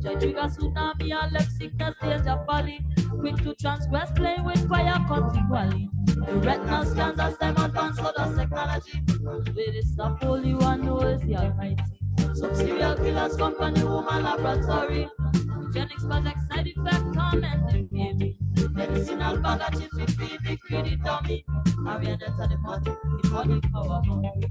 Joy trigger tsunami and left sickness, danger valley. Quick to transgress, play with fire continually. The retinal scans as them advance other technology. Where the stop Holy One knows the Almighty. Some serial killers come from the human laboratory. Eugenics project side effect tormenting baby. Medicinal baggage if we feed the greedy dummy. And we enter the money power hungry.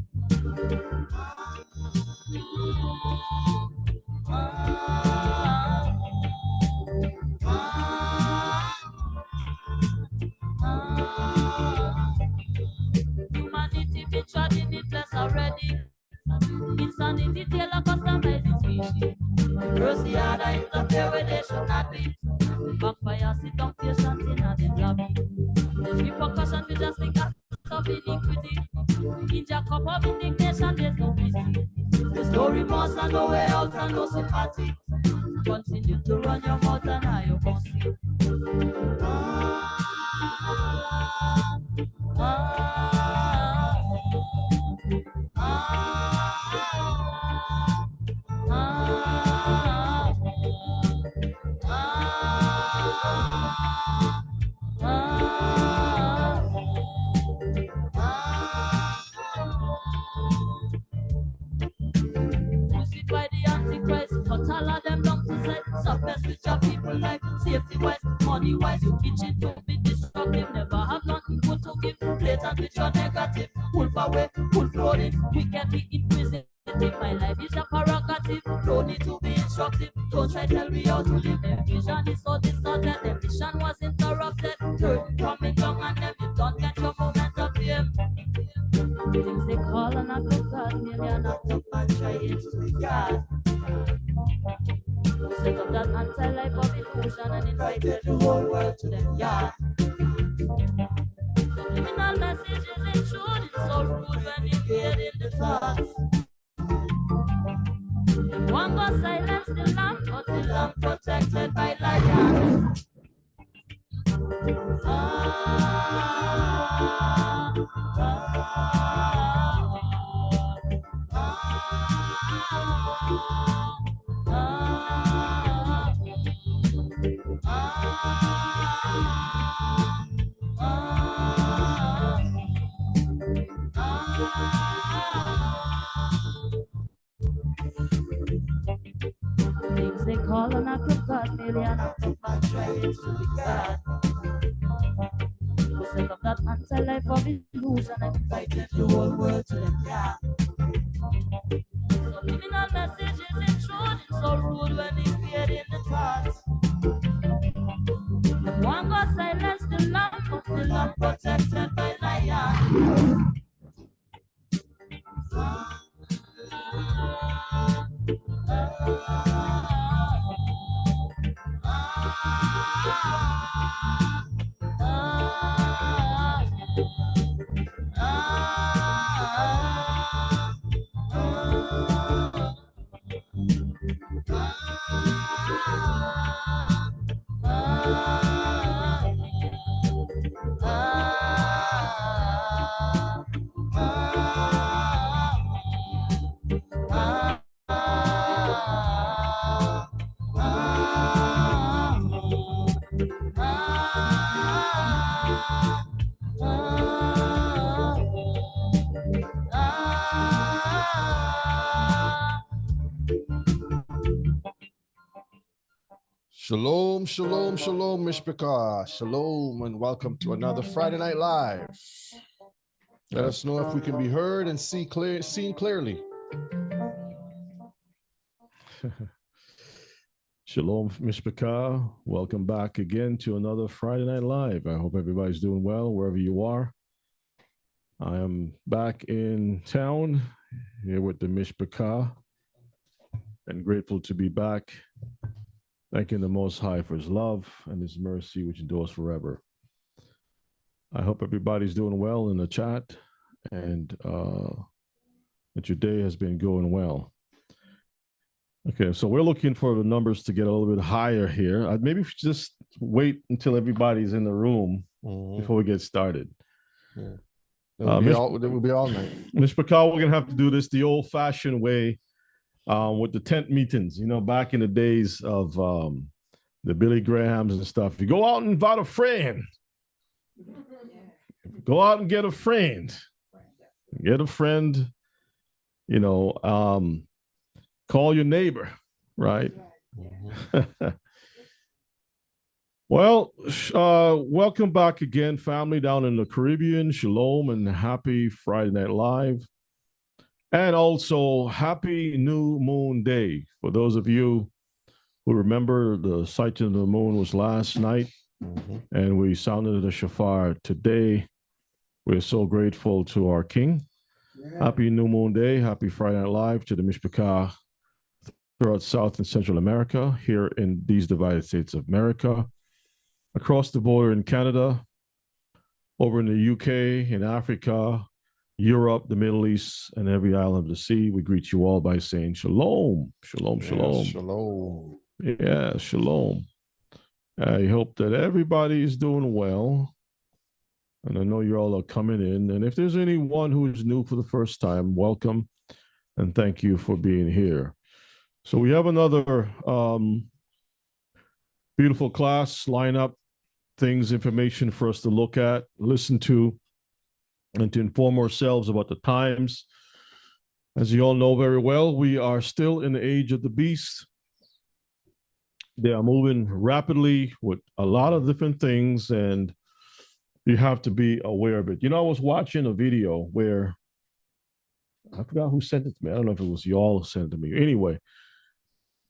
Humanity be trodden it less already. Insanity tell a customized species. Mercy hard I interfere where they should not be. Backfire sit down patient in a the lobby. There's repercussion to just think of iniquity. In your cup of indignation there's no pity. There's no remorse and no way out and no sympathy. Continue to run your mouth and now you won't see. By the Antichrist, but all of them long to set. Suppress with your people life, safety wise, money wise. You teach it to be destructive, never have nothing good to give. Blatant with your negative, full away, full floating. Wickedly inquisitive, my life is a prerogative. Don't need to be instructive, don't try to tell me how to live. Their vision is so distorted, their mission was interrupted. Turn coming down and them, you don't get your moment of fame. Things they call and not to God, nearly are not up and trying to God. Set up that anti-life of illusion and invited the whole world to them yard. Subliminal messages intrude, it's so rude when invading the thoughts. One go silence the lamp, but the lamp protected by lions. Things they call an act of God, merely an act of man trying to be God. We set up that anti-life of illusion and invited the whole world to them, yeah. Subliminal messages intruding, so rude when invading the thoughts. One go silence the lamp, but the lamp protected by lion. Shalom, shalom, shalom, Mishpachah. Shalom, and welcome to another Friday Night Live. Let us know if we can be heard and seen clearly. Shalom, Mishpachah. Welcome back again to another Friday Night Live. I hope everybody's doing well wherever you are. I am back in town here with the Mishpachah and grateful to be back. Thanking the Most High for his love and his mercy, which endures forever. I hope everybody's doing well in the chat and that your day has been going well. Okay, so we're looking for the numbers to get a little bit higher here. Maybe we should just wait until everybody's in the room before we get started. Yeah. It will be all night. Mishpachah, we're going to have to do this the old-fashioned way. with the tent meetings, back in the days of the Billy Grahams and stuff. You go out and invite a friend. Go out and get a friend. Get a friend, call your neighbor, right? Mm-hmm. Well, welcome back again, family down in the Caribbean. Shalom and happy Friday Night Live. And also happy New Moon Day. For those of you who remember, the sighting of the moon was last night, and we sounded the shofar today. We're so grateful to our King. Yeah. Happy New Moon Day. Happy Friday Night Live to the Mishpachah throughout South and Central America, here in these divided states of America, across the border in Canada, over in the UK, in Africa, Europe, the Middle East, and every island of the sea. We greet you all by saying shalom, shalom, shalom. Yes, shalom. Yeah, shalom. I hope that everybody is doing well. And I know you all are coming in. And if there's anyone who's new for the first time, welcome. And thank you for being here. So we have another beautiful class lineup, things, information for us to look at, listen to, and to inform ourselves about the times. As you all know very well, we are still in the age of the beast. They are moving rapidly with a lot of different things, and you have to be aware of it. I was watching a video where, I forgot who sent it to me. I don't know if it was y'all who sent it to me. Anyway,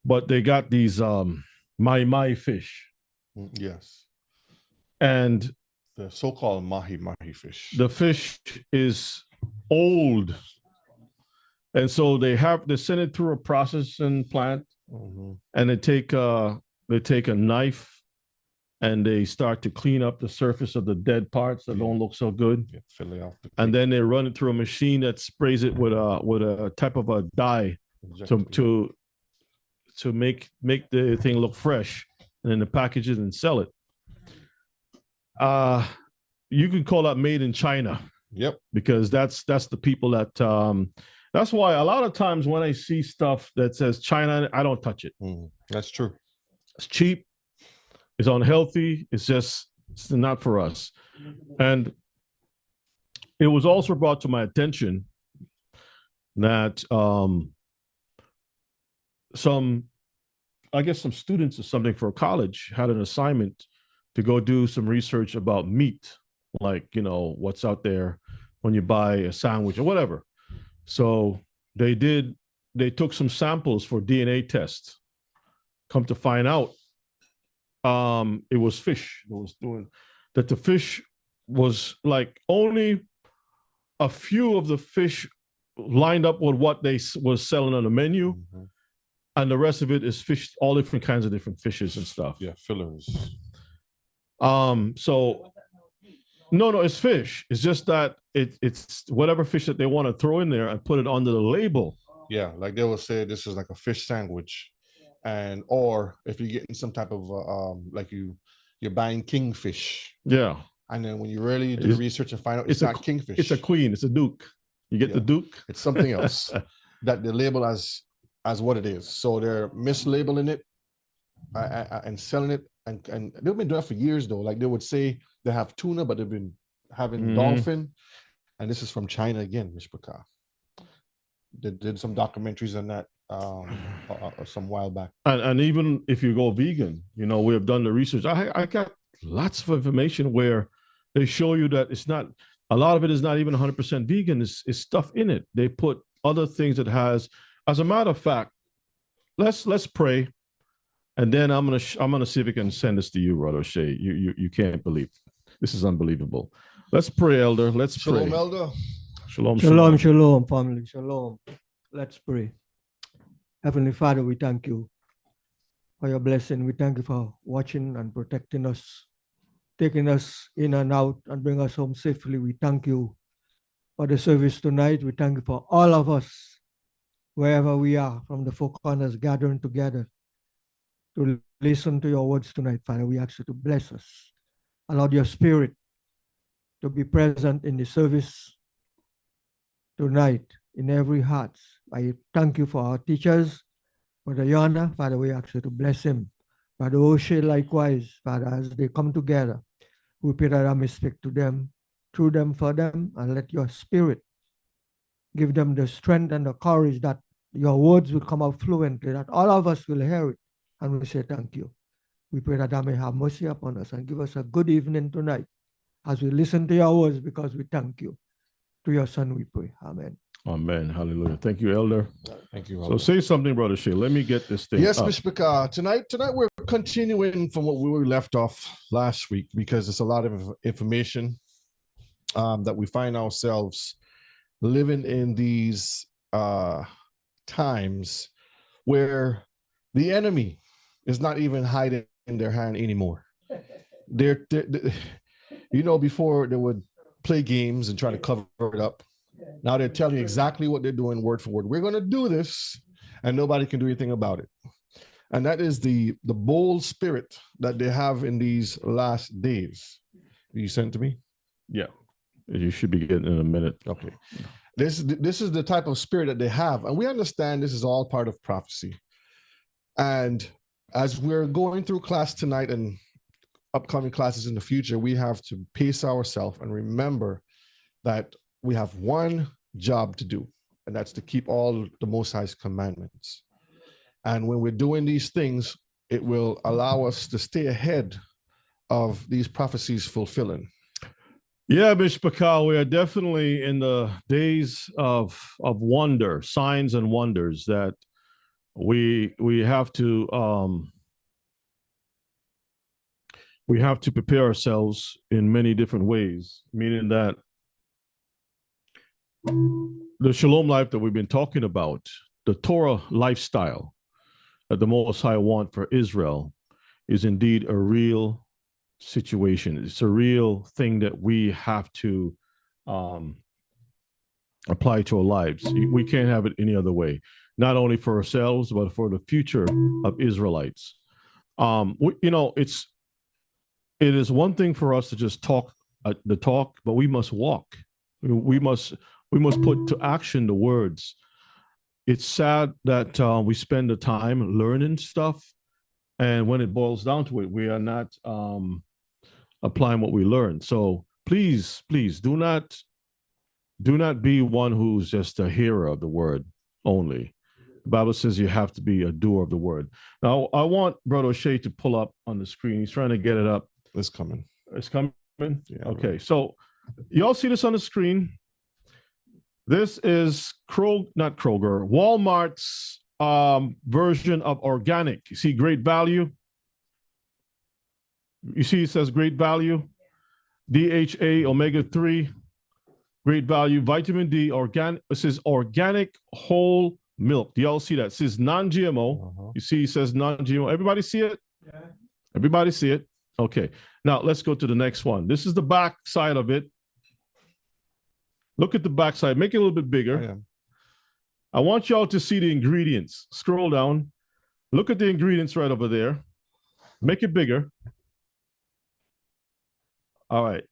but they got these mai fish. Yes. And the so-called mahi fish. The fish is old. And so they send it through a processing plant, and they take a knife and they start to clean up the surface of the dead parts that don't look so good. Yeah, fill it off and then they run it through a machine that sprays it with a type of a dye to make the thing look fresh, and then package it and sell it. You can call that made in China. Yep. Because that's the people that that's why a lot of times when I see stuff that says China, I don't touch it. That's true. It's cheap. It's unhealthy. It's not for us. And it was also brought to my attention that some students or something for college had an assignment to go do some research about meat, like, what's out there when you buy a sandwich or whatever. So they took some samples for DNA tests. Come to find out, it was fish that was doing that. The fish was like only a few of the fish lined up with what they was selling on the menu, and the rest of it is fish, all different kinds of different fishes and stuff. Yeah, fillers. So no, it's fish. It's just that it's whatever fish that they want to throw in there and put it under the label. Yeah, like they will say this is like a fish sandwich. And or if you're getting some type of like you're buying kingfish. Yeah. And then when you really do the research and find out it's not kingfish. It's a queen, it's a duke. You get the duke. It's something else that they label as what it is. So they're mislabeling it and selling it. And they've been doing it for years though. Like they would say they have tuna, but they've been having dolphin. And this is from China again, Mishpachah. They did some documentaries on that some while back. And even if you go vegan, we have done the research. I got lots of information where they show you that it's not, a lot of it is not even 100% vegan. It's stuff in it. They put other things that has, as a matter of fact, let's pray. And then I'm gonna see if I can send this to you, Brother Shea. You can't believe this is unbelievable. Let's pray, Elder. Let's pray. Shalom, Elder. Shalom, shalom, shalom, family. Shalom. Let's pray. Heavenly Father, we thank you for your blessing. We thank you for watching and protecting us, taking us in and out and bring us home safely. We thank you for the service tonight. We thank you for all of us, wherever we are, from the four corners gathering together to listen to your words tonight, Father. We ask you to bless us. Allow your spirit to be present in the service tonight, in every heart, I thank you for our teachers, Brother Yona. Father, we ask you to bless him. Brother O'Shea, likewise, Father, as they come together, we pray that I may speak to them, through them, for them, and let your spirit give them the strength and the courage that your words will come out fluently, that all of us will hear it, and we say thank you. We pray that thou may have mercy upon us and give us a good evening tonight as we listen to your words, because we thank you. To your son we pray. Amen. Amen. Hallelujah. Thank you, Elder. Thank you. So Elder. say something, Brother Shea. Let me get this thing Yes, up. Mr. Tonight we're continuing from what we were left off last week, because it's a lot of information that we find ourselves living in these times where the enemy is not even hiding in their hand anymore. They're before they would play games and try to cover it up. Now they're telling you exactly what they're doing word for word. We're going to do this, and nobody can do anything about it. And that is the bold spirit that they have in these last days. You sent to me? Yeah. You should be getting in a minute. Okay. This is the type of spirit that they have. And we understand this is all part of prophecy. And as we're going through class tonight and upcoming classes in the future, we have to pace ourselves and remember that we have one job to do, and that's to keep all the Most High's commandments. And when we're doing these things, it will allow us to stay ahead of these prophecies fulfilling. Yeah, Bishop Pakal, we are definitely in the days of wonder, signs and wonders that we have to prepare ourselves in many different ways, meaning that the shalom life that we've been talking about, the Torah lifestyle that the Most High want for Israel, is indeed a real situation. It's a real thing that we have to apply to our lives. We can't have it any other way, not only for ourselves, but for the future of Israelites. It is one thing for us to just talk the talk, but we must walk. We must put to action the words. It's sad that we spend the time learning stuff, and when it boils down to it, we are not applying what we learned. So please do not be one who's just a hearer of the word only. The Bible says you have to be a doer of the word. Now, I want Brother O'Shea to pull up on the screen. He's trying to get it up. It's coming. It's coming? Yeah, okay, right. So y'all see this on the screen? This is Walmart's version of organic. You see great value? You see it says great value? DHA, omega-3, great value, vitamin D, organic. It says organic whole milk. Do y'all see that? It says non-GMO. You see it says non-GMO. Everybody see it? Yeah. Everybody see it? Okay. Now let's go to the next one. This is the back side of it. Look at the back side. Make it a little bit bigger. I want y'all to see the ingredients. Scroll down. Look at the ingredients right over there. Make it bigger. All right.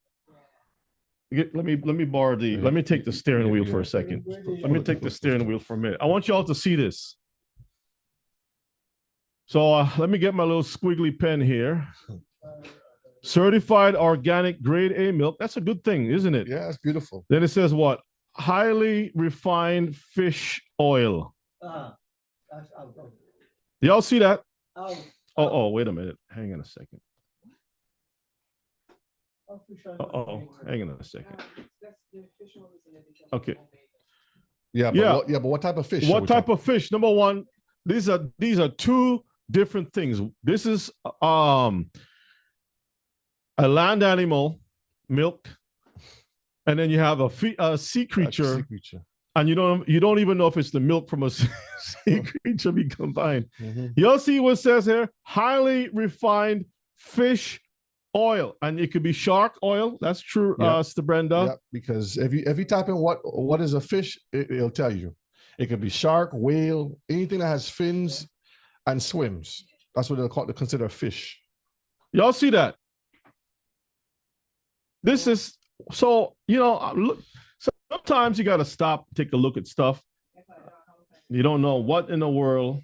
Let me borrow the. Let me take the steering wheel for a second. Let me take the steering wheel for a minute. I want y'all to see this. So let me get my little squiggly pen here. Certified organic grade A milk. That's a good thing, isn't it? Yeah, it's beautiful. Then it says what? Highly refined fish oil. Y'all see that? Oh, wait a minute. Hang on a second. Hang on a second. Okay. Yeah, but what type of fish? What type of fish? Number one, these are two different things. This is a land animal milk, and then you have a sea creature, and you don't even know if it's the milk from a sea creature be combined. You'll see what it says here: highly refined fish oil, and it could be shark oil. That's true, Sister Brenda. Yeah, because if you type in what is a fish, it'll tell you. It could be shark, whale, anything that has fins and swims. That's what they consider a fish. Y'all see that? This is so, look, sometimes you got to stop, take a look at stuff. You don't know what in the world.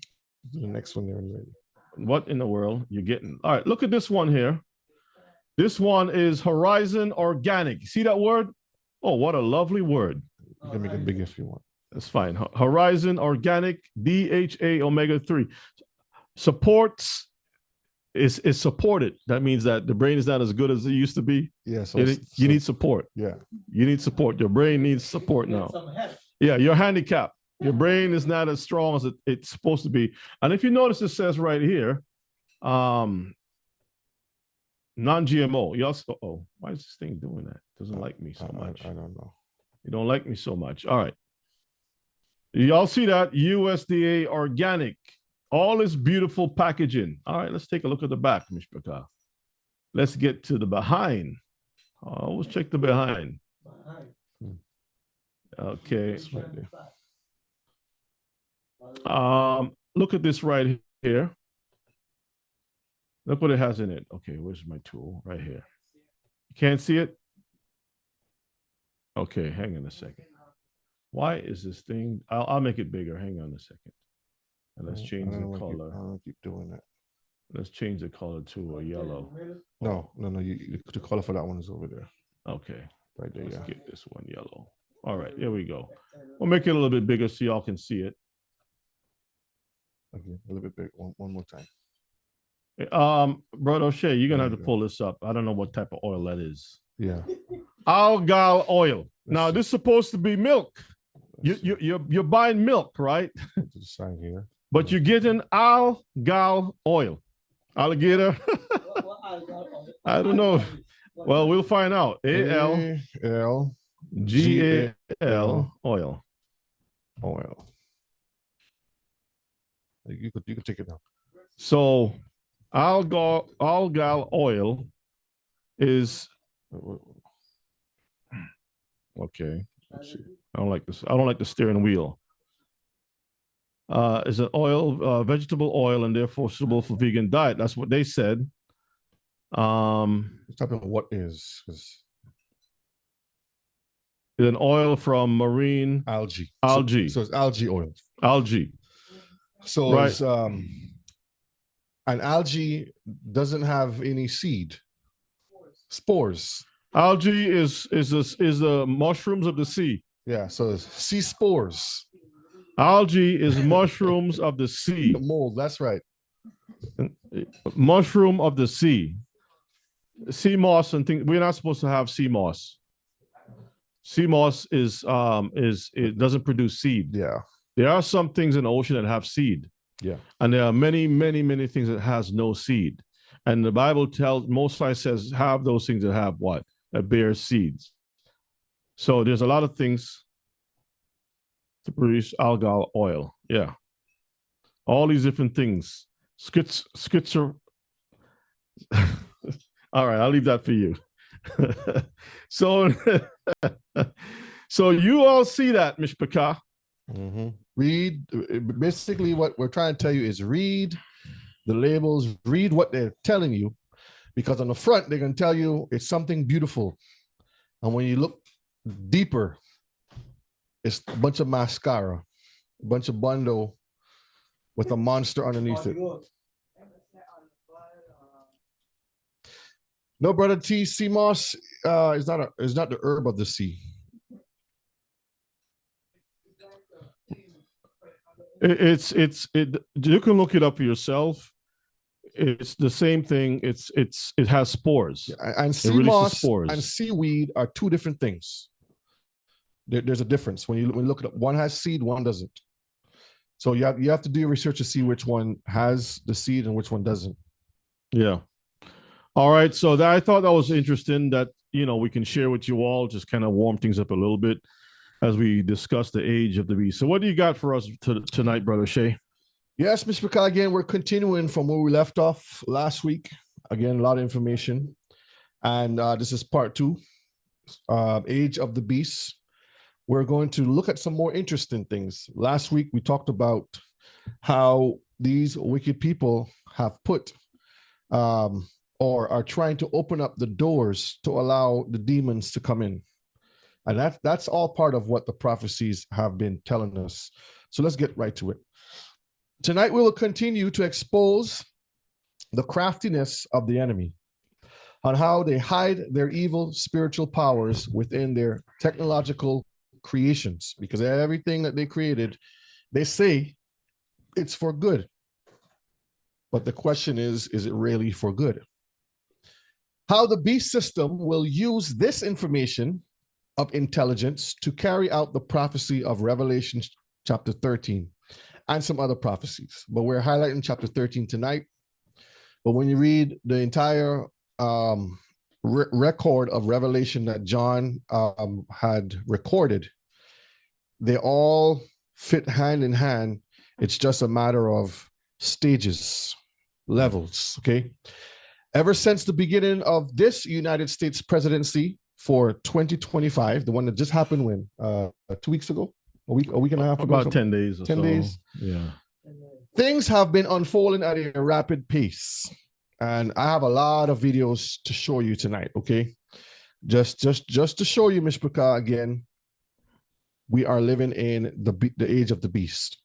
The next one there anyway. What in the world you're getting. All right, look at this one here. This one is Horizon Organic. See that word? Oh, what a lovely word. You can make it bigger if you want. That's fine. Horizon Organic DHA omega-3 supports is supported. That means that the brain is not as good as it used to be. Yeah, so You need support. Yeah. You need support. Your brain needs support now. Yeah, you're handicapped. Your brain is not as strong as it's supposed to be. And if you notice, it says right here, non-GMO. You also, why is this thing doing that? Doesn't like me so much. I don't know. You don't like me so much. All right. Y'all see that? USDA organic. All this beautiful packaging. All right, let's take a look at the back, Mishpaka. Let's get to the behind. Always check the behind. Okay. Look at this right here. Look what it has in it. Okay, where's my tool? Right here. You can't see it? Okay, hang on a second. Why is this thing? I'll make it bigger. Hang on a second. And let's change the color. I don't keep doing that. Let's change the color to a yellow. No. The color for that one is over there. Okay. Right there, Let's yeah. get this one yellow. All right, here we go. We'll make it a little bit bigger so y'all can see it. Okay, a little bit big. One more time. Brother O'Shea, you're gonna have to pull this up. I don't know what type of oil that is. Yeah. Algal oil. Now, see. this is supposed to be milk. You're buying milk, right? To the side here. But you're getting algal oil. Alligator. I don't know. Well, we'll find out. ALGAL oil. Oil. You could take it down. So algal oil is okay. Let's see. I don't like this. I don't like the steering wheel. Is an oil, vegetable oil, and therefore suitable for vegan diet. That's what they said. Type of what is an oil from marine algae. Algae. So it's algae oil. Algae. So right. It's an algae doesn't have any seed. Spores. Algae is the mushrooms of the sea. Yeah, so it's sea spores. Algae is mushrooms of the sea. The mold, that's right. Mushroom of the sea. Sea moss and things. We're not supposed to have sea moss. Sea moss is it doesn't produce seed. Yeah. There are some things in the ocean that have seed. Yeah. And there are many, many, many things that has no seed. And the Bible tells, most High says, have those things that have what? That bear seeds. So there's a lot of things to produce algal oil. Yeah. All these different things. Schizo. All right, I'll leave that for you. So you all see that, Mishpaka. Mm-hmm. Read, basically what we're trying to tell you is read the labels, read what they're telling you, because on the front, they're going to tell you it's something beautiful. And when you look deeper, it's a bunch of mascara, a bunch of bundle with a monster underneath it. No, brother T, sea moss is not the herb of the sea. You can look it up for yourself. It's the same thing. It has spores. And sea moss and seaweed are two different things. There's a difference when you look it up. One has seed, one doesn't. So you have to do your research to see which one has the seed and which one doesn't. Yeah. All right. So I thought that was interesting that we can share with you all, just kind of warm things up a little bit as we discuss the age of the beast. So what do you got for us tonight, Brother Shea? Yes, Mr. Picard, again, we're continuing from where we left off last week. Again, a lot of information. And this is part 2, Age of the Beast. We're going to look at some more interesting things. Last week, we talked about how these wicked people have put or are trying to open up the doors to allow the demons to come in. And that's all part of what the prophecies have been telling us. So let's get right to it. Tonight, we will continue to expose the craftiness of the enemy, on how they hide their evil spiritual powers within their technological creations, because everything that they created, they say it's for good. But the question is it really for good? How the beast system will use this information of intelligence to carry out the prophecy of Revelation chapter 13 and some other prophecies. But we're highlighting chapter 13 tonight. But when you read the entire record of Revelation that John had recorded, they all fit hand in hand. It's just a matter of stages, levels, okay? Ever since the beginning of this United States presidency for 2025, the one that just happened when 2 weeks ago, a week and a half ago, about 10 days or 10 so. days. Yeah. Things have been unfolding at a rapid pace. And I have a lot of videos to show you tonight, okay? Just to show you, Mishpaka, again, we are living in the age of the beast.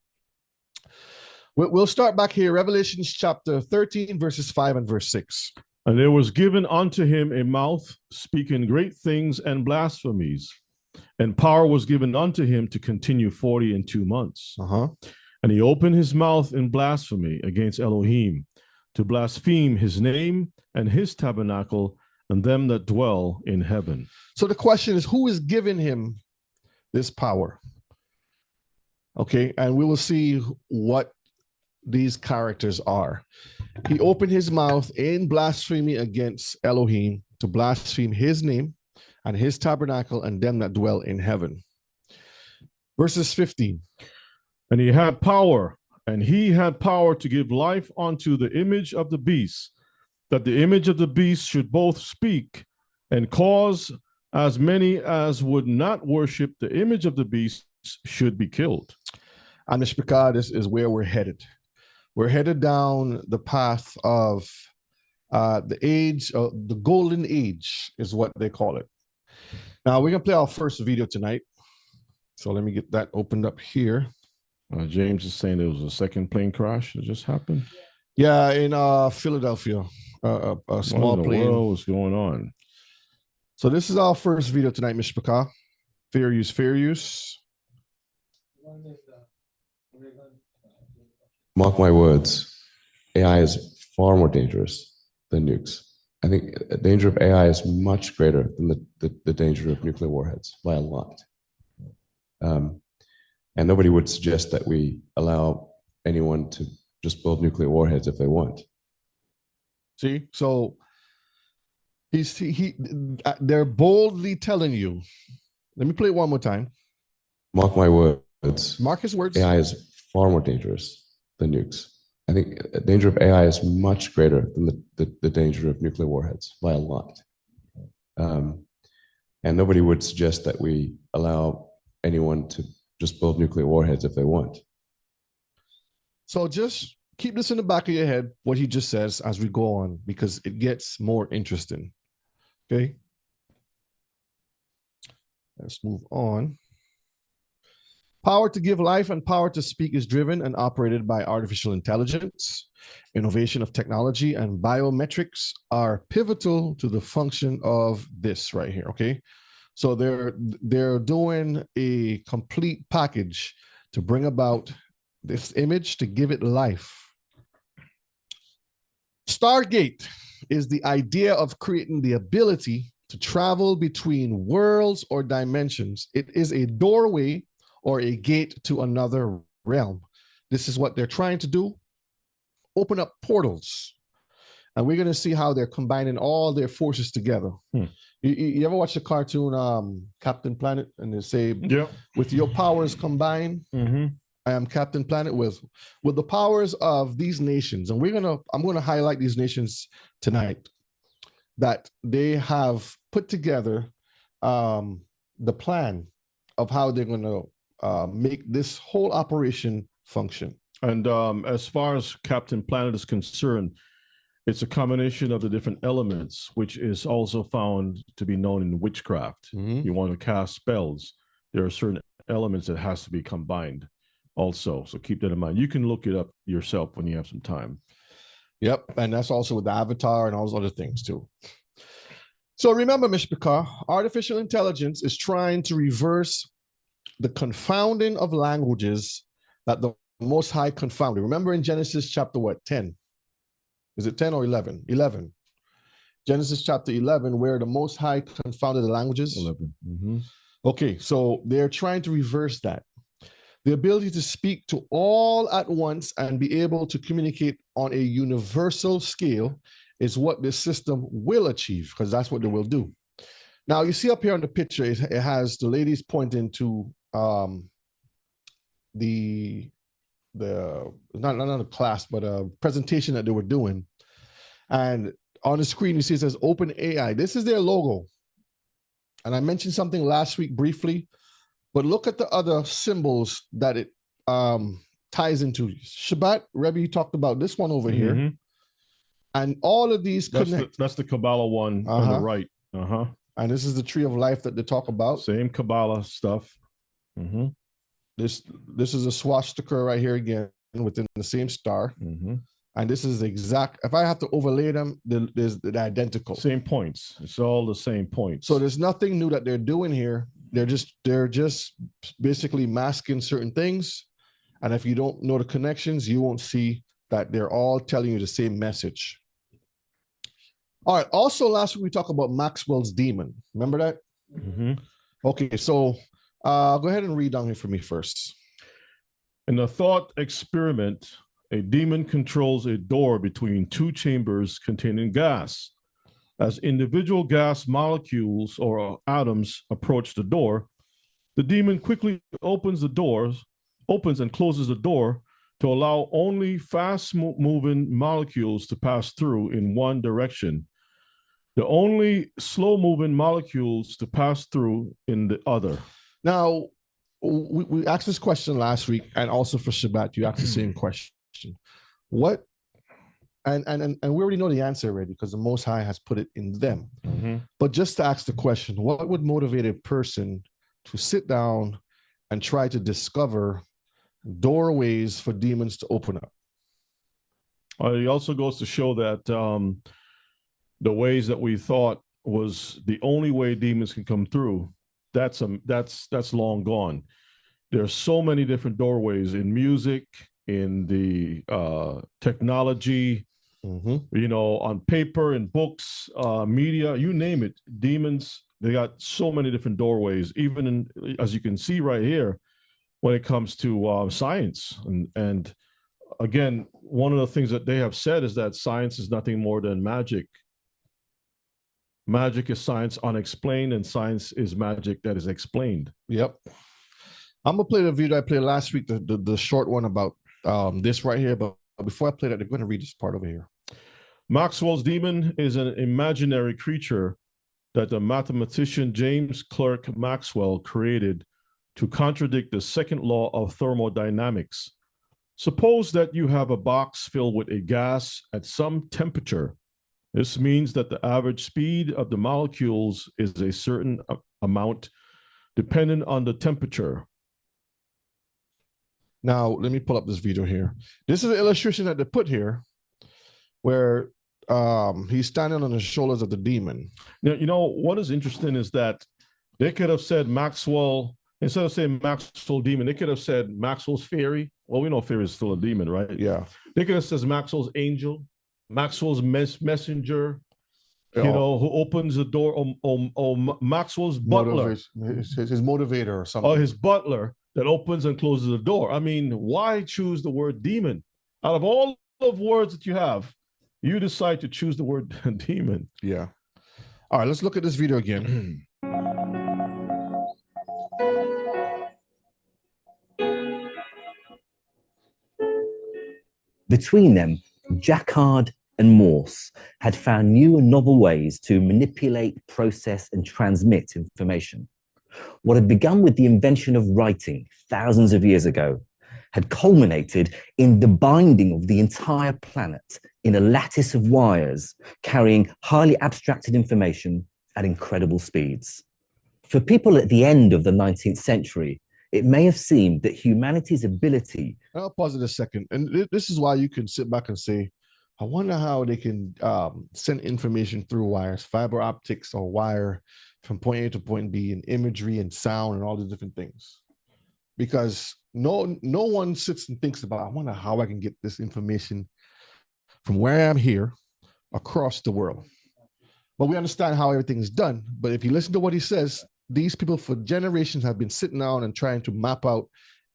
We'll start back here, Revelation chapter 13, verses 5 and verse 6. And there was given unto him a mouth speaking great things and blasphemies, and power was given unto him to continue 42 months. And he opened his mouth in blasphemy against Elohim, to blaspheme his name and his tabernacle and them that dwell in heaven. So the question is, who is giving him this power? Okay, and we will see what these characters are. He opened his mouth in blasphemy against Elohim to blaspheme his name and his tabernacle and them that dwell in heaven. Verses 15. And he had power to give life unto the image of the beast, that the image of the beast should both speak and cause as many as would not worship the image of the beast should be killed. And Mishpaka, this is where we're headed. We're headed down the path of the age, the golden age is what they call it. Now we're gonna play our first video tonight. So let me get that opened up here. James is saying there was a second plane crash that just happened. Yeah, in Philadelphia, a small plane. What's going on? So this is our first video tonight, Mishpaka. Fair use, fair use. Mark my words, AI is far more dangerous than nukes. I think the danger of AI is much greater than the danger of nuclear warheads by a lot. And nobody would suggest that we allow anyone to just build nuclear warheads if they want. See, so they're boldly telling you. Let me play it one more time. Mark my words. Mark his words. AI is far more dangerous than nukes. I think the danger of AI is much greater than the danger of nuclear warheads by a lot. And nobody would suggest that we allow anyone to just build nuclear warheads if they want. So just keep this in the back of your head, what he just says as we go on, because it gets more interesting. Okay. Let's move on. Power to give life and power to speak is driven and operated by artificial intelligence. Innovation of technology and biometrics are pivotal to the function of this right here, okay? So they're doing a complete package to bring about this image, to give it life. Stargate is the idea of creating the ability to travel between worlds or dimensions. It is a doorway or a gate to another realm. This is what they're trying to do. Open up portals. And we're going to see how they're combining all their forces together. You ever watch the cartoon Captain Planet? And they say, yeah, with your powers combined, I am Captain Planet. With the powers of these nations. And I'm going to highlight these nations tonight, that they have put together the plan of how they're going to make this whole operation function. And as far as Captain Planet is concerned, It's a combination of the different elements, which is also found to be known in witchcraft. You want to cast spells. There are certain elements that has to be combined also. So keep that in mind. You can look it up yourself when you have some time. Yep. And that's also with the avatar and all those other things too. So remember, Mishpachah, artificial intelligence is trying to reverse the confounding of languages that the Most High confounded. Remember in Genesis chapter what, 10? Is it 10 or 11? 11. Genesis chapter 11, where the Most High confounded the languages. 11. Okay, so they're trying to reverse that. The ability to speak to all at once and be able to communicate on a universal scale is what this system will achieve, because that's what they will do. Now, you see up here on the picture, it has the ladies pointing to not a class, but a presentation that they were doing. And on the screen, you see it says Open AI. This is their logo. And I mentioned something last week briefly, but look at the other symbols that it ties into. Shabbat, Rebbe, you talked about this one over here. And all of these connect. That's the Kabbalah one on the right. And this is the tree of life that they talk about. Same Kabbalah stuff. This is a swastika right here again within the same star. And this is exact. If I have to overlay them, they're identical. Same points. It's all the same points. So there's nothing new that they're doing here. They're just basically masking certain things. And if you don't know the connections, you won't see that they're all telling you the same message. All right. Also, last week we talked about Maxwell's demon. Remember that? Okay. So go ahead and read down here for me first. In a thought experiment, a demon controls a door between two chambers containing gas. As individual gas molecules or atoms approach the door, the demon quickly opens and closes the door to allow only fast-moving molecules to pass through in one direction, the only slow-moving molecules to pass through in the other. Now, we asked this question last week, and also for Shabbat, you asked the same question. What? And we already know the answer already because the Most High has put it in them. But just to ask the question, what would motivate a person to sit down and try to discover doorways for demons to open up? It also goes to show that the ways that we thought was the only way demons can come through, that's long gone. There's so many different doorways in music, in the technology, on paper, in books, media, you name it. Demons, they got so many different doorways, even in, as you can see right here, when it comes to science. And again, one of the things that they have said is that science is nothing more than magic. Magic is science unexplained, and science is magic that is explained. Yep. I'm gonna play the video I played last week, the short one about this right here. But before I play that, I'm going to read this part over here. Maxwell's demon is an imaginary creature that the mathematician James Clerk Maxwell created to contradict the second law of thermodynamics. Suppose that you have a box filled with a gas at some temperature. This means that the average speed of the molecules is a certain amount dependent on the temperature. Now, let me pull up this video here. This is an illustration that they put here where he's standing on the shoulders of the demon. Now, you know, what is interesting is that they could have said Maxwell, instead of saying Maxwell demon, they could have said Maxwell's fairy. Well, we know fairy is still a demon, right? Yeah. They could have said Maxwell's angel, Maxwell's messenger, who opens the door, Maxwell's butler. His motivator or something. Or his butler that opens and closes the door. I mean, why choose the word demon? Out of all of words that you have, you decide to choose the word demon. Yeah. All right, let's look at this video again. Between them, Jacquard and Morse had found new and novel ways to manipulate, process, and transmit information. What had begun with the invention of writing thousands of years ago had culminated in the binding of the entire planet in a lattice of wires carrying highly abstracted information at incredible speeds. For people at the end of the 19th century, it may have seemed that humanity's ability. I'll pause it a second. And this is why you can sit back and say, I wonder how they can send information through wires, fiber optics or wire from point A to point B, and imagery and sound and all the different things. Because no one sits and thinks about, I wonder how I can get this information from where I am here across the world. But we understand how everything is done. But if you listen to what he says, these people for generations have been sitting down and trying to map out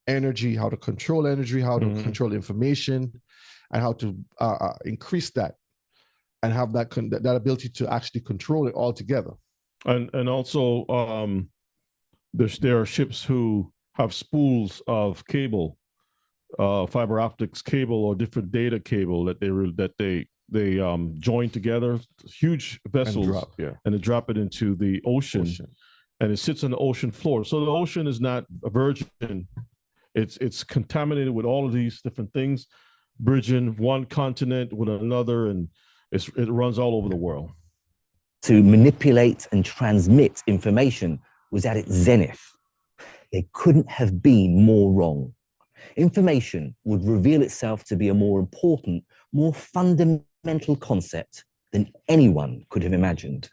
energy, how to control energy, how to control information, and how to increase that and have that ability to actually control it all together. And also there are ships who have spools of cable, fiber optics cable or different data cable that they join together, huge vessels, and they drop it into the ocean. And it sits on the ocean floor. So the ocean is not a virgin. It's contaminated with all of these different things, bridging one continent with another, and it runs all over the world. To manipulate and transmit information was at its zenith. They couldn't have been more wrong. Information would reveal itself to be a more important, more fundamental concept than anyone could have imagined.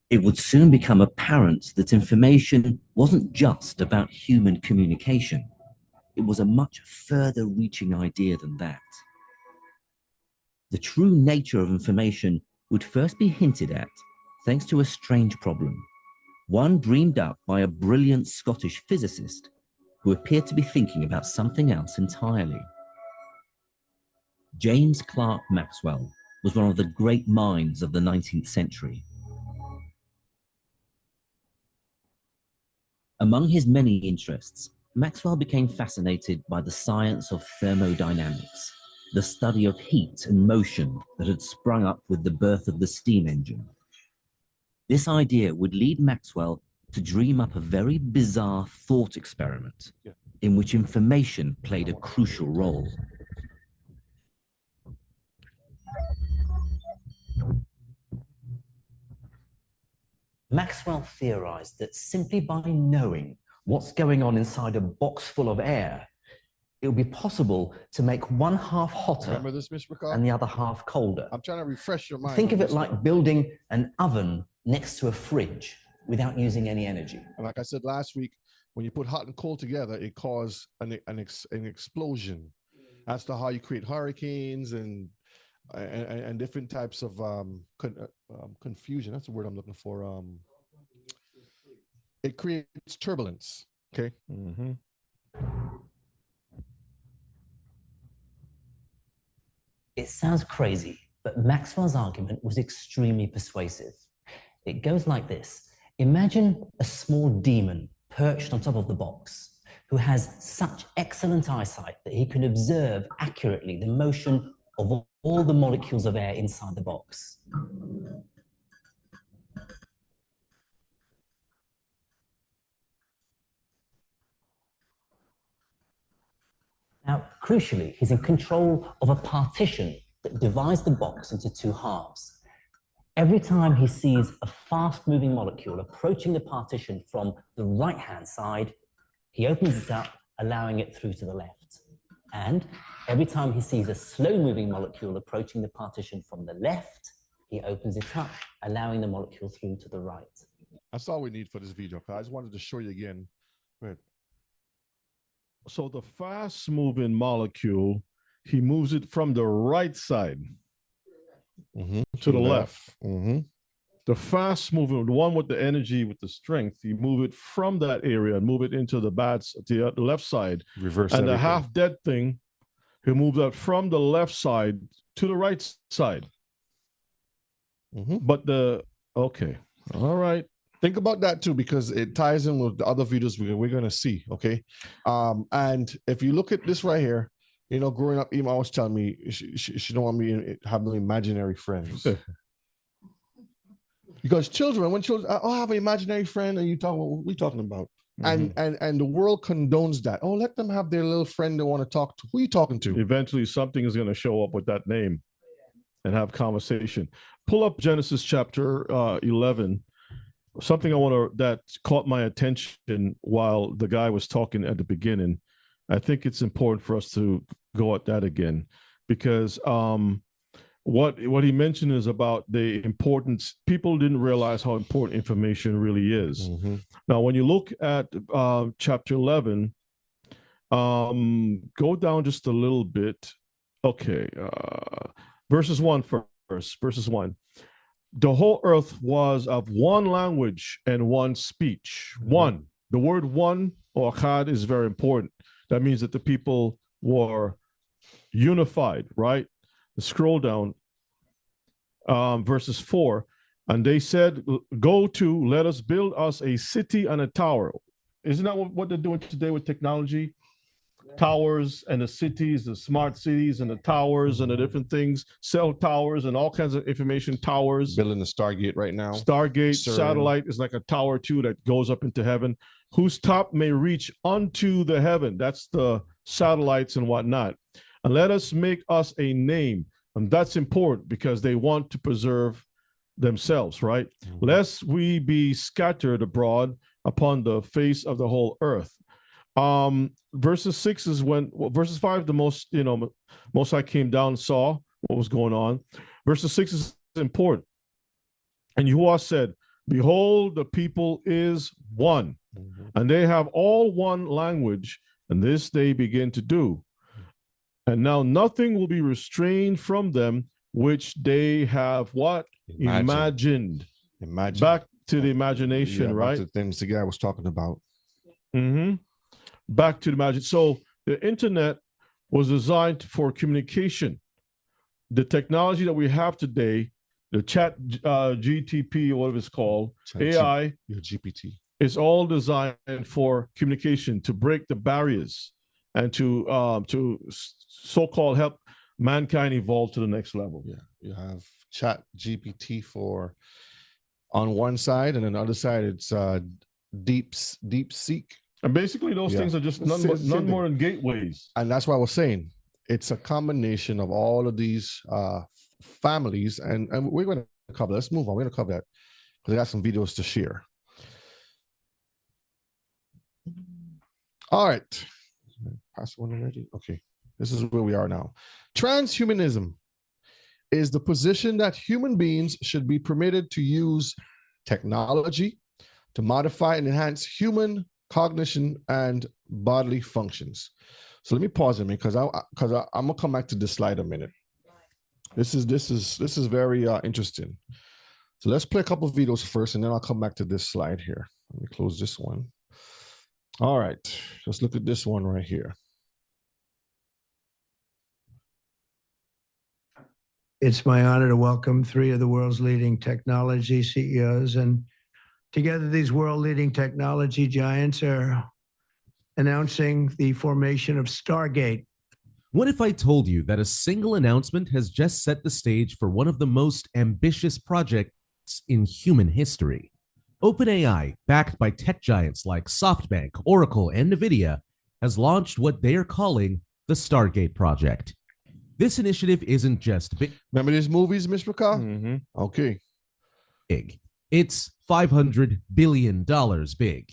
It would soon become apparent that information wasn't just about human communication. It was a much further reaching idea than that. The true nature of information would first be hinted at thanks to a strange problem, one dreamed up by a brilliant Scottish physicist who appeared to be thinking about something else entirely. James Clerk Maxwell was one of the great minds of the 19th century. Among his many interests, Maxwell became fascinated by the science of thermodynamics, the study of heat and motion that had sprung up with the birth of the steam engine. This idea would lead Maxwell to dream up a very bizarre thought experiment in which information played a crucial role. Maxwell theorized that simply by knowing what's going on inside a box full of air, it would be possible to make one half hotter and the other half colder. I'm trying to refresh your mind. Think of it like building an oven next to a fridge without using any energy. And like I said last week, when you put hot and cold together, it causes an explosion. That's how you create hurricanes and different types of confusion. That's the word I'm looking for. It creates turbulence. Okay. It sounds crazy, but Maxwell's argument was extremely persuasive. It goes like this. Imagine a small demon perched on top of the box who has such excellent eyesight that he can observe accurately the motion of all the molecules of air inside the box. Now, crucially, he's in control of a partition that divides the box into two halves. Every time he sees a fast-moving molecule approaching the partition from the right-hand side, he opens it up, allowing it through to the left. And every time he sees a slow-moving molecule approaching the partition from the left, he opens it up, allowing the molecule through to the right. That's all we need for this video. I just wanted to show you again. Right. So the fast-moving molecule, he moves it from the right side to the left. The fast-moving, the one with the energy, with the strength, he move it from that area and move it into the the left side. Reverse. And the half-dead thing, he moves that from the left side to the right side. But okay, all right. Think about that too, because it ties in with the other videos we're going to see. Okay. And if you look at this right here, you know, growing up, Ema always telling me she don't want me to have no imaginary friends. Because children, when children, I have an imaginary friend, and you talk, what we talking about? And the world condones that. Oh, let them have their little friend they want to talk to. Who are you talking to? Eventually, something is going to show up with that name and have conversation. Pull up Genesis chapter 11. Something that caught my attention while the guy was talking at the beginning. I think it's important for us to go at that again, because what he mentioned is about the importance. People didn't realize how important information really is. Now, when you look at chapter 11, go down just a little bit. Okay, verses 1 first. Verses 1. The whole earth was of one language and one speech. One. The word one, or achad, is very important. That means that the people were unified, right? Scroll down, verses 4. And they said, go to, let us build us a city and a tower. Isn't that what they're doing today with technology? Towers and the cities, the smart cities and the towers and the different things, cell towers and all kinds of information towers. Building the Stargate right now. Stargate, satellite is like a tower too that goes up into heaven, whose top may reach unto the heaven. That's the satellites and whatnot. And let us make us a name. And that's important because they want to preserve themselves, right? Lest we be scattered abroad upon the face of the whole earth. Verses 6 is verses 5, the most I came down and saw what was going on. Verses 6 is important. And Yahuwah said, behold, the people is one, and they have all one language, and this they begin to do. And now nothing will be restrained from them, which they have what? Imagined. Back to the imagination, right? The things the guy was talking about. Back to the magic. So the internet was designed for communication. The technology that we have today, the chat GTP, or whatever it's called, AI, GPT, is all designed for communication, to break the barriers and to so-called help mankind evolve to the next level. Yeah, you have chat GPT for on one side, and on the other side it's deep seek. And basically, those things are just none more than gateways. And that's why I was saying it's a combination of all of these families. And we're going to cover. Let's move on. We're going to cover that because I got some videos to share. All right. Pass one already. Okay. This is where we are now. Transhumanism is the position that human beings should be permitted to use technology to modify and enhance human cognition and bodily functions. So let me pause a minute because I'm gonna come back to this slide a minute. This is very interesting. So let's play a couple of videos first, and then I'll come back to this slide here. Let me close this one. All right, let's look at this one right here. It's my honor to welcome 3 of the world's leading technology CEOs, and together, these world-leading technology giants are announcing the formation of Stargate. What if I told you that a single announcement has just set the stage for one of the most ambitious projects in human history? OpenAI, backed by tech giants like SoftBank, Oracle, and NVIDIA, has launched what they are calling the Stargate project. This initiative isn't just big. Remember these movies, Mr. McCall? Okay. Big. It's $500 billion big.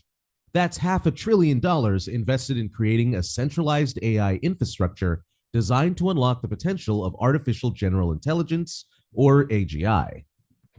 That's $500 billion invested in creating a centralized AI infrastructure designed to unlock the potential of artificial general intelligence, or AGI.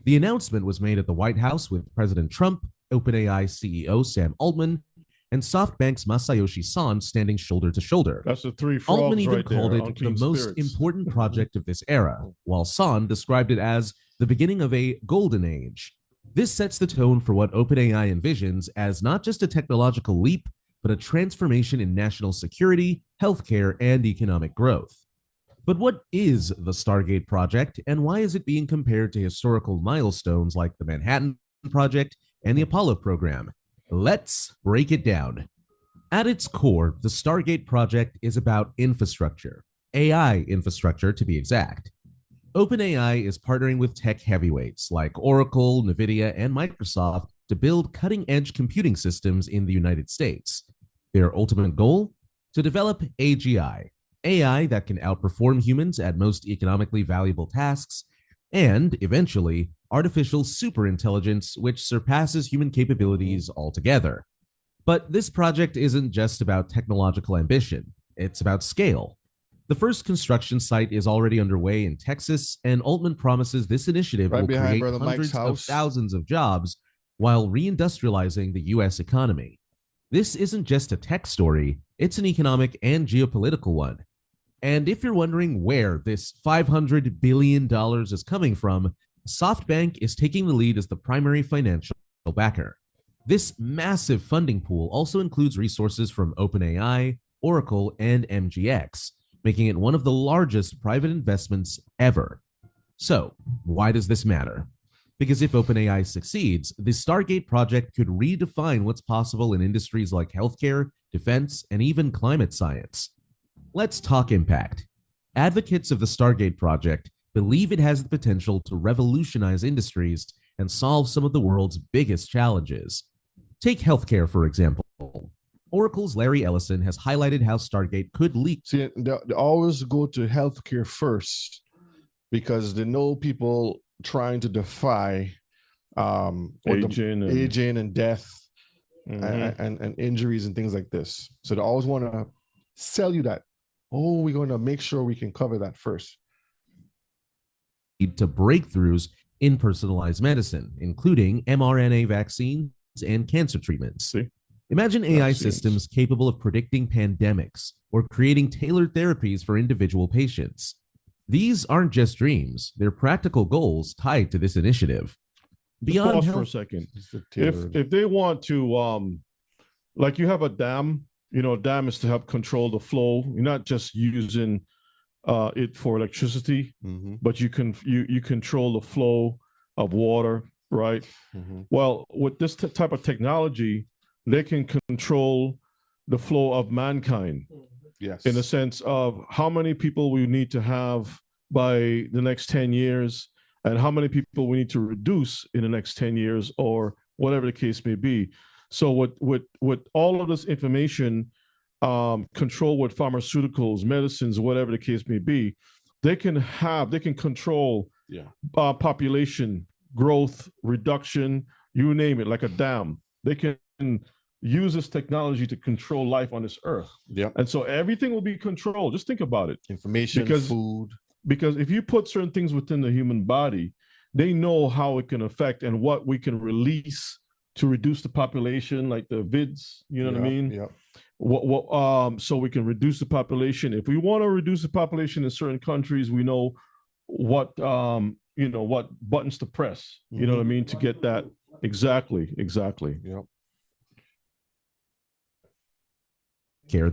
The announcement was made at the White House with President Trump, OpenAI CEO Sam Altman, and SoftBank's Masayoshi Son standing shoulder to shoulder. That's the 3 frogs. Altman even right called there, it the most important project of this era, while Son described it as the beginning of a golden age. This sets the tone for what OpenAI envisions as not just a technological leap, but a transformation in national security, healthcare, and economic growth. But what is the Stargate project, and why is it being compared to historical milestones like the Manhattan Project and the Apollo program? Let's break it down. At its core, the Stargate project is about infrastructure, AI infrastructure to be exact. OpenAI is partnering with tech heavyweights like Oracle, NVIDIA, and Microsoft to build cutting-edge computing systems in the United States. Their ultimate goal? To develop AGI, AI that can outperform humans at most economically valuable tasks, and eventually, artificial superintelligence which surpasses human capabilities altogether. But this project isn't just about technological ambition, it's about scale. The first construction site is already underway in Texas, and Altman promises this initiative Right will behind create Brother Mike's hundreds of house. thousands of jobs while reindustrializing the US economy. This isn't just a tech story, it's an economic and geopolitical one. And if you're wondering where this $500 billion is coming from, SoftBank is taking the lead as the primary financial backer. This massive funding pool also includes resources from OpenAI, Oracle, and MGX, making it one of the largest private investments ever. So, why does this matter? Because if OpenAI succeeds, the Stargate project could redefine what's possible in industries like healthcare, defense, and even climate science. Let's talk impact. Advocates of the Stargate project believe it has the potential to revolutionize industries and solve some of the world's biggest challenges. Take healthcare, for example. Oracle's Larry Ellison has highlighted how Stargate could lead. See, they always go to healthcare first because they know people trying to defy aging and death and injuries and things like this. So they always want to sell you that. Oh, we're going to make sure we can cover that first. To breakthroughs in personalized medicine, including mRNA vaccines and cancer treatments. See? Imagine AI Vaccines. systems capable of predicting pandemics or creating tailored therapies for individual patients. These aren't just dreams, they're practical goals tied to this initiative. Beyond pause health, for a second. If they want to, like you have a dam, a dam is to help control the flow. You're not just using it for electricity, but you control the flow of water, right? Well, with this type of technology, they can control the flow of mankind. Yes. In the sense of how many people we need to have by the next 10 years and how many people we need to reduce in the next 10 years or whatever the case may be. So with all of this information, control with pharmaceuticals, medicines, whatever the case may be, they can control population growth, reduction, you name it, like a dam. They can use this technology to control life on this earth. Yep. And so everything will be controlled. Just think about it. Information, food. Because if you put certain things within the human body, they know how it can affect and what we can release to reduce the population, like the vids, you know what I mean? Yeah. So we can reduce the population. If we want to reduce the population in certain countries, we know what what buttons to press, you know what I mean, to get that. Exactly. Yep.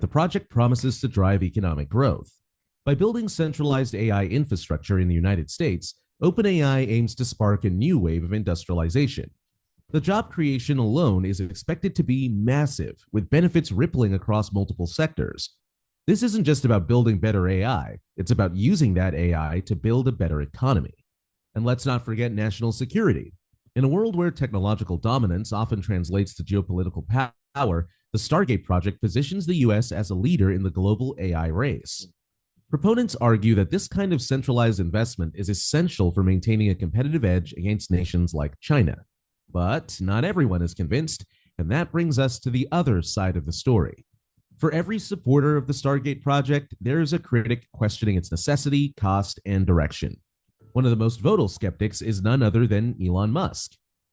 The project promises to drive economic growth. By building centralized AI infrastructure in the United States, OpenAI aims to spark a new wave of industrialization. The job creation alone is expected to be massive, with benefits rippling across multiple sectors. This isn't just about building better AI, it's about using that AI to build a better economy. And let's not forget national security. In a world where technological dominance often translates to geopolitical power, the Stargate project positions the US as a leader in the global AI race. Proponents argue that this kind of centralized investment is essential for maintaining a competitive edge against nations like China. But not everyone is convinced, and that brings us to the other side of the story. For every supporter of the Stargate project, there is a critic questioning its necessity, cost, and direction. One of the most vocal skeptics is none other than Elon Musk.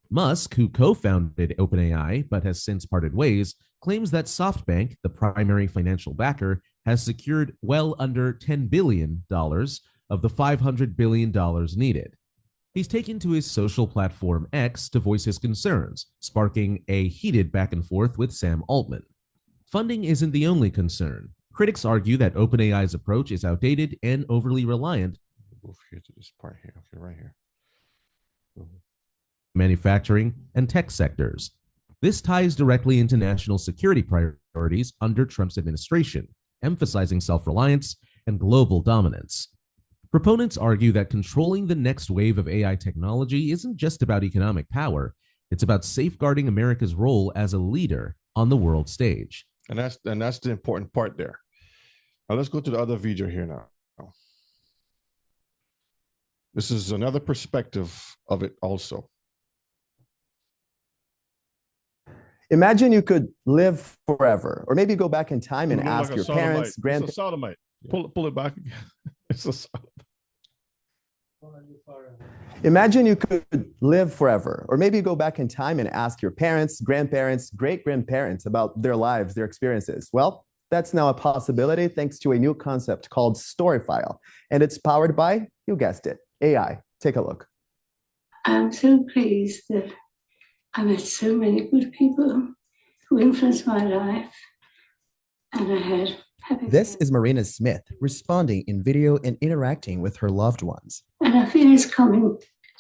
Musk, who co-founded OpenAI but has since parted ways, claims that SoftBank, the primary financial backer, has secured well under $10 billion of the $500 billion needed. He's taken to his social platform X to voice his concerns, sparking a heated back and forth with Sam Altman. Funding isn't the only concern. Critics argue that OpenAI's approach is outdated and overly reliant Move here to this part here. Okay, right here. manufacturing, and tech sectors. This ties directly into national security priorities under Trump's administration, emphasizing self-reliance and global dominance. Proponents argue that controlling the next wave of AI technology isn't just about economic power, It's about safeguarding America's role as a leader on the world stage. And that's the important part there. Now let's go to the other video here now. This is another perspective of it also. Imagine you could live forever, or maybe go back in time and Look ask like a your sodomite. parents, It's a sodomite. Pull it back again. It's a sodomite. Imagine you could live forever, or maybe go back in time and ask your parents, grandparents, great-grandparents about their lives, their experiences. Well, that's now a possibility thanks to a new concept called Storyfile, and it's powered by, you guessed it, AI. Take a look. I'm so pleased that I met so many good people who influenced my life, and I had happy. This is Marina Smith responding in video and interacting with her loved ones. And I feel it's coming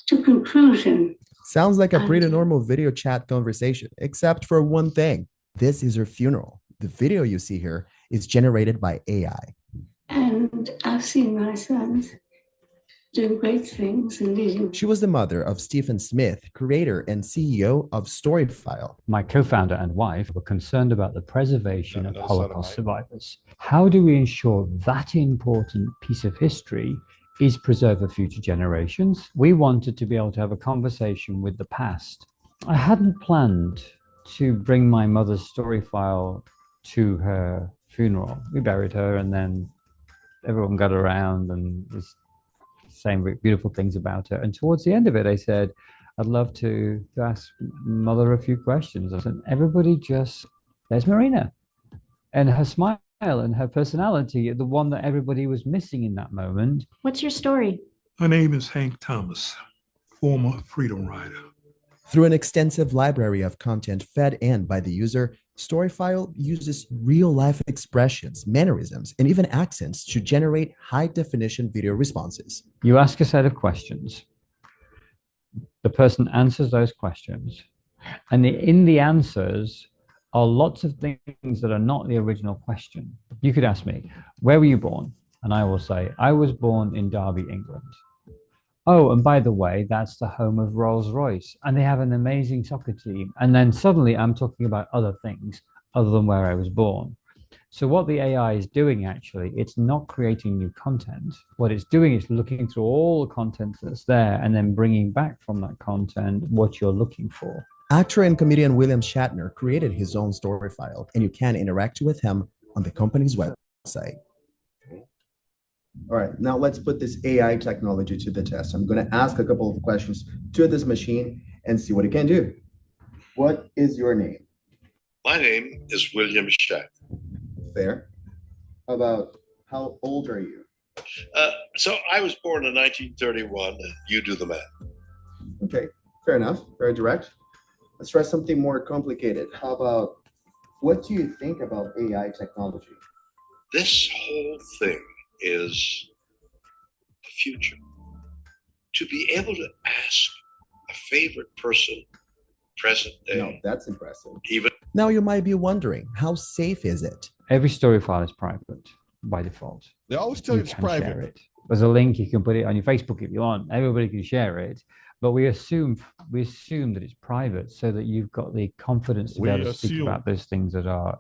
to conclusion. Sounds like a pretty normal video chat conversation, except for one thing. This is her funeral. The video you see here is generated by AI. And I've seen my sons doing great things and leading. She was the mother of Stephen Smith, creator and CEO of Storyfile. My co-founder and wife were concerned about the preservation of Holocaust survivors. How do we ensure that important piece of history is preserved for future generations? We wanted to be able to have a conversation with the past. I hadn't planned to bring my mother's story file to her funeral. We buried her, and then everyone got around and was saying beautiful things about her. And towards the end of it, I said, I'd love to ask Mother a few questions. I said, everybody just, there's Marina. And her smile and her personality, the one that everybody was missing in that moment. What's your story? My name is Hank Thomas, former freedom rider. Through an extensive library of content fed in by the user, Storyfile uses real-life expressions, mannerisms, and even accents to generate high-definition video responses. You ask a set of questions. The person answers those questions. And in the answers are lots of things that are not the original question. You could ask me, where were you born? And I will say, I was born in Derby, England. Oh, and by the way, that's the home of Rolls-Royce, and they have an amazing soccer team. And then suddenly I'm talking about other things other than where I was born. So what the AI is doing, actually, it's not creating new content. What it's doing is looking through all the content that's there and then bringing back from that content what you're looking for. Actor and comedian William Shatner created his own Storyfile, and you can interact with him on the company's website. All right, now let's put this AI technology to the test. I'm going to ask a couple of questions to this machine and see what it can do. What is your name? My name is William Shatner. Fair. How about how old are you? So I was born in 1931. You do the math. Okay, fair enough. Very direct. Let's try something more complicated. How about, what do you think about AI technology? This whole thing is the future. To be able to ask a favorite person, present day. No, that's impressive. Even now you might be wondering, how safe is it? Every story file is private by default. They always tell you it's private. Share it. There's a link, you can put it on your Facebook if you want. Everybody can share it. But we assume that it's private so that you've got the confidence to be able to speak about those things that are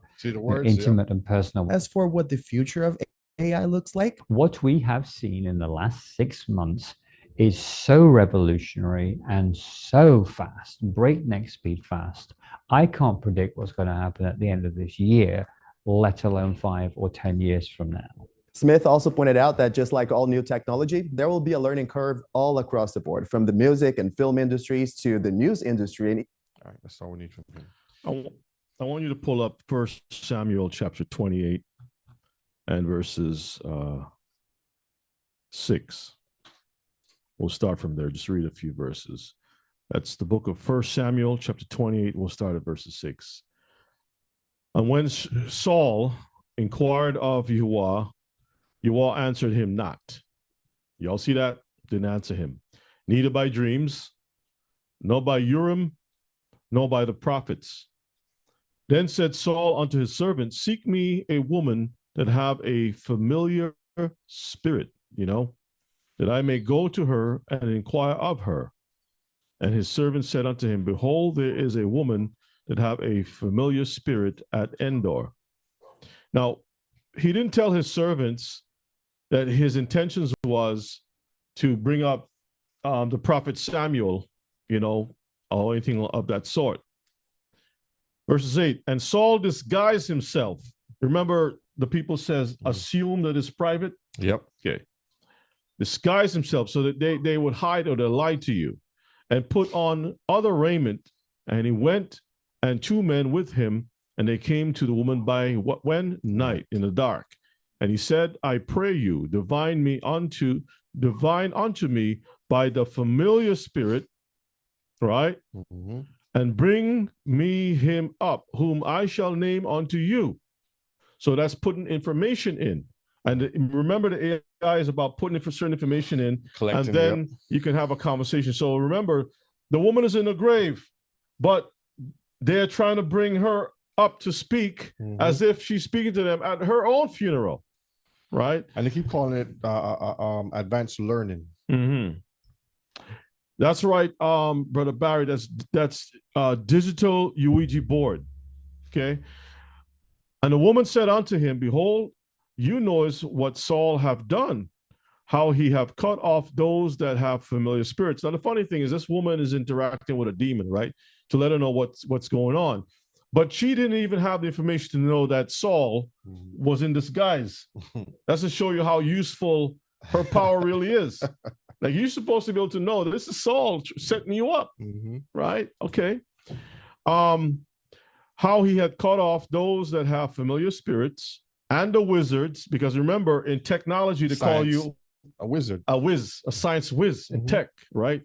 intimate and personal. As for what the future of AI looks like, what we have seen in the last 6 months is so revolutionary and so fast, breakneck speed fast. I can't predict what's going to happen at the end of this year, let alone 5 or 10 years from now. Smith also pointed out that just like all new technology, there will be a learning curve all across the board, from the music and film industries to the news industry. All right, that's all we need from him. I want you to pull up 1 Samuel chapter 28 and verses 6. We'll start from there. Just read a few verses. That's the book of 1 Samuel chapter 28. We'll start at verses 6. And when Saul inquired of Yahuwah, Yahuwah answered him not. Y'all see that? Didn't answer him. Neither by dreams, nor by Urim, nor by the prophets. Then said Saul unto his servant, seek me a woman that have a familiar spirit, that I may go to her and inquire of her. And his servant said unto him, Behold, there is a woman that have a familiar spirit at Endor. Now, he didn't tell his servants that his intentions was to bring up the prophet Samuel, or anything of that sort. Verses 8, and Saul disguised himself. Remember, the people says, assume that it's private. Yep. Okay. Disguise himself so that they would hide or they lie to you, and put on other raiment. And he went, and 2 men with him, and they came to the woman by when? Night, in the dark. And he said, I pray you, divine unto me by the familiar spirit, right? Mm-hmm. And bring me him up, whom I shall name unto you. So that's putting information in. And remember, the AI is about putting certain information in, Collecting, and then you can have a conversation. So remember, the woman is in the grave, but they're trying to bring her up to speak as if she's speaking to them at her own funeral, right? And they keep calling it advanced learning. Mm-hmm. That's right, Brother Barry. That's digital Ouija board. Okay. And the woman said unto him, Behold, you know what Saul have done, how he have cut off those that have familiar spirits. Now, the funny thing is, this woman is interacting with a demon, right? To let her know what's going on. But she didn't even have the information to know that Saul was in disguise. That's to show you how useful her power really is. Like, you're supposed to be able to know that this is Saul setting you up, right? Okay. How he had cut off those that have familiar spirits and the wizards, because remember, in technology, they call you a wizard, a science whiz in tech, right?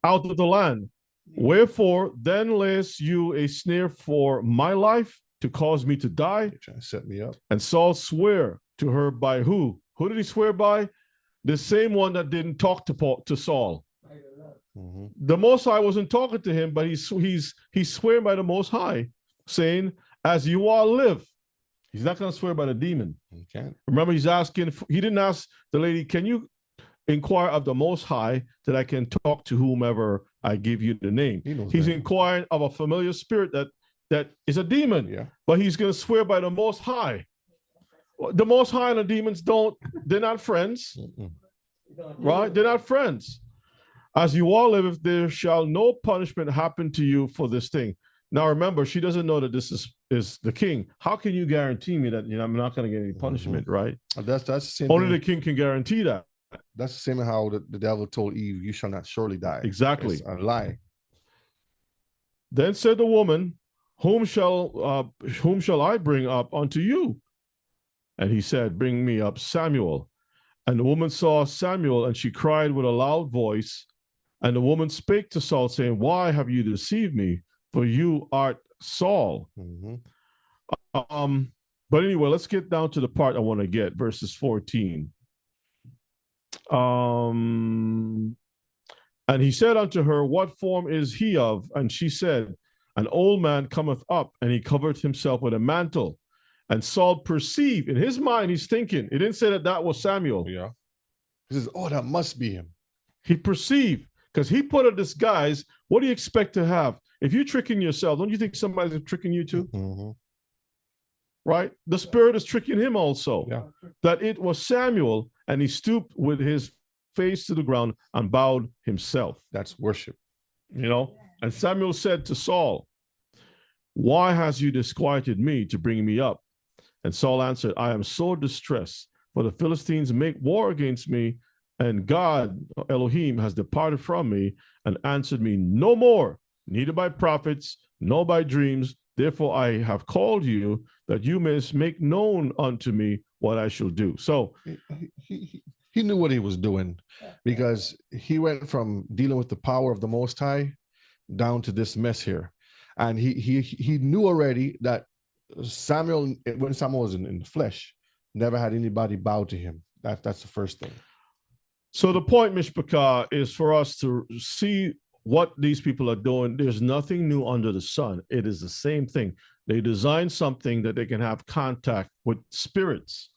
Out of the land. Wherefore, then layest you a snare for my life to cause me to die? You're trying to set me up. And Saul swore to her by who? Who did he swear by? The same one that didn't talk to Saul. The Most High wasn't talking to him, but he's swearing by the Most High, saying, as you all live. He's not going to swear by the demon. Okay. Remember, he didn't ask the lady, can you inquire of the Most High that I can talk to whomever I give you the name? He's inquiring of a familiar spirit that is a demon, but he's going to swear by the Most High. The Most High and the demons they're not friends, right? They're not friends. As you all live, there shall no punishment happen to you for this thing. Now, remember, she doesn't know that this is the king. How can you guarantee me that I'm not going to get any punishment, right? That's the same Only thing. the king can guarantee that. That's the same as how the devil told Eve, you shall not surely die. Exactly. It's a lie. Then said the woman, whom shall I bring up unto you? And he said, bring me up Samuel. And the woman saw Samuel, and she cried with a loud voice. And the woman spake to Saul, saying, why have you deceived me? For you art Saul. But anyway, let's get down to the part I want to get, verses 14. And he said unto her, what form is he of? And she said, an old man cometh up, and he covered himself with a mantle. And Saul perceived, in his mind, he's thinking, it didn't say that was Samuel. Yeah. He says, oh, that must be him. He perceived, because he put a disguise. What do you expect to have? If you're tricking yourself, don't you think somebody's tricking you too? Right? The spirit is tricking him also. Yeah. That it was Samuel, and he stooped with his face to the ground and bowed himself. That's worship. And Samuel said to Saul, why has you disquieted me to bring me up? And Saul answered, I am so distressed, for the Philistines make war against me, and God, Elohim, has departed from me and answered me no more, neither by prophets, nor by dreams. Therefore I have called you, that you may make known unto me what I shall do. So he knew what he was doing, because he went from dealing with the power of the Most High down to this mess here. And he knew already that Samuel, when Samuel was in the flesh, never had anybody bow to him. That's the first thing. So the point, Mishpachah, is for us to see what these people are doing. There's nothing new under the sun. It is the same thing. They design something that they can have contact with spirits.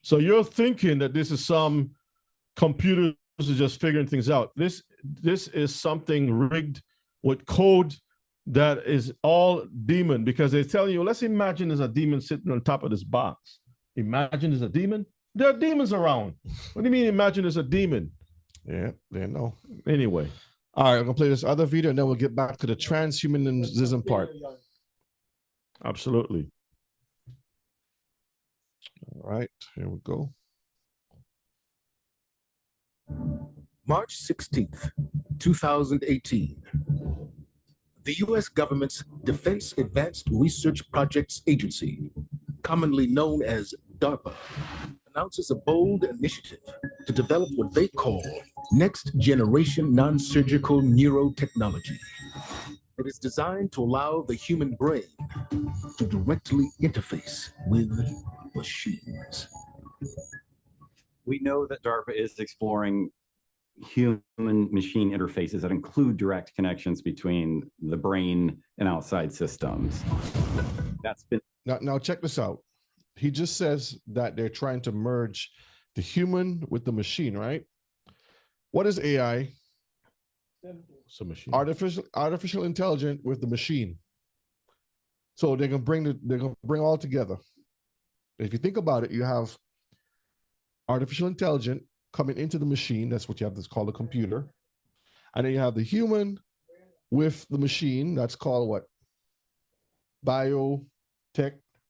So you're thinking that this is some computer are just figuring things out. This is something rigged with code that is all demon, because they tell you, let's imagine there's a demon sitting on top of this box. Imagine there's a demon. There are demons around. What do you mean imagine there's a demon? Yeah, they know. Anyway. All right, I'm gonna play this other video and then we'll get back to the transhumanism part. Absolutely. All right, here we go. March 16th, 2018. The U.S. government's Defense Advanced Research Projects Agency, commonly known as DARPA, announces a bold initiative to develop what they call next-generation non-surgical neurotechnology. It is designed to allow the human brain to directly interface with machines. We know that DARPA is exploring human-machine interfaces that include direct connections between the brain and outside systems. That's been now check this out. He just says that they're trying to merge the human with the machine, right? What is AI? It's a machine. Artificial intelligence with the machine. So they're gonna bring all together. If you think about it, you have artificial intelligence coming into the machine. That's what you have. That's called a computer. And then you have the human with the machine. That's called what? Biotech.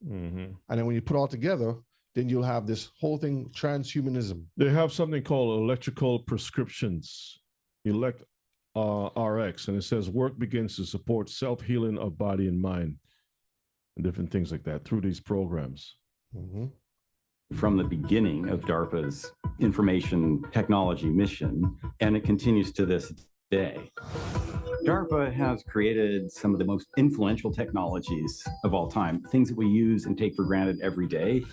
Mm-hmm. And then when you put all together, then you'll have this whole thing, transhumanism. They have something called electrical prescriptions, RX, and it says work begins to support self-healing of body and mind, and different things like that through these programs. Mm-hmm. From the beginning of DARPA's information technology mission, and it continues to this day. DARPA has created some of the most influential technologies of all time, things that we use and take for granted every day,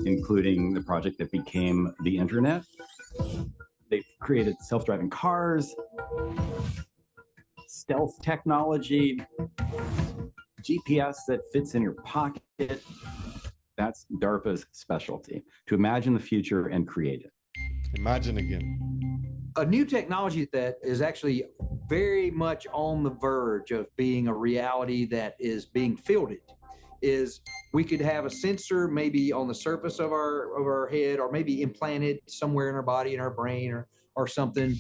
including the project that became the internet. They've created self-driving cars, stealth technology, GPS that fits in your pocket. That's DARPA's specialty, to imagine the future and create it. Imagine again. A new technology that is actually very much on the verge of being a reality that is being fielded is we could have a sensor maybe on the surface of our head, or maybe implanted somewhere in our body, in our brain, or something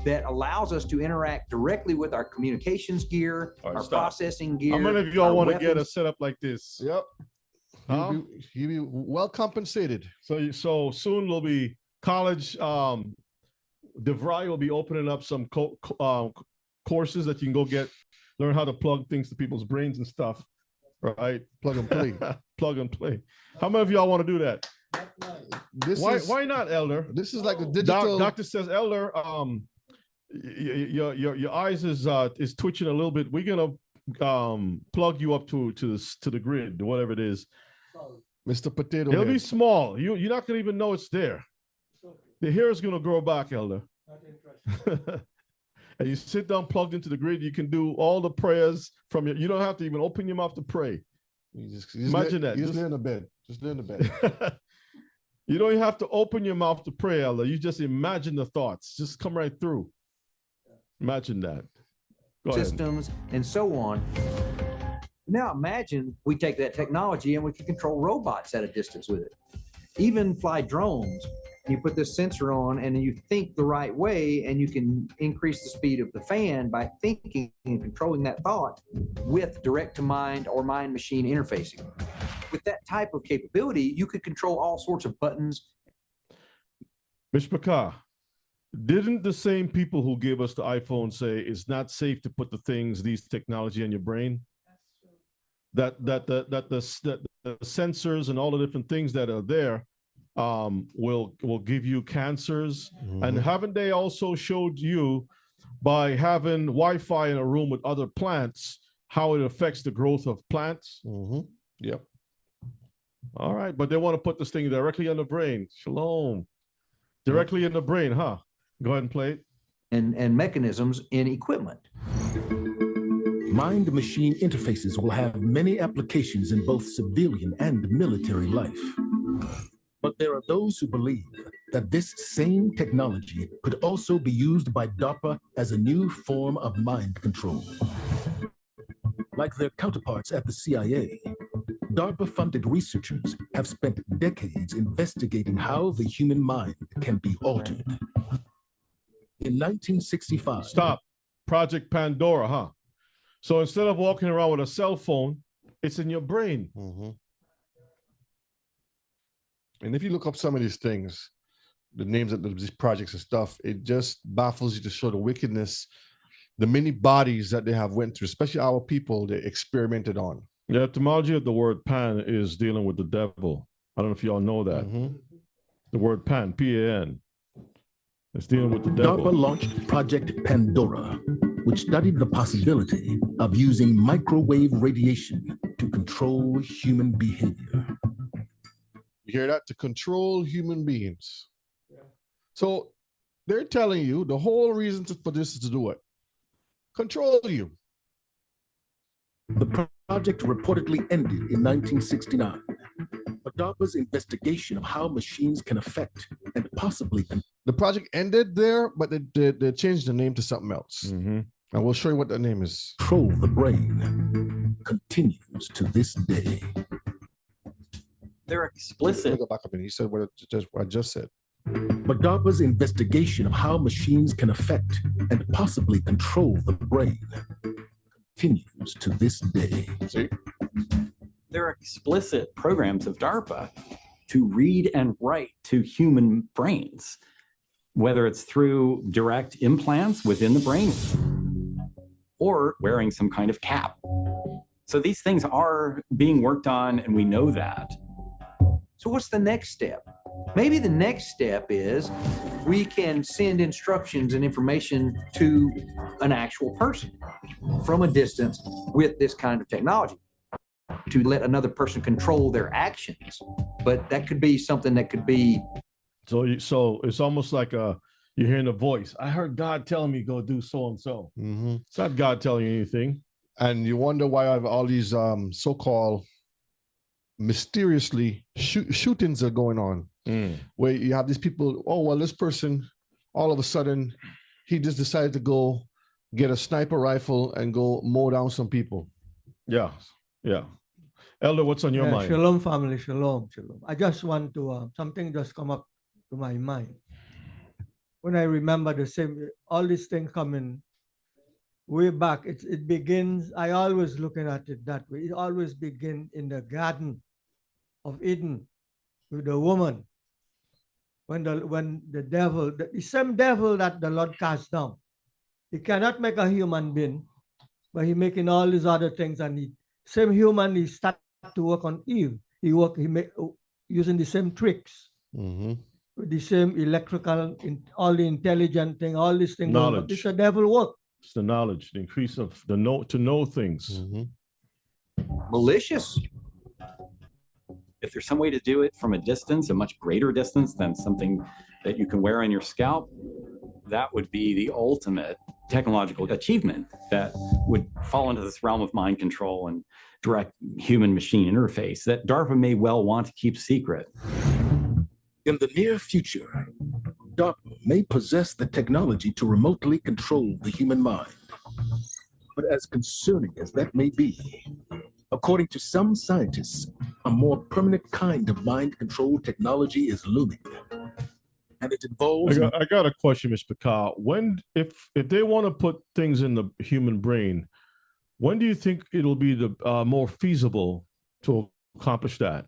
that allows us to interact directly with our communications gear, our processing gear. How many of y'all want to get a setup like this? Yep. Huh? You'll be well compensated. So soon there'll be college. DeVry will be opening up some courses that you can go learn how to plug things to people's brains and stuff. Right? Plug and play. Plug and play. How many of y'all want to do that? Why not, Elder? This is like a digital. Doctor says, Elder, your eyes is twitching a little bit. We're gonna plug you up to the grid, whatever it is. Mr. Potato It'll Head. be small. You're not gonna even know it's there. The hair is gonna grow back, Elder. And you sit down plugged into the grid. You can do all the prayers from you don't have to even open your mouth to pray. Imagine that. You just lay in the bed. Just lay in the bed. You don't have to open your mouth to pray, Elder. You just imagine the thoughts. Just come right through. Imagine that. Systems and so on. Now imagine we take that technology and we can control robots at a distance with it. Even fly drones. You put this sensor on and you think the right way, and you can increase the speed of the fan by thinking and controlling that thought with direct to mind or mind machine interfacing. With that type of capability, you could control all sorts of buttons. Mishpachah, didn't the same people who gave us the iPhone say it's not safe to put these technology in your brain? That the sensors and all the different things that are there will give you cancers. Mm-hmm. And haven't they also showed you by having Wi-Fi in a room with other plants how it affects the growth of plants? Mm-hmm. Yep. All right, but they want to put this thing directly in the brain. Shalom. Directly in the brain, huh? Go ahead and play it. And mechanisms in equipment. Mind-machine interfaces will have many applications in both civilian and military life. But there are those who believe that this same technology could also be used by DARPA as a new form of mind control. Like their counterparts at the CIA, DARPA-funded researchers have spent decades investigating how the human mind can be altered. In 1965... Stop. Project Pandora, huh? So instead of walking around with a cell phone, it's in your brain. And if you look up some of these things, the names of these projects and stuff, it just baffles you to show the wickedness, the many bodies that they have went through, especially our people they experimented on. The etymology of the word pan is dealing with the devil. I don't know if you all know that. The word pan, P-A-N, it's dealing with the devil. DARPA launched Project Pandora, which studied the possibility of using microwave radiation to control human behavior. You hear that? To control human beings. So they're telling you the whole reason for this is to do it. Control you. The project reportedly ended in 1969, but DARPA's investigation of how machines can affect and possibly... The project ended there, but they changed the name to something else. And we'll show you what that name is. Control the brain continues to this day. They're explicit. Go back up and he said what I just said. But DARPA's investigation of how machines can affect and possibly control the brain continues to this day. See? There are explicit programs of DARPA to read and write to human brains, whether it's through direct implants within the brain or wearing some kind of cap. So these things are being worked on, and we know that. So what's the next step? Maybe the next step is we can send instructions and information to an actual person from a distance with this kind of technology to let another person control their actions. But that could be something that could be... So it's almost like you're hearing a voice. I heard God telling me go do so-and-so. It's not God telling you anything. And you wonder why I have all these so-called mysteriously shootings are going on, where you have these people, oh, well, this person, all of a sudden, he just decided to go get a sniper rifle and go mow down some people. Yeah. Elder, what's on your mind? Shalom, family, shalom. I just want to, something just come up to my mind. When I remember all these things coming way back, it begins, I always looking at it that way. It always begins in the Garden of Eden with the woman. When the devil, the same devil that the Lord cast down, he cannot make a human being, but he making all these other things, and same human, he start to work on Eve. He make using the same tricks, with the same electrical, all the intelligent thing, all these things. Knowledge. It's a devil work. It's the knowledge, the increase of the to know things. Malicious. If there's some way to do it from a distance, a much greater distance than something that you can wear on your scalp, that would be the ultimate technological achievement that would fall into this realm of mind control and direct human-machine interface that DARPA may well want to keep secret. In the near future, DARPA may possess the technology to remotely control the human mind. But as concerning as that may be, according to some scientists, a more permanent kind of mind control technology is looming. And it involves... I got a question, Mr. Picard. If they want to put things in the human brain, when do you think it'll be the more feasible to accomplish that?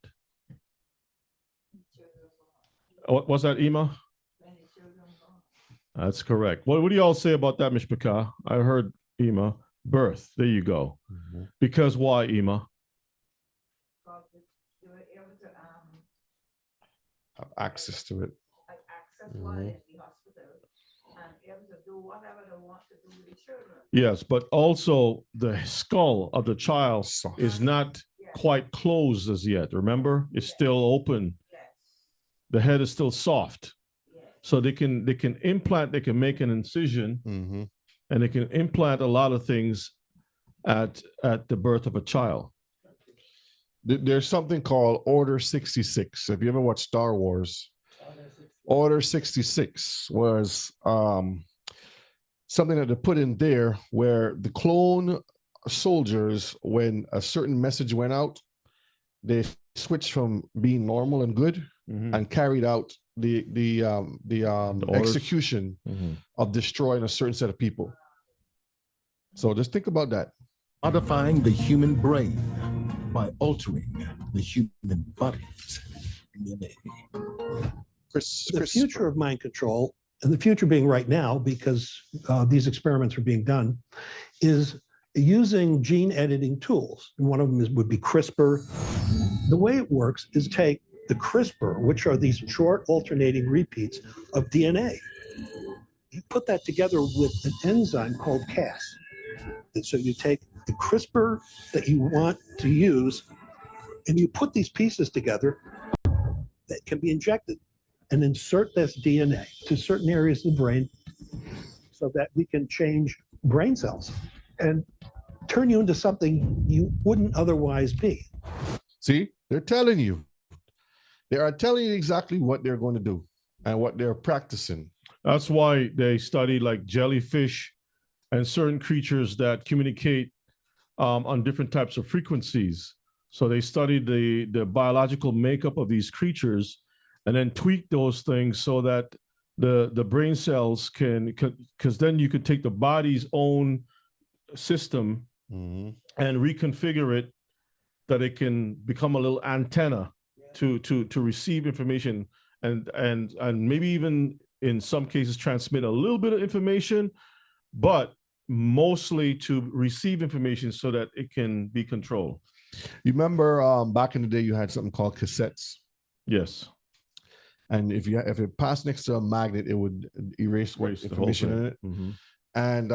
What was that, Ima? That's correct. What do y'all say about that, Mr. Picard? I heard Ima. Birth. There you go. Because why, Ima? Have access to it. Yes, but also the skull of the child is not quite closed as yet. Remember, it's still open. The head is still soft, so they can implant. They can make an incision, and they can implant a lot of things at the birth of a child. There's something called Order 66. If you ever watched Star Wars, Order 66 was something that they put in there where the clone soldiers, when a certain message went out, they switched from being normal and good and carried out the execution of destroying a certain set of people. So just think about that. Modifying the human brain by altering the human body's DNA. The future of mind control, and the future being right now, because these experiments are being done, is using gene editing tools. And one of them would be CRISPR. The way it works is take the CRISPR, which are these short alternating repeats of DNA. You put that together with an enzyme called Cas. And so you take the CRISPR that you want to use, and you put these pieces together that can be injected and insert this DNA to certain areas of the brain so that we can change brain cells and turn you into something you wouldn't otherwise be. See, they're telling you. They are telling you exactly what they're going to do and what they're practicing. That's why they study like jellyfish and certain creatures that communicate on different types of frequencies. So they study the biological makeup of these creatures and then tweak those things so that the brain cells can, because then you could take the body's own system and reconfigure it that it can become a little antenna to receive information and maybe even in some cases transmit a little bit of information, but mostly to receive information so that it can be controlled. You remember back in the day you had something called cassettes? Yes. And if it passed next to a magnet, it would erase what information in it. And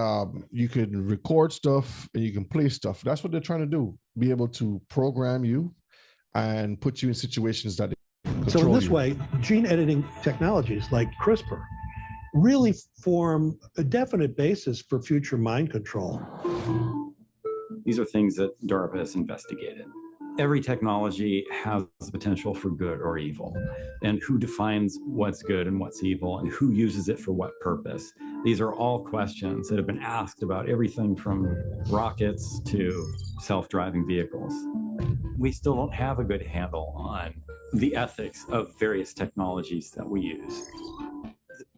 you could record stuff and you can play stuff. That's what they're trying to do, be able to program you and put you in situations that So in this way, gene editing technologies like CRISPR really form a definite basis for future mind control. These are things that DARPA has investigated. Every technology has the potential for good or evil, and who defines what's good and what's evil, and who uses it for what purpose. These are all questions that have been asked about everything from rockets to self-driving vehicles. We still don't have a good handle on the ethics of various technologies that we use.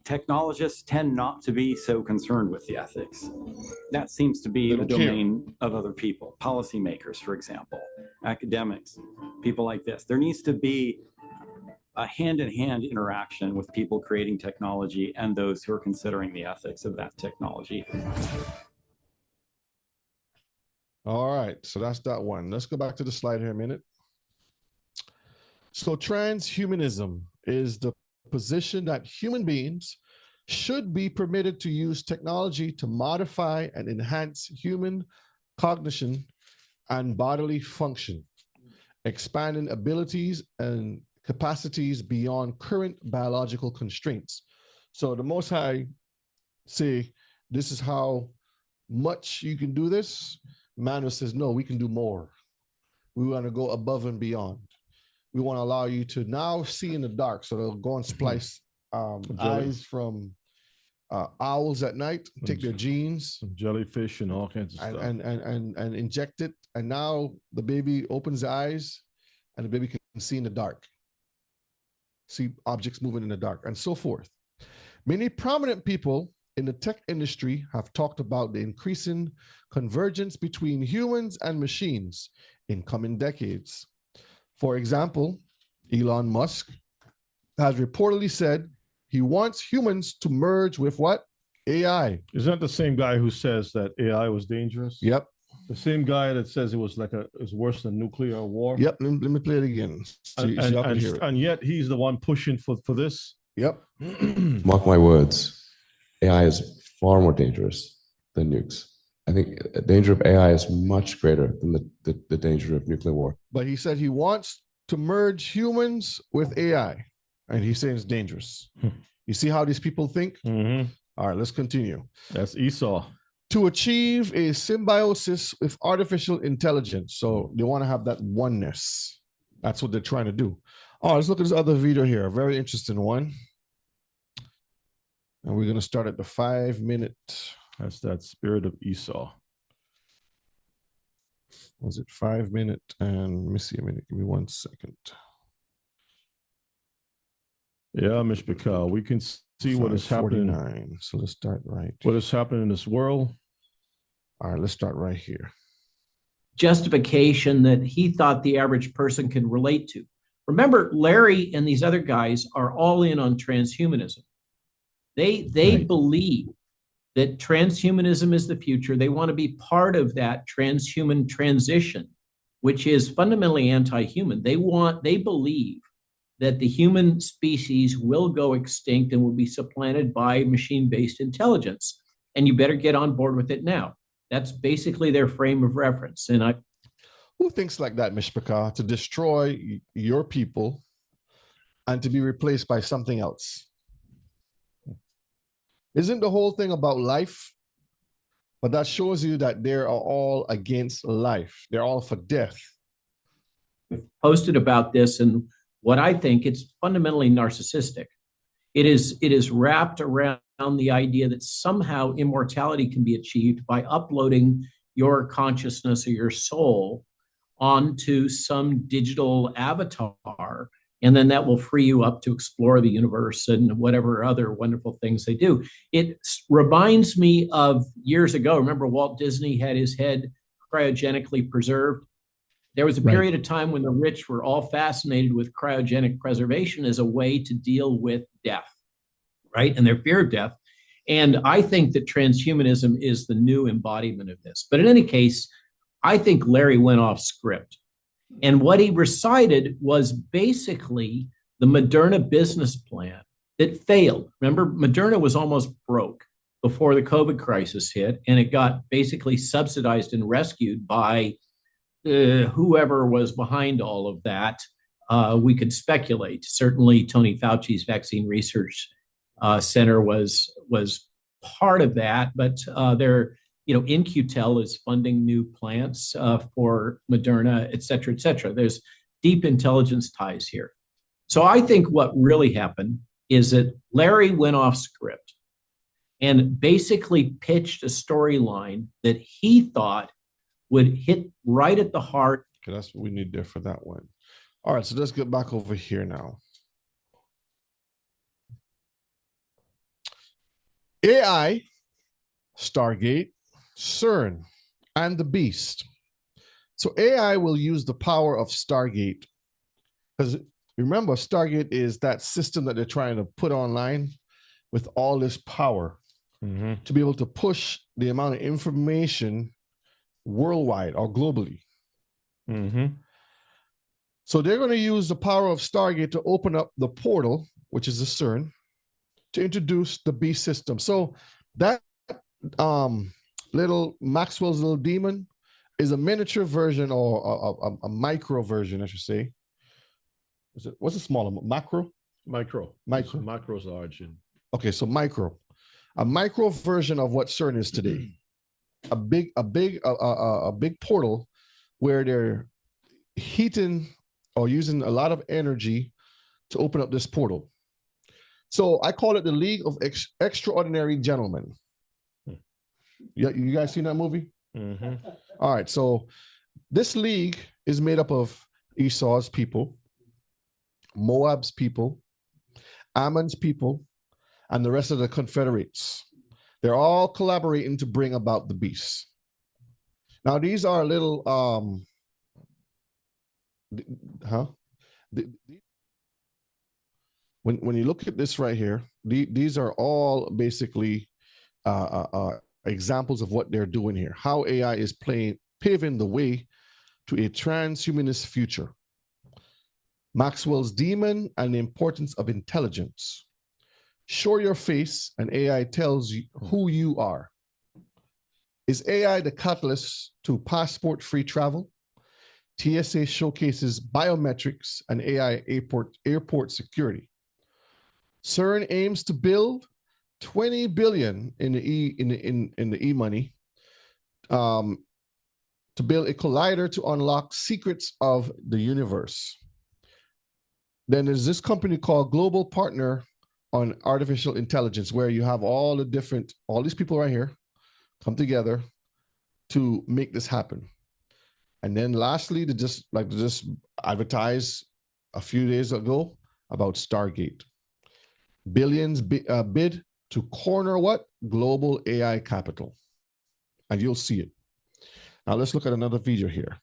Technologists tend not to be so concerned with the ethics. That seems to be the domain of other people, policymakers, for example, academics, people like this. There needs to be a hand-in-hand interaction with people creating technology and those who are considering the ethics of that technology. All right, so that's that one. Let's go back to the slide here a minute. So transhumanism is the position that human beings should be permitted to use technology to modify and enhance human cognition and bodily function, expanding abilities and capacities beyond current biological constraints. So the Most High say, this is how much you can do this. Man says, no, we can do more. We want to go above and beyond. We want to allow you to now see in the dark. So they'll go and splice eyes from owls at night, take their genes, jellyfish and all kinds of stuff, and inject it. And now the baby opens the eyes and the baby can see in the dark, see objects moving in the dark, and so forth. Many prominent people in the tech industry have talked about the increasing convergence between humans and machines in coming decades. For example, Elon Musk has reportedly said he wants humans to merge with what? AI. Isn't that the same guy who says that AI was dangerous? Yep. The same guy that says it was worse than nuclear war? Yep. Let me play it again. And yet he's the one pushing for this? Yep. Mark my words, AI is far more dangerous than nukes. I think the danger of AI is much greater than the danger of nuclear war. But he said he wants to merge humans with AI, and he's saying it's dangerous. You see how these people think? All right, let's continue. That's Esau. To achieve a symbiosis with artificial intelligence. So they want to have that oneness. That's what they're trying to do. Oh, let's look at this other video here. A very interesting one. And we're going to start at the 5-minute. That's that spirit of Esau. Was it 5-minute? And let me see a minute. Give me 1 second. Yeah, Mishpachah, we can see what is happening. So let's start right. What is happening in this world? All right, let's start right here. Justification that he thought the average person can relate to. Remember, Larry and these other guys are all in on transhumanism. They Right. believe that transhumanism is the future. They want to be part of that transhuman transition, which is fundamentally anti-human. They believe that the human species will go extinct and will be supplanted by machine-based intelligence. And you better get on board with it now. That's basically their frame of reference. And who thinks like that, Mishpachah, to destroy your people and to be replaced by something else? Isn't the whole thing about life? But that shows you that they are all against life. They're all for death. posted about this, and what I think it's fundamentally narcissistic. It is wrapped around the idea that somehow immortality can be achieved by uploading your consciousness or your soul onto some digital avatar, and then that will free you up to explore the universe and whatever other wonderful things they do. It reminds me of years ago. Remember, Walt Disney had his head cryogenically preserved. There was a period of time when the rich were all fascinated with cryogenic preservation as a way to deal with death, right? And their fear of death. And I think that transhumanism is the new embodiment of this. But in any case, I think Larry went off script. And what he recited was basically the Moderna business plan that failed. Remember, Moderna was almost broke before the COVID crisis hit, and it got basically subsidized and rescued by whoever was behind all of that. We could speculate. Certainly, Tony Fauci's Vaccine Research Center was part of that, but InQtel is funding new plants for Moderna, et cetera, et cetera. There's deep intelligence ties here. So I think what really happened is that Larry went off script and basically pitched a storyline that he thought would hit right at the heart. Okay, that's what we need there for that one. All right, so let's get back over here now. AI, Stargate, CERN, and the Beast. So AI will use the power of Stargate, because remember, Stargate is that system that they're trying to put online with all this power to be able to push the amount of information worldwide or globally. So they're going to use the power of Stargate to open up the portal, which is the CERN, to introduce the Beast system. So that little Maxwell's little demon is a miniature version or a micro version, I should say. What's a smaller? Macro? Micro. Micro. Macro's large. Okay, so micro. A micro version of what CERN is today. A big portal where they're heating or using a lot of energy to open up this portal. So I call it the League of Extraordinary Gentlemen. Yeah, you guys seen that movie? All right, so this league is made up of Esau's people, Moab's people, Ammon's people, and the rest of the Confederates. They're all collaborating to bring about the beast. Now, these are little, when you look at this right here, these are all basically examples of what they're doing here, how AI is paving the way to a transhumanist future. Maxwell's demon and the importance of intelligence. Show your face and AI tells you who you are. Is AI the catalyst to passport-free travel? TSA showcases biometrics and AI airport security. CERN aims to build 20 billion in the e-money to build a collider to unlock secrets of the universe. Then there's this company called Global Partner on artificial intelligence, where you have all these people right here come together to make this happen. And then lastly, to just advertise a few days ago about Stargate. Billions bid to corner what? Global AI capital. And you'll see it. Now let's look at another video here.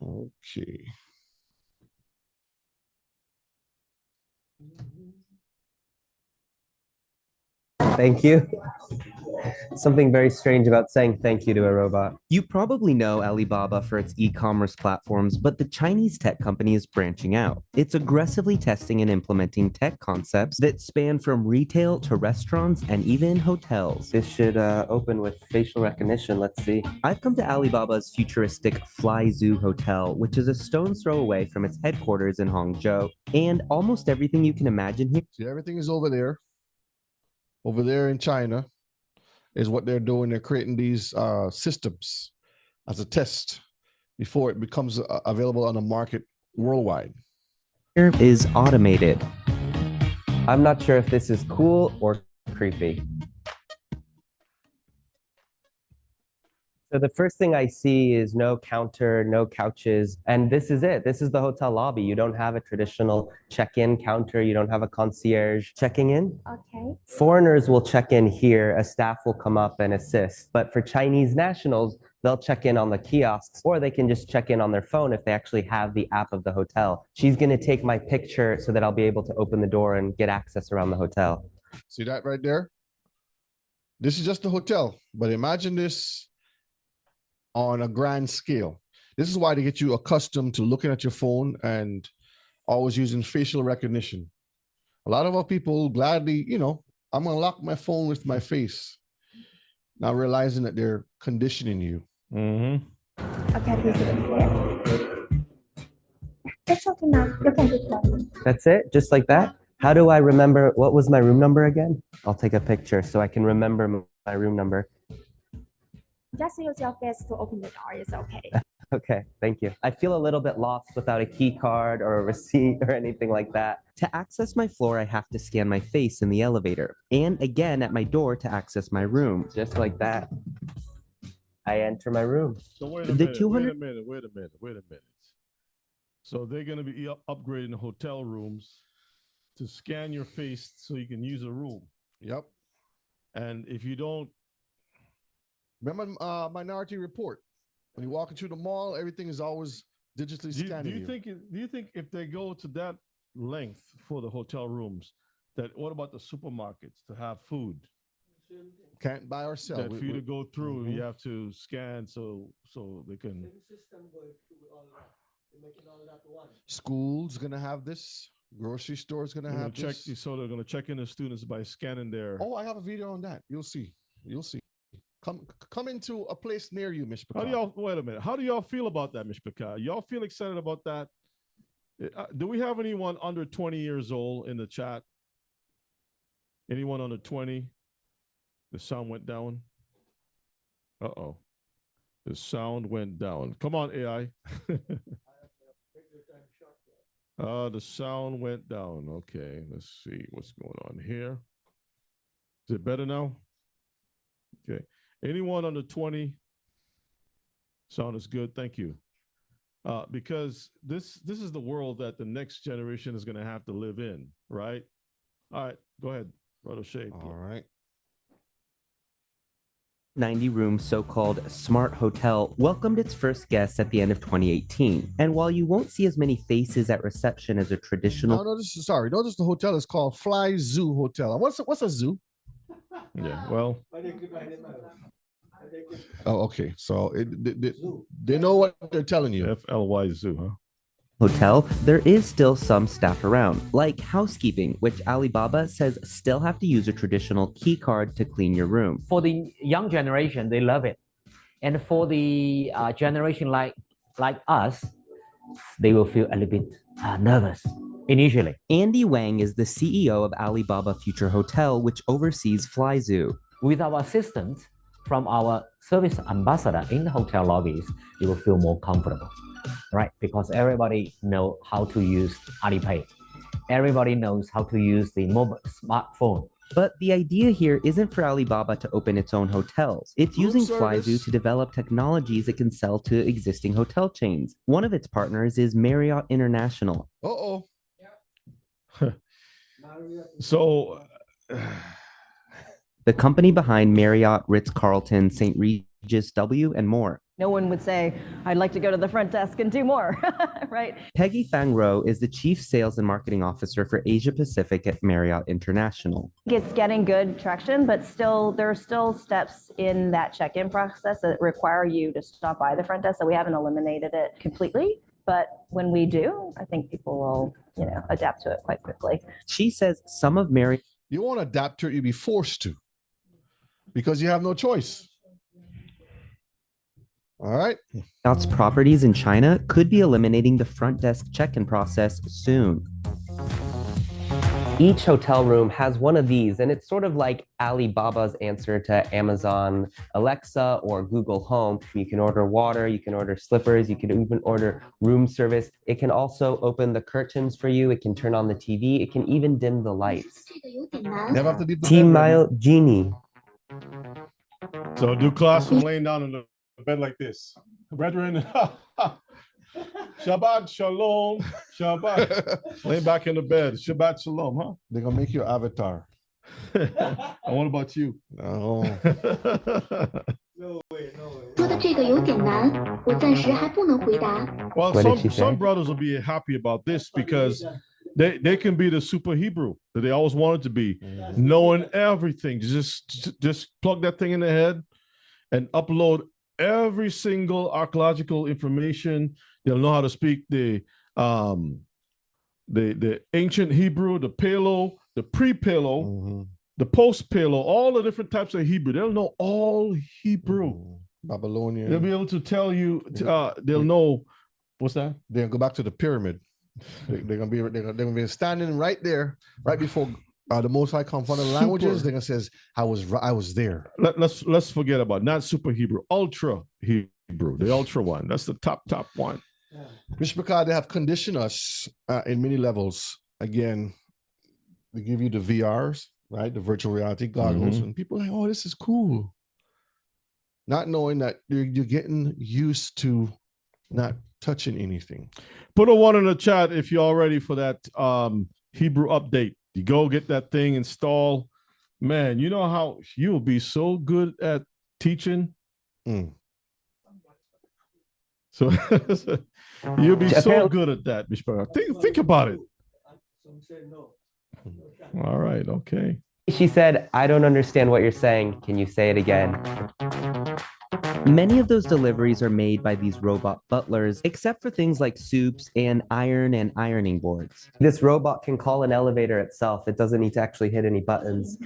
Okay. Thank you. Something very strange about saying thank you to a robot. You probably know Alibaba for its e-commerce platforms, but the Chinese tech company is branching out. It's aggressively testing and implementing tech concepts that span from retail to restaurants and even hotels. This should open with facial recognition. Let's see. I've come to Alibaba's futuristic Fly Zoo Hotel, which is a stone's throw away from its headquarters in Hangzhou, and almost everything you can imagine here. See, everything is over there. Over there in China is what they're doing. They're creating these systems as a test before it becomes available on the market worldwide. Here is automated. I'm not sure if this is cool or creepy. So the first thing I see is no counter, no couches, and this is it. This is the hotel lobby. You don't have a traditional check-in counter. You don't have a concierge checking in. Okay. Foreigners will check in here. A staff will come up and assist. But for Chinese nationals, they'll check in on the kiosks, or they can just check in on their phone if they actually have the app of the hotel. She's going to take my picture so that I'll be able to open the door and get access around the hotel. See that right there? This is just the hotel, but imagine this on a grand scale. This is why they get you accustomed to looking at your phone and always using facial recognition. A lot of our people gladly, I'm gonna lock my phone with my face, not realizing that they're conditioning you. Okay, please do it. That's okay now. You can record. That's it? Just like that? How do I remember, what was my room number again? I'll take a picture so I can remember my room number. Just use your face to open the door. It's okay. Okay, thank you. I feel a little bit lost without a key card or a receipt or anything like that. To access my floor, I have to scan my face in the elevator and again at my door to access my room. Just like that, I enter my room. So wait a minute. So they're going to be upgrading the hotel rooms to scan your face so you can use a room. Yep. And if you don't, remember Minority Report? When you walk into the mall, everything is always digitally scanning you. Do you think if they go to that length for the hotel rooms, that what about the supermarkets to have food? Can't buy or sell. That for you to go through, you have to scan so they can. School's gonna have this. Grocery store's gonna have this. So they're gonna check in the students by scanning their. Oh, I have a video on that. You'll see. You'll see. Come into a place near you, Mr. How do y'all, wait a minute. How do y'all feel about that, Mr. Picard? Y'all feel excited about that? Do we have anyone under 20 years old in the chat? Anyone under 20? The sound went down. Uh-oh. The sound went down. Come on, AI. The sound went down. Okay, let's see what's going on here. Is it better now? Okay. Anyone under 20? Sound is good. Thank you. Because this is the world that the next generation is going to have to live in, right? All right, go ahead, Brother Shea. All right. 90-room so-called smart hotel welcomed its first guests at the end of 2018. And while you won't see as many faces at reception as a traditional... No, this is the hotel is called Fly Zoo Hotel. What's a zoo? Yeah, well... Oh, okay. So they know what they're telling you. FLY Zoo, huh? Hotel, there is still some staff around, like housekeeping, which Alibaba says still have to use a traditional key card to clean your room. For the young generation, they love it. And for the generation like us, they will feel a little bit nervous initially. Andy Wang is the CEO of Alibaba Future Hotel, which oversees Fly Zoo. With our assistance from our service ambassador in the hotel lobbies, you will feel more comfortable. right? Because everybody know how to use Alipay. Everybody knows how to use the mobile smartphone. But the idea here isn't for Alibaba to open its own hotels. It's Room using service. Flyzoo to develop technologies it can sell to existing hotel chains. One of its partners is Marriott International. Uh-oh. So the company behind Marriott, Ritz-Carlton, St. Regis W, and more. No one would say, I'd like to go to the front desk and do more, right? Peggy Fang Ro is the Chief Sales and Marketing Officer for Asia Pacific at Marriott International. It's getting good traction, but still, there are still steps in that check-in process that require you to stop by the front desk. So we haven't eliminated it completely. But when we do, I think people will, adapt to it quite quickly. She says some of Marriott... You won't adapt to it, you'll be forced to. Because you have no choice. All right. Marriott's properties in China could be eliminating the front desk check-in process soon. Each hotel room has one of these, and it's sort of like Alibaba's answer to Amazon Alexa or Google Home. You can order water, you can order slippers, you can even order room service. It can also open the curtains for you. It can turn on the TV. It can even dim the lights. Never have to leave the T-Mile Genie. So do class from laying down in the bed like this. Brethren, Shabbat Shalom, Shabbat. Lay back in the bed. Shabbat Shalom, huh? They're going to make you an avatar. And what about you? No. Well, some brothers will be happy about this because they can be the super Hebrew that they always wanted to be, knowing everything. Just plug that thing in the head and upload every single archaeological information. They'll know how to speak the ancient Hebrew, the Paleo, the pre-Paleo, the post-Paleo, all the different types of Hebrew. They'll know all Hebrew. Babylonian. They'll be able to tell you. They'll know what's that. They'll go back to the pyramid. They're gonna be standing right there, right before the Most High come from the languages. They're gonna says, "I was there." Let's forget about not super Hebrew, ultra Hebrew, the ultra one. That's the top one. Mr. Picard, they have conditioned us in many levels. Again, they give you the VRs, right? The virtual reality goggles, and people are like, "Oh, this is cool." Not knowing that you're getting used to not touching anything. Put a 1 in the chat if you're all ready for that Hebrew update. You go get that thing installed. Man, you know how you'll be so good at teaching. So you'll be so good at that, Mishpah. Think about it. All right, okay. She said, I don't understand what you're saying. Can you say it again? Many of those deliveries are made by these robot butlers, except for things like soups and ironing boards. This robot can call an elevator itself. It doesn't need to actually hit any buttons.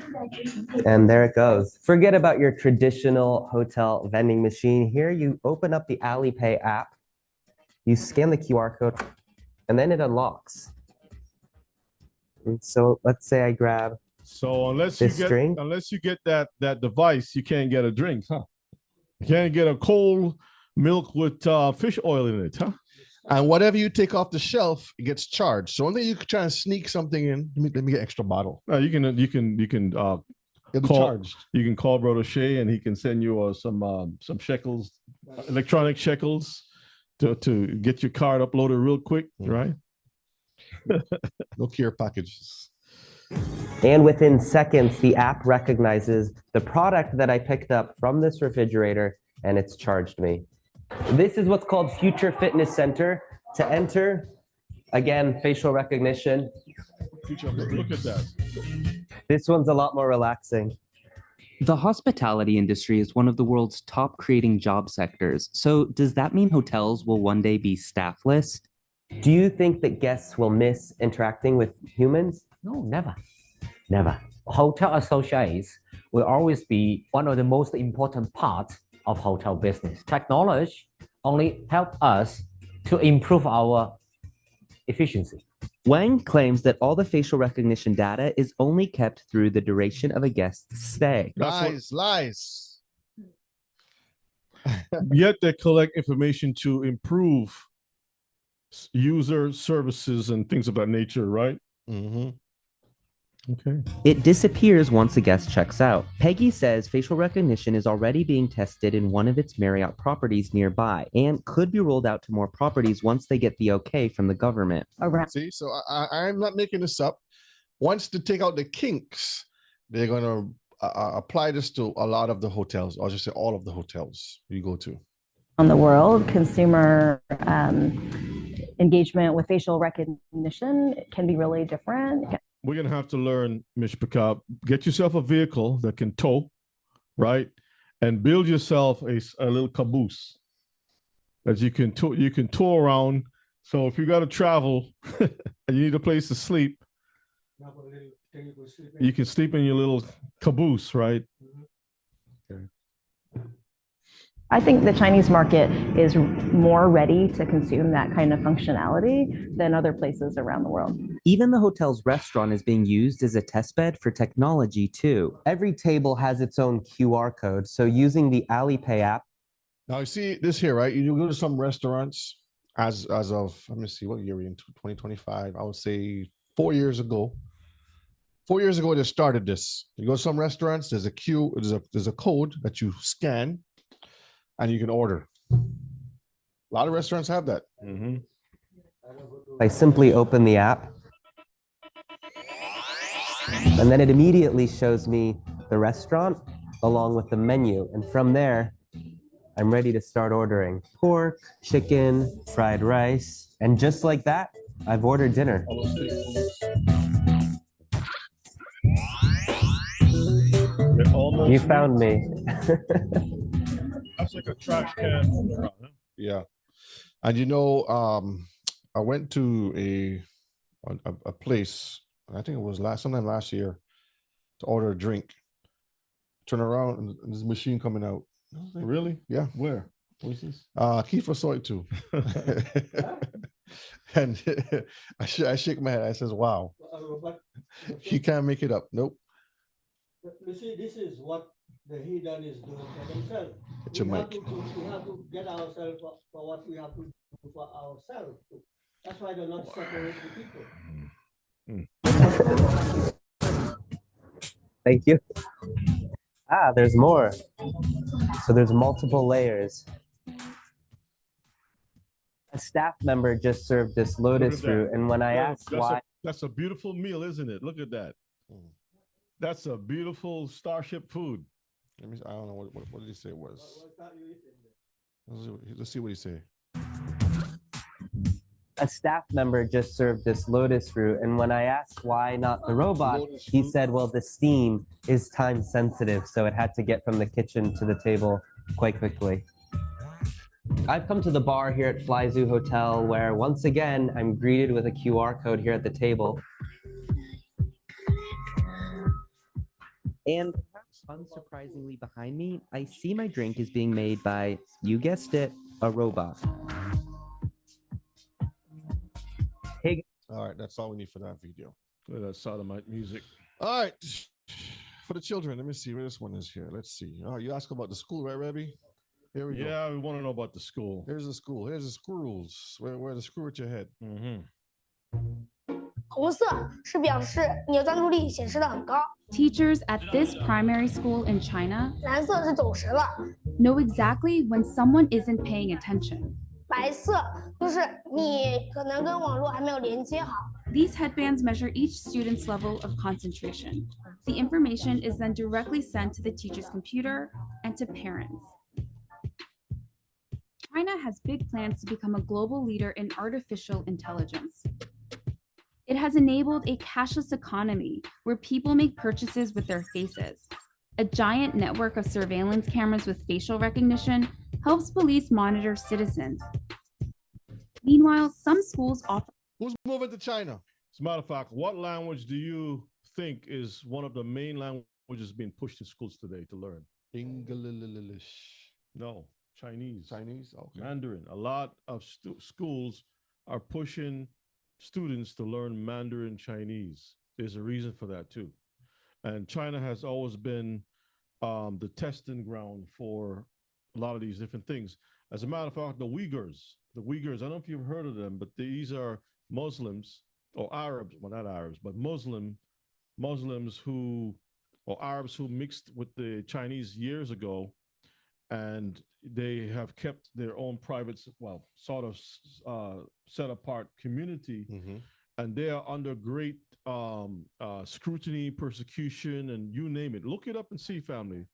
And there it goes. Forget about your traditional hotel vending machine. Here you open up the Alipay app, you scan the QR code, and then it unlocks. And so let's say I grab unless this drink. Unless you get that device, you can't get a drink, huh? You can't get a cold milk with fish oil in it, huh? And whatever you take off the shelf, it gets charged. So only you can try and sneak something in. Let me get extra bottle. You can call. You can call Brother Shea, and he can send you some shekels, electronic shekels, to get your card uploaded real quick, right? No care packages. And within seconds, the app recognizes the product that I picked up from this refrigerator, and it's charged me. This is what's called Future Fitness Center. To enter, again, facial recognition. Look at that. This one's a lot more relaxing. The hospitality industry is one of the world's top creating job sectors. So does that mean hotels will one day be staffless? Do you think that guests will miss interacting with humans? No, never. Never. Hotel associates will always be one of the most important parts of hotel business. Technology only help us to improve our efficiency. Wang claims that all the facial recognition data is only kept through the duration of a guest's stay. Lies. Yet they collect information to improve user services and things of that nature, right? Mm-hmm. Okay. It disappears once a guest checks out. Peggy says facial recognition is already being tested in one of its Marriott properties nearby and could be rolled out to more properties once they get the okay from the government. See, so I'm not making this up. Once they take out the kinks, they're going to apply this to a lot of the hotels, or just say all of the hotels you go to. On the world, consumer engagement with facial recognition can be really different. We're going to have to learn, Mishpaka, get yourself a vehicle that can tow, right? And build yourself a little caboose that you can tow around. So if you got to travel and you need a place to sleep, you can sleep in your little caboose, right? Okay. I think the Chinese market is more ready to consume that kind of functionality than other places around the world. Even the hotel's restaurant is being used as a testbed for technology too. Every table has its own QR code, so using the Alipay app. Now you see this here, right? You go to some restaurants as of, let me see, what year are we in? 2025. I would say 4 years ago. 4 years ago, they started this. You go to some restaurants, there's a code that you scan and you can order. A lot of restaurants have that. Mm-hmm. I simply open the app, and then it immediately shows me the restaurant along with the menu. And from there, I'm ready to start ordering pork, chicken, fried rice. And just like that, I've ordered dinner. You found me. That's like a trash can. Yeah. And I went to a place, I think it was sometime last year, to order a drink. Turn around and this machine coming out. I was like, really? Yeah. Where? What's this? Kiefer saw it too. And I shake my head. I says, wow. He can't make it up. Nope. You see, this is what the heathen is doing for themselves. It's your mic. We have to get ourselves for what we have to do for ourselves. That's why they're not separating the people. Thank you. There's more. So there's multiple layers. A staff member just served this lotus root, and when I asked why... That's a beautiful meal, isn't it? Look at that. That's a beautiful Starship food. I don't know what did he say it was. Let's see what he say. A staff member just served this lotus root, and when I asked why not the robot, he said, well, the steam is time sensitive, so it had to get from the kitchen to the table quite quickly. I've come to the bar here at Fly Zoo Hotel, where once again, I'm greeted with a QR code here at the table. And unsurprisingly behind me, I see my drink is being made by, you guessed it, a robot. Hey. All right, that's all we need for that video. Look at that sodomite music. All right, for the children, let me see where this one is here. Let's see. Oh, you asked about the school, right, Rebbe? Here we go. Yeah, we want to know about the school. Here's the school. Here's the screw rules. Where the screw at your head. Mm-hmm. 红色是表示你的专注力显示的很高。 Teachers at this primary school in China 蓝色是走神了， know exactly when someone isn't paying attention. 白色就是你可能跟网络还没有连接好。 These headbands measure each student's level of concentration. The information is then directly sent to the teacher's computer and to parents. China has big plans to become a global leader in artificial intelligence. It has enabled a cashless economy where people make purchases with their faces. A giant network of surveillance cameras with facial recognition helps police monitor citizens. Meanwhile, some schools offer... Who's moving to China? As a matter of fact, what language do you think is one of the main languages being pushed in schools today to learn? English. No, Chinese. Chinese? Okay. Mandarin. A lot of schools are pushing students to learn Mandarin Chinese. There's a reason for that too. And China has always been the testing ground for a lot of these different things. As a matter of fact, the Uyghurs, the Uyghurs. I don't know if you've heard of them, but these are Muslims or Arabs. Well, not Arabs, but Muslims who or Arabs who mixed with the Chinese years ago, and they have kept their own private, well, sort of set apart community, and they are under great scrutiny, persecution, and you name it. Look it up and see, family.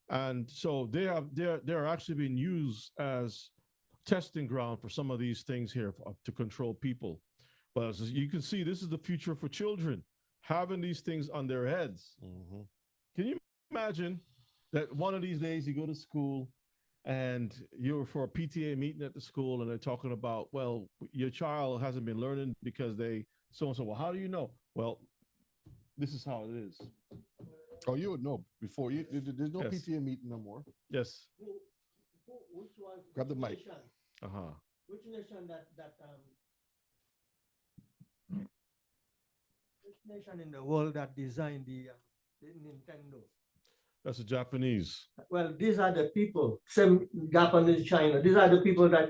And so they're actually being used as testing ground for some of these things here to control people. But as you can see, this is the future for children, having these things on their heads. Can you imagine that one of these days you go to school and you're for a PTA meeting at the school and they're talking about, well, your child hasn't been learning because they so-and-so. Well, how do you know? Well, this is how it is. Oh, you would know before you. There's no Yes. PTA meeting no more. Yes. Which one? Grab the mic. Nation, Uh-huh. which nation which nation in the world that designed the Nintendo? That's the Japanese. Well, these are the people, same Japanese, China. These are the people that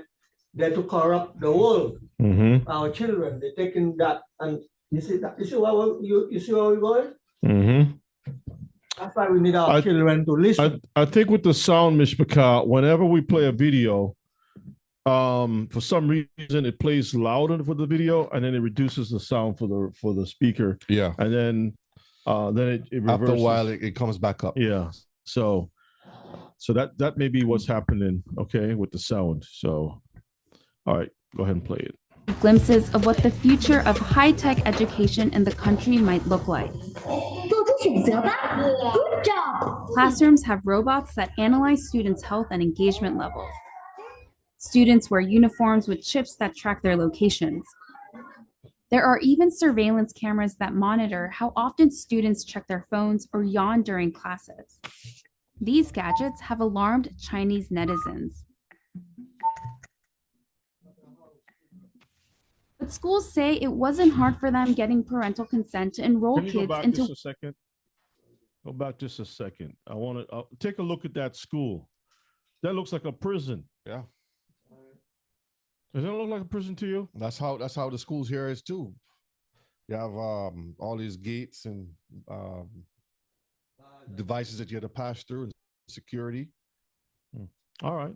they to corrupt the world. Our children, they taking that, and you see that. You see where we're going. That's why we need our children to listen. I think with the sound, Mishpaka, whenever we play a video, for some reason it plays louder for the video, and then it reduces the sound for the speaker. Yeah. And then it reverses. After a while, it comes back up. Yeah. So that may be what's happening, okay, with the sound. So, all right, go ahead and play it. Glimpses of what the future of high-tech education in the country might look like. Good job. Classrooms have robots that analyze students' health and engagement levels. Students wear uniforms with chips that track their locations. There are even surveillance cameras that monitor how often students check their phones or yawn during classes. These gadgets have alarmed Chinese netizens. But schools say it wasn't hard for them getting parental consent to enroll Can you go kids back into. just a second? Go back just a second. I want to take a look at that school. That looks like a prison. Yeah. Does that look like a prison to you? That's how the schools here is too. You have all these gates and devices that you have to pass through and security. All right.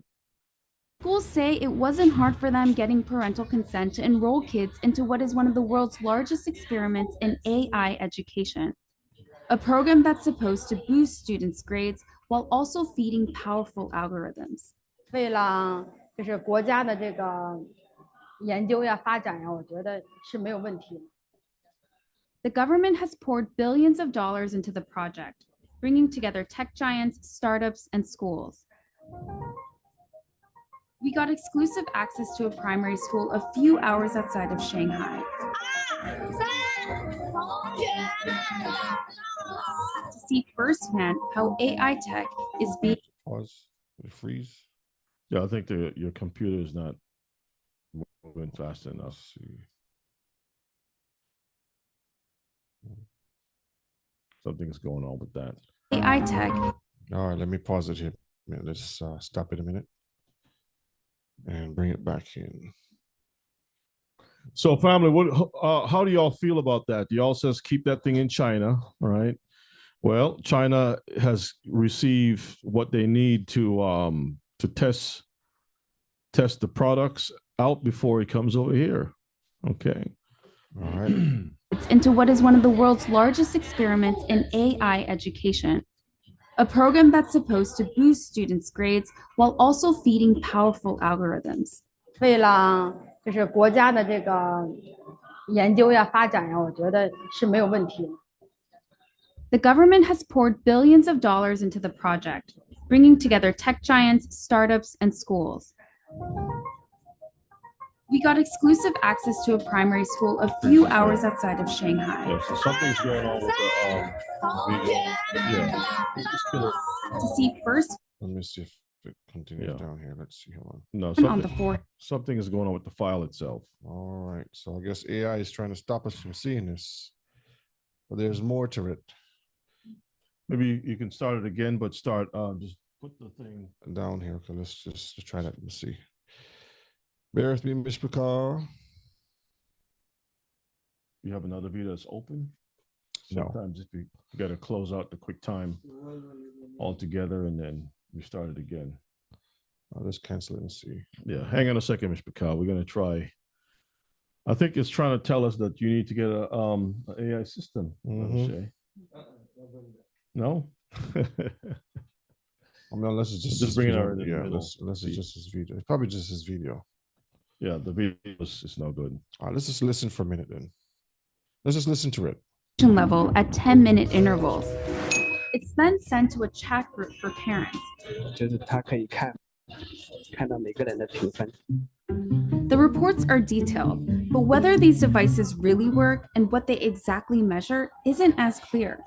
Schools say it wasn't hard for them getting parental consent to enroll kids into what is one of the world's largest experiments in AI education, a program that's supposed to boost students' grades while also feeding powerful algorithms. 为了就是国家的这个研究呀、发展呀，我觉得是没有问题的。The government has poured billions of dollars into the project, bringing together tech giants, startups, and schools. We got exclusive access to a primary school a few hours outside of Shanghai. To see firsthand how AI tech is being. Pause. Freeze. Yeah, I think your computer is not moving fast enough. Something's going on with that. AI tech. All right, let me pause it here. Let's stop it a minute and bring it back in. So, family, how do y'all feel about that? Y'all says keep that thing in China, right? Well, China has received what they need to test the products out before it comes over here. Okay. All right. It's into what is one of the world's largest experiments in AI education, a program that's supposed to boost students' grades while also feeding powerful algorithms. 为了就是国家的这个研究呀、发展呀，我觉得是没有问题的。The government has poured billions of dollars into the project, bringing together tech giants, startups, and schools. We got exclusive access to a primary school a few hours outside of Shanghai. Yeah, so something's going on with the video. Yeah. Just kill it. To see first. Let me see if it continues down here. Let's see. Hold on. No, on the floor. Something is going on with the file itself. All right. So I guess AI is trying to stop us from seeing this. But there's more to it. Maybe you can start it again, but start just put the thing down here. Okay, let's try that. Let's see. Bear with me, Mr. Carr. You have another view that's open? No. Sometimes if you got to close out the QuickTime altogether and then restart it again. I'll just cancel it and see. Yeah, hang on a second, Mr. Carr. We're going to try. I think it's trying to tell us that you need to get a an AI system. No? I mean, unless it's just bring it video. out in the Yeah, middle. unless it's just his video. It's probably just his video. Yeah, the video is no good. All right, let's just listen for a minute then. Let's just listen to it. Level at 10-minute intervals. It's then sent to a chat group for parents. 就是他可以看到每个人的评分。 The reports are detailed, but whether these devices really work and what they exactly measure isn't as clear.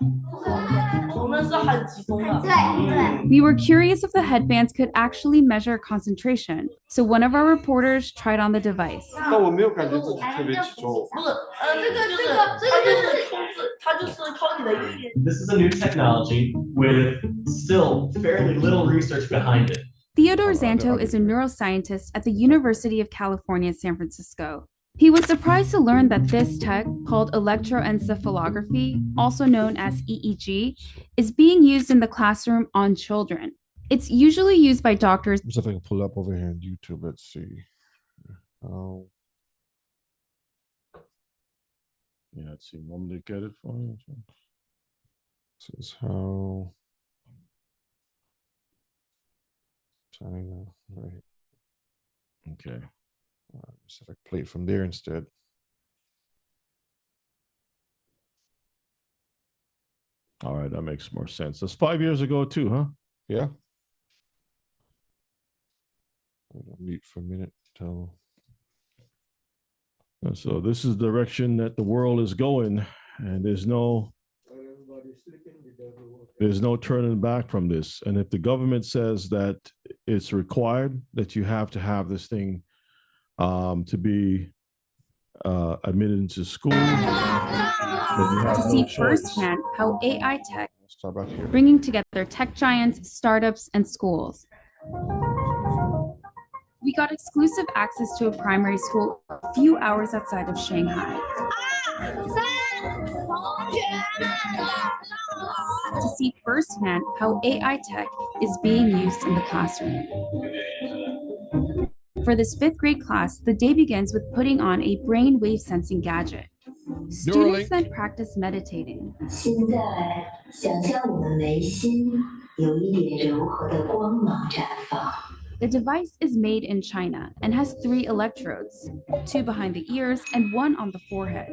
We were curious if the headbands could actually measure concentration, so one of our reporters tried on the device. 但我没有感觉自己特别集中。This is a new technology with still fairly little research behind it. Theodore Zanto is a neuroscientist at the University of California, San Francisco. He was surprised to learn that this tech, called electroencephalography, also known as EEG, is being used in the classroom on children. It's usually used by doctors. Let's see if I can pull up over here on YouTube. Let's see. Yeah, let's see. Want me to get it for you? This is how China, right? Okay. Let's see if I can play it from there instead. All right, that makes more sense. That's 5 years ago too, huh? Yeah. I'll mute for a minute till. So this is the direction that the world is going, and there's no turning back from this. And if the government says that it's required that you have to have this thing to be admitted into school, to see firsthand how AI tech bringing together tech giants, startups, and schools. We got exclusive access to a primary school a few hours outside of Shanghai. To see firsthand how AI tech is being used in the classroom. For this 5th grade class, the day begins with putting on a brainwave sensing gadget. Students then practice meditating. 现在想象我们眉心有一点柔和的光芒绽放。 The device is made in China and has 3 electrodes, 2 behind the ears and 1 on the forehead.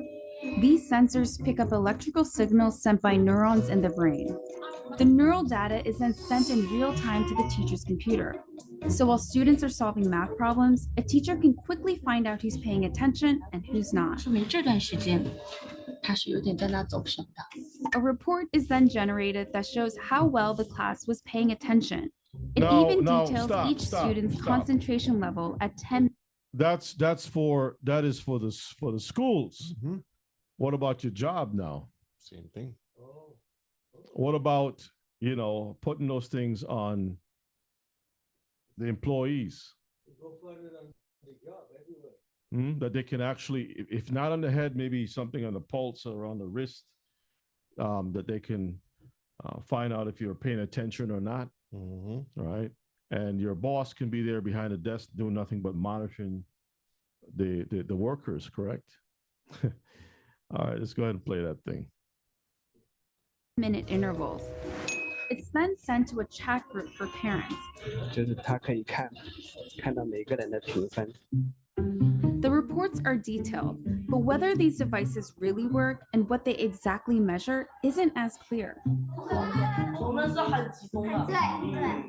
These sensors pick up electrical signals sent by neurons in the brain. The neural data is then sent in real time to the teacher's computer. So while students are solving math problems, a teacher can quickly find out who's paying attention and who's not. 说明这段时间他是有点在那走神的。 A report is then generated that shows how well the class was paying attention. It No, even no, details stop, each stop, student's stop. concentration level at 10. that is for the schools. What about your job now? Same thing. What about, putting those things on the employees? That they can actually, if not on the head, maybe something on the pulse or on the wrist, that they can find out if you're paying attention or not. Right? And your boss can be there behind the desk doing nothing but monitoring the workers, correct? All right, let's go ahead and play that thing. Minute intervals. It's then sent to a chat group for parents. 就是他可以看到每个人的评分。 The reports are detailed, but whether these devices really work and what they exactly measure isn't as clear.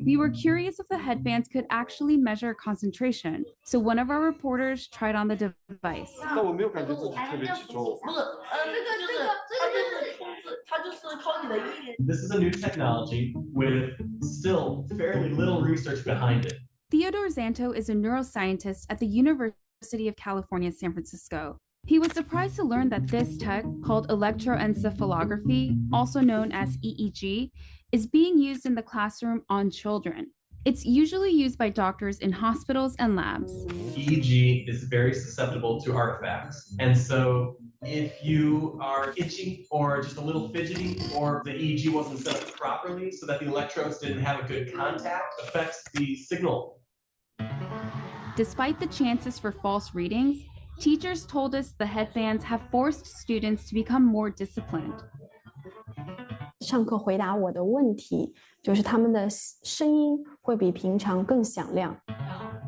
We were curious if the headbands could actually measure concentration, so one of our reporters tried on the device. 但我没有感觉自己特别集中。 This is a new technology with still fairly little research behind it. Theodore Zanto is a neuroscientist at the University of California, San Francisco. He was surprised to learn that this tech, called electroencephalography, also known as EEG, is being used in the classroom on children. It's usually used by doctors in hospitals and labs. EEG is very susceptible to artifacts. And so if you are itchy or just a little fidgety, or the EEG wasn't set up properly so that the electrodes didn't have a good contact, affects the signal. Despite the chances for false readings, teachers told us the headbands have forced students to become more disciplined. 上课回答我的问题，就是他们的声音会比平常更响亮。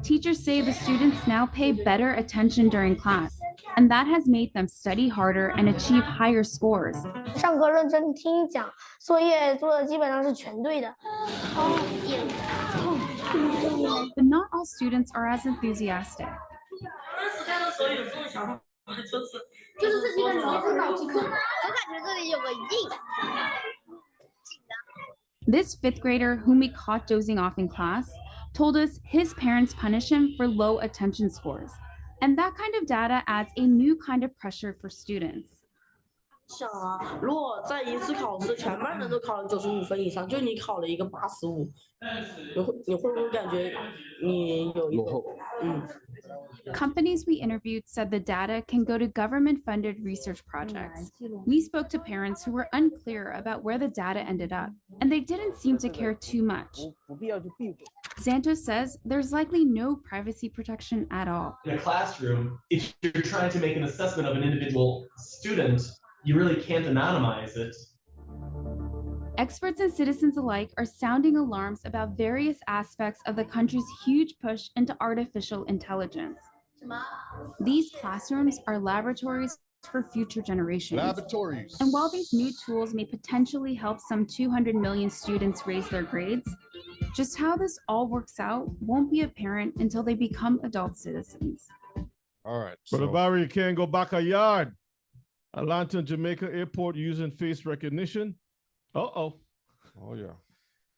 Teachers say the students now pay better attention during class, and that has made them study harder and achieve higher scores. 上课认真听讲，作业做的基本上是全对的。But not all students are as enthusiastic. 就是这几个老师脑筋，我感觉这里有个印。 This fifth grader, whom we caught dozing off in class, told us his parents punish him for low attention scores. And that kind of data adds a new kind of pressure for students. 想啊，如果在一次考试全班人都考了95分以上，就你考了一个85，你会不会感觉你有一个Companies we interviewed said the data can go to government-funded research projects. We spoke to parents who were unclear about where the data ended up, and they didn't seem to care too much. Santos says there's likely no privacy protection at all. In a classroom, if you're trying to make an assessment of an individual student, you really can't anonymize it. Experts and citizens alike are sounding alarms about various aspects of the country's huge push into artificial intelligence. These classrooms are laboratories for future generations. Laboratories. And while these new tools may potentially help some 200 million students raise their grades, just how this all works out won't be apparent until they become adult citizens. All right. Brother Barry, you can't go back a yard. Atlanta and Jamaica Airport using face recognition. Uh-oh. Oh, yeah.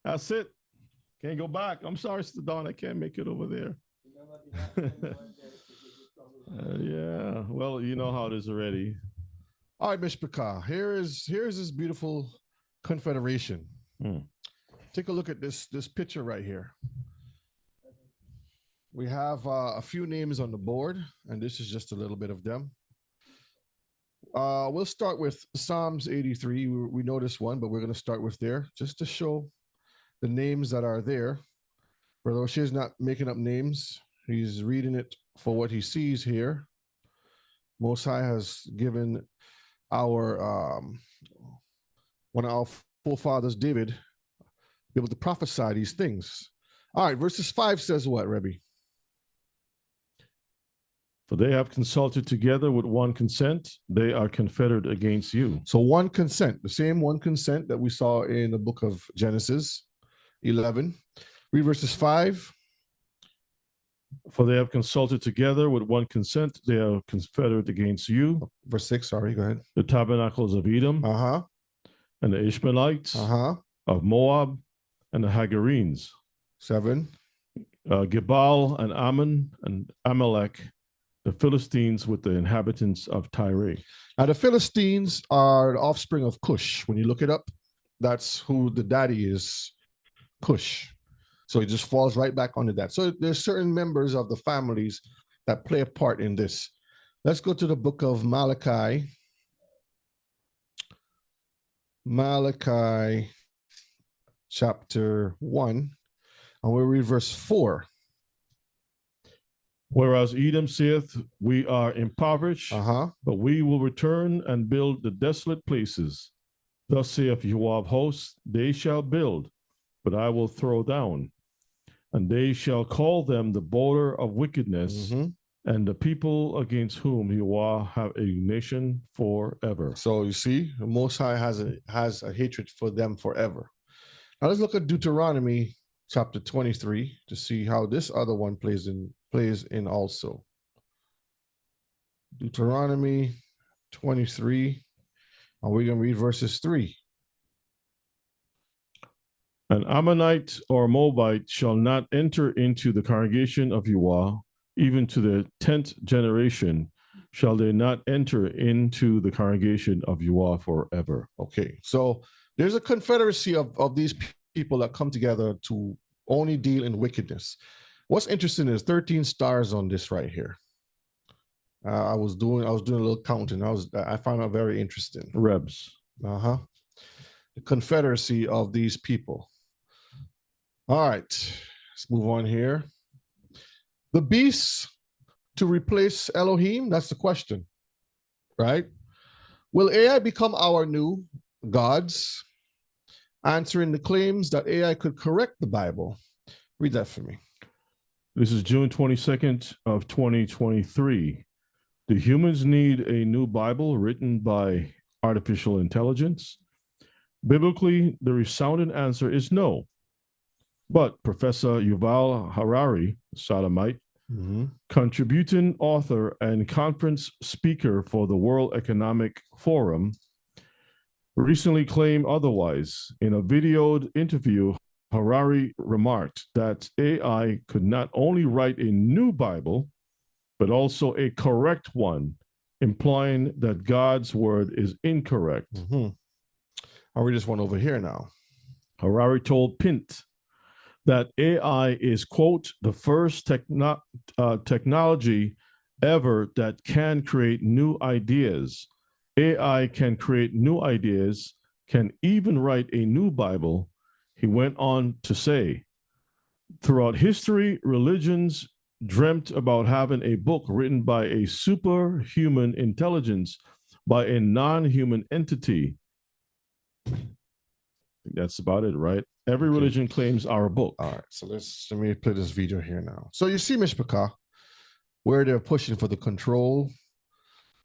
That's it. Can't go back. I'm sorry, Sister Dawn, I can't make it over there. Yeah, well, you know how it is already. All right, Mishpaka, here's this beautiful confederation. Take a look at this picture right here. We have a few names on the board, and this is just a little bit of them. We'll start with Psalms 83. We know this one, but we're going to start with there just to show the names that are there. Brother O'Shea is not making up names. He's reading it for what he sees here. Most High has given our one of our forefathers, David, be able to prophesy these things. All right, verses 5 says what, Rebbe? For they have consulted together with one consent, they are confederate against you. So one consent, the same one consent that we saw in the book of Genesis 11. Read verses 5. For they have consulted together with one consent, they are confederate against you. Verse 6, sorry, go ahead. The tabernacles of Edom, and the Ishmaelites, of Moab, and the Hagarenes. 7. Gebal and Ammon and Amalek, the Philistines with the inhabitants of Tyre. Now the Philistines are the offspring of Cush. When you look it up, that's who the daddy is, Cush. So it just falls right back under that. So there's certain members of the families that play a part in this. Let's go to the book of Malachi. Malachi chapter 1, and we'll read verse 4. Whereas Edom saith, we are impoverished, but we will return and build the desolate places. Thus saith Yahweh of hosts, they shall build, but I will throw down. And they shall call them the border of wickedness, and the people against whom Yahweh have a nation forever. So you see, the Most High has a hatred for them forever. Now let's look at Deuteronomy chapter 23 to see how this other one plays in also. Deuteronomy 23, and we're going to read verses 3. An Ammonite or Moabite shall not enter into the congregation of Yahweh, even to the 10th generation shall they not enter into the congregation of Yahweh forever. Okay, so there's a confederacy of these people that come together to only deal in wickedness. What's interesting is 13 stars on this right here. I was doing a little counting. I found it very interesting. Rebs. The confederacy of these people. All right, let's move on here. The beasts to replace Elohim, that's the question, right? Will AI become our new gods? Answering the claims that AI could correct the Bible. Read that for me. This is June 22nd of 2023. Do humans need a new Bible written by artificial intelligence? Biblically, the resounding answer is no. But Professor Yuval Harari, sodomite, contributing author and conference speaker for the World Economic Forum, recently claimed otherwise. In a videoed interview, Harari remarked that AI could not only write a new Bible, but also a correct one, implying that God's word is incorrect. I'll read this one over here now. Harari told Pint that AI is, quote, the first technology ever that can create new ideas. AI can create new ideas, can even write a new Bible. He went on to say, throughout history, religions dreamt about having a book written by a superhuman intelligence, by a non-human entity. That's about it, right? Every religion claims our book. All right, so let me play this video here now. So you see, Mishpachah, where they're pushing for the control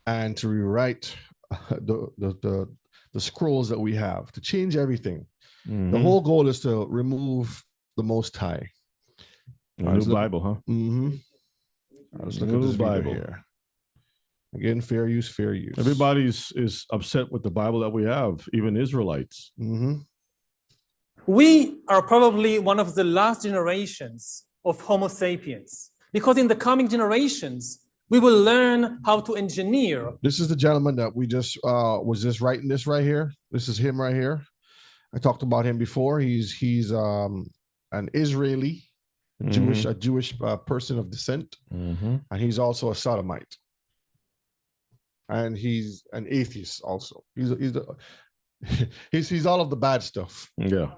and to rewrite the scrolls that we have, to change everything. The whole goal is to remove the Most High. New Bible, huh? Let's look at this Bible here. Again, fair use, fair use. Everybody is upset with the Bible that we have, even Israelites. We are probably one of the last generations of Homo sapiens, because in the coming generations, we will learn how to engineer. This is the gentleman that we just was just writing this right here. This is him right here. I talked about him before. He's an Israeli, a Jewish person of descent, and he's also a sodomite, and he's an atheist also. He's all of the bad stuff. Yeah.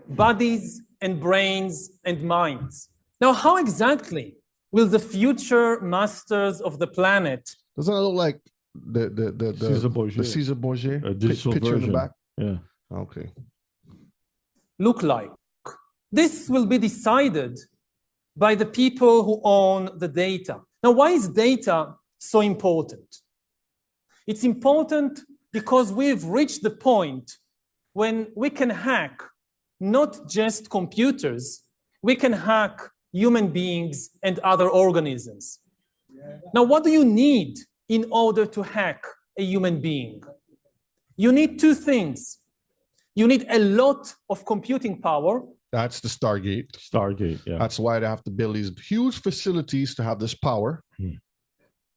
Bodies and brains and minds. Now, how exactly will the future masters of the planet? Doesn't it look like the Caesar Borgia digital picture version. in the back? Yeah. Okay. Look like? This will be decided by the people who own the data. Now, why is data so important? It's important because we've reached the point when we can hack not just computers, we can hack human beings and other organisms. Now, what do you need in order to hack a human being? You need two things. You need a lot of computing power. That's the Stargate. Stargate, yeah. That's why they have to build these huge facilities to have this power.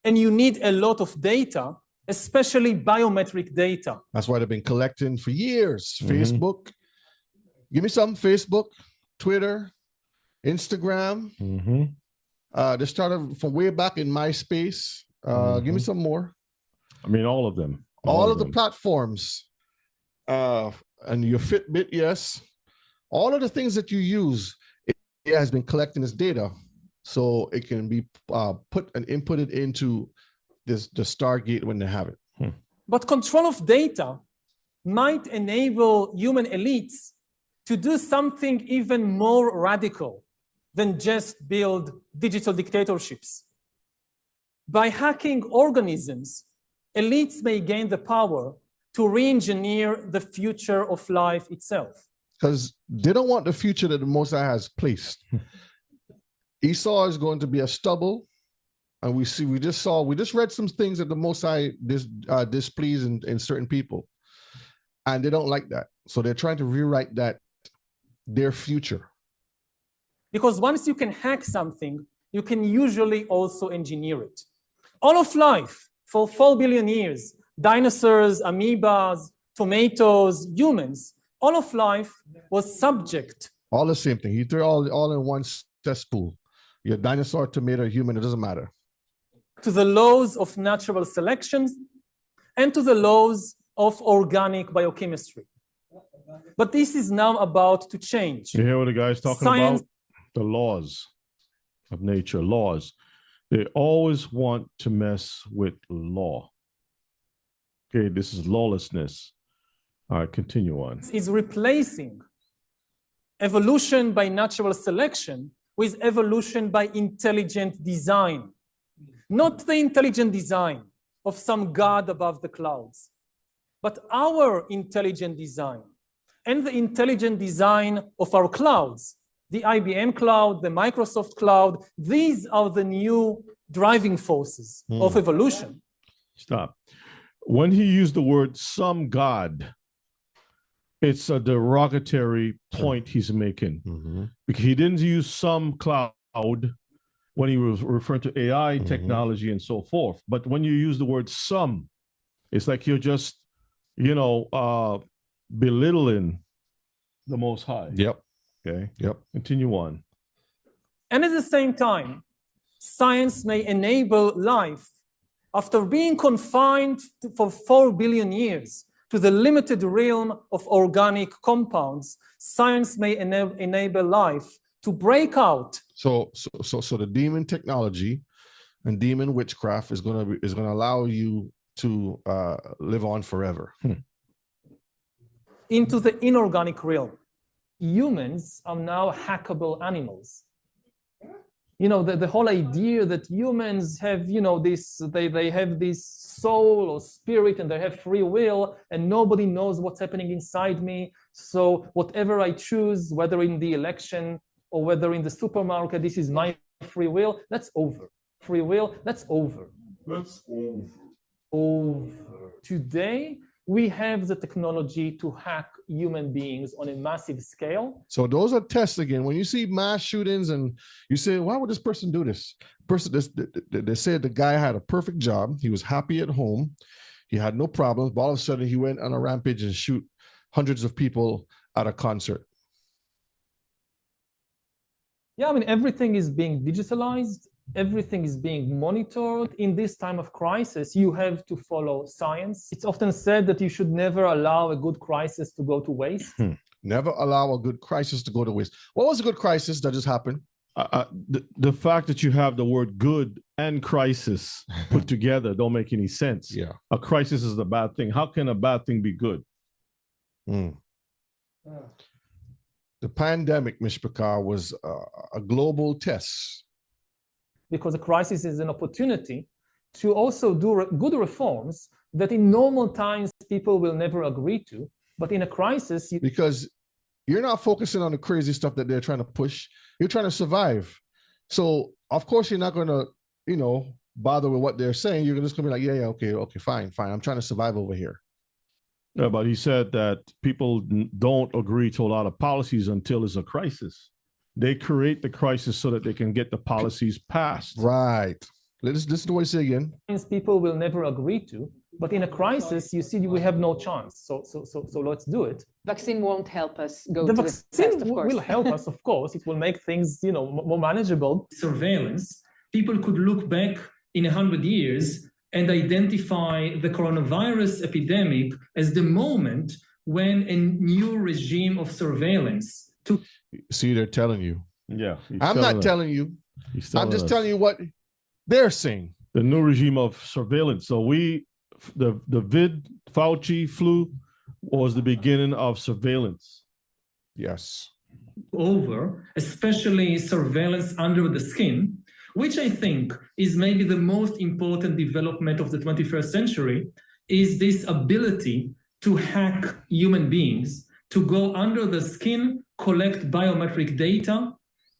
And you need a lot of data, especially biometric data. That's why they've been collecting for years. Facebook, give me some. Facebook, Twitter, Instagram. They started from way back in MySpace. Give me some more. I mean, all of them. All of the platforms. And your Fitbit, yes. All of the things that you use, it has been collecting this data, so it can be put and inputted into the Stargate when they have it. But control of data might enable human elites to do something even more radical than just build digital dictatorships. By hacking organisms, elites may gain the power to re-engineer the future of life itself. Because they don't want the future that the Most High has placed. Esau is going to be a stubble, and we just read some things that the Most High displeased in certain people, and they don't like that. So they're trying to rewrite their future. Because once you can hack something, you can usually also engineer it. All of life, for 4 billion years, dinosaurs, amoebas, tomatoes, humans, all of life was subject All the same thing. You throw all in one cesspool. Your dinosaur, tomato, human, it doesn't matter. To the laws of natural selection and to the laws of organic biochemistry. But this is now about to change. You hear what the guy's talking Science- about? The laws of nature, laws. They always want to mess with law. Okay, this is lawlessness. All right, continue on. Is replacing evolution by natural selection with evolution by intelligent design. Not the intelligent design of some god above the clouds, but our intelligent design and the intelligent design of our clouds, the IBM cloud, the Microsoft cloud. These are the new driving forces of evolution. Stop. When he used the word some God, it's a derogatory point he's making. Because he didn't use some cloud when he was referring to AI technology and so forth. But when you use the word some, it's like you're just, belittling the Most High. Yep. Okay. Yep. Continue on. And at the same time, science may enable life after being confined for 4 billion years to the limited realm of organic compounds. Science may enable life to break out. So the demon technology and demon witchcraft is gonna allow you to live on forever. Into the inorganic realm. Humans are now hackable animals. The whole idea that humans have, they have this soul or spirit and they have free will and nobody knows what's happening inside me. So whatever I choose, whether in the election or whether in the supermarket, this is my free will, that's over. Free will, that's over. That's over. Over. Today, we have the technology to hack human beings on a massive scale. So those are tests again. When you see mass shootings and you say, why would this person do this? They said the guy had a perfect job. He was happy at home. He had no problems. But all of a sudden, he went on a rampage and shoot hundreds of people at a concert. Yeah, everything is being digitalized. Everything is being monitored. In this time of crisis, you have to follow science. It's often said that you should never allow a good crisis to go to waste. Never allow a good crisis to go to waste. What was a good crisis that just happened? The fact that you have the word good and crisis put together don't make any sense. Yeah. A crisis is a bad thing. How can a bad thing be good? The pandemic, Mishpachar, was a global test. Because a crisis is an opportunity to also do good reforms that in normal times people will never agree to. But in a crisis, because you're not focusing on the crazy stuff that they're trying to push. You're trying to survive. So of course you're not going to, bother with what they're saying. You're just going to be like, okay, fine. I'm trying to survive over here. Yeah, but he said that people don't agree to a lot of policies until there's a crisis. They create the crisis so that they can get the policies passed. Right. Listen to what he said again. People will never agree to, but in a crisis, you see, we have no chance. So let's do it. Vaccine won't help us go the to vaccine the test, of course. will help us, of course. It will make things, more manageable. Surveillance. People could look back in 100 years and identify the coronavirus epidemic as the moment when a new regime of surveillance took. See, they're telling you. Yeah. I'm not telling you. I'm just telling you what they're saying. The new regime of surveillance. So the Fauci flu was the beginning of surveillance. Yes. Over, especially surveillance under the skin, which I think is maybe the most important development of the 21st century, is this ability to hack human beings, to go under the skin, collect biometric data,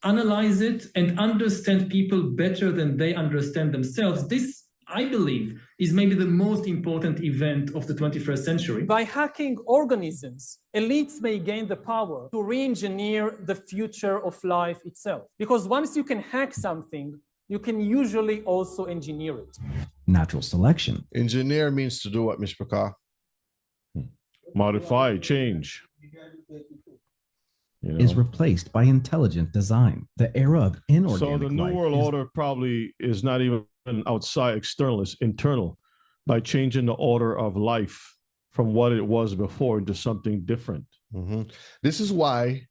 analyze it, and understand people better than they understand themselves. This, I believe, is maybe the most important event of the 21st century. By hacking organisms, elites may gain the power to re-engineer the future of life itself. Because once you can hack something, you can usually also engineer it. Natural selection. Engineer means to do what, Mishpachar? Modify, change. is replaced by intelligent design. The era of inorganic So the New life World is Order probably is not even outside, external, it's internal, by changing the order of life from what it was before into something different. This is why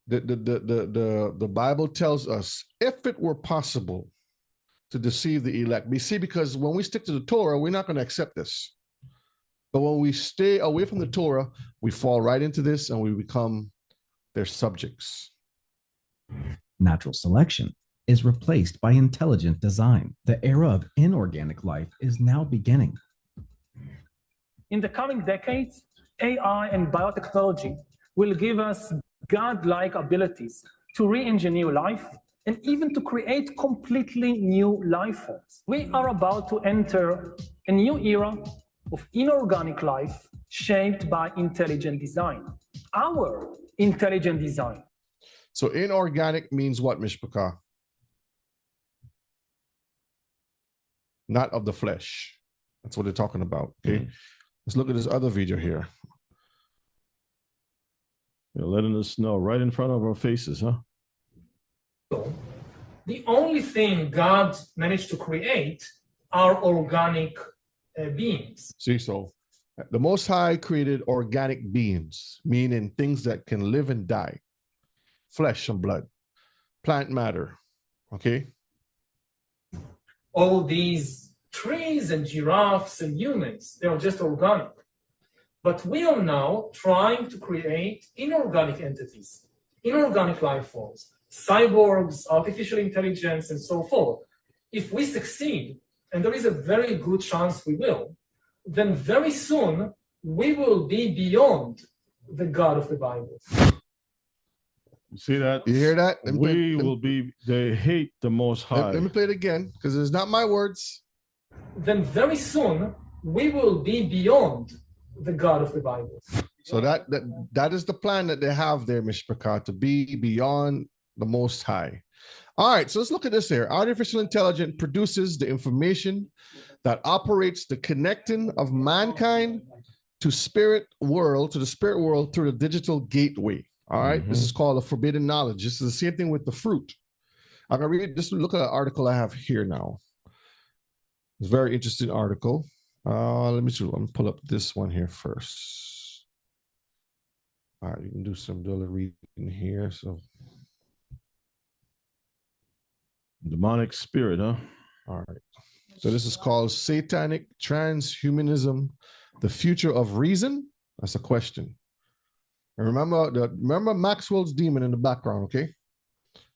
the Bible tells us, if it were possible to deceive the elect. You see, because when we stick to the Torah, we're not going to accept this. But when we stay away from the Torah, we fall right into this and we become their subjects. natural selection is replaced by intelligent design. The era of inorganic life is now beginning. In the coming decades, AI and biotechnology will give us God-like abilities to re-engineer life and even to create completely new life forms. We are about to enter a new era of inorganic life shaped by intelligent design. Our intelligent design. So inorganic means what, Mishpachah? Not of the flesh. That's what they're talking about. Okay. Let's look at this other video here. You're letting us know right in front of our faces, huh? The only thing God managed to create are organic beings. See, so the Most High created organic beings, meaning things that can live and die, flesh and blood, plant matter. Okay. All these trees and giraffes and humans, they are just organic. But we are now trying to create inorganic entities, inorganic life forms, cyborgs, artificial intelligence, and so forth. If we succeed, and there is a very good chance we will, then very soon we will be beyond the God of the Bible. You see that? You hear that? They hate the Most High. Let me play it again, because it's not my words. Then very soon we will be beyond the God of the Bible. So that is the plan that they have there, Mishpachah, to be beyond the Most High. All right, so let's look at this here. Artificial intelligence produces the information that operates the connecting of mankind to the spirit world through the digital gateway. All right, this is called the forbidden knowledge. This is the same thing with the fruit. I'm gonna read. Just look at the article I have here now. It's a very interesting article. Let me pull up this one here first. All right, you can do some reading here. So, demonic spirit, huh? All right. So this is called Satanic Transhumanism: The Future of Reason. That's a question. And remember Maxwell's demon in the background, okay?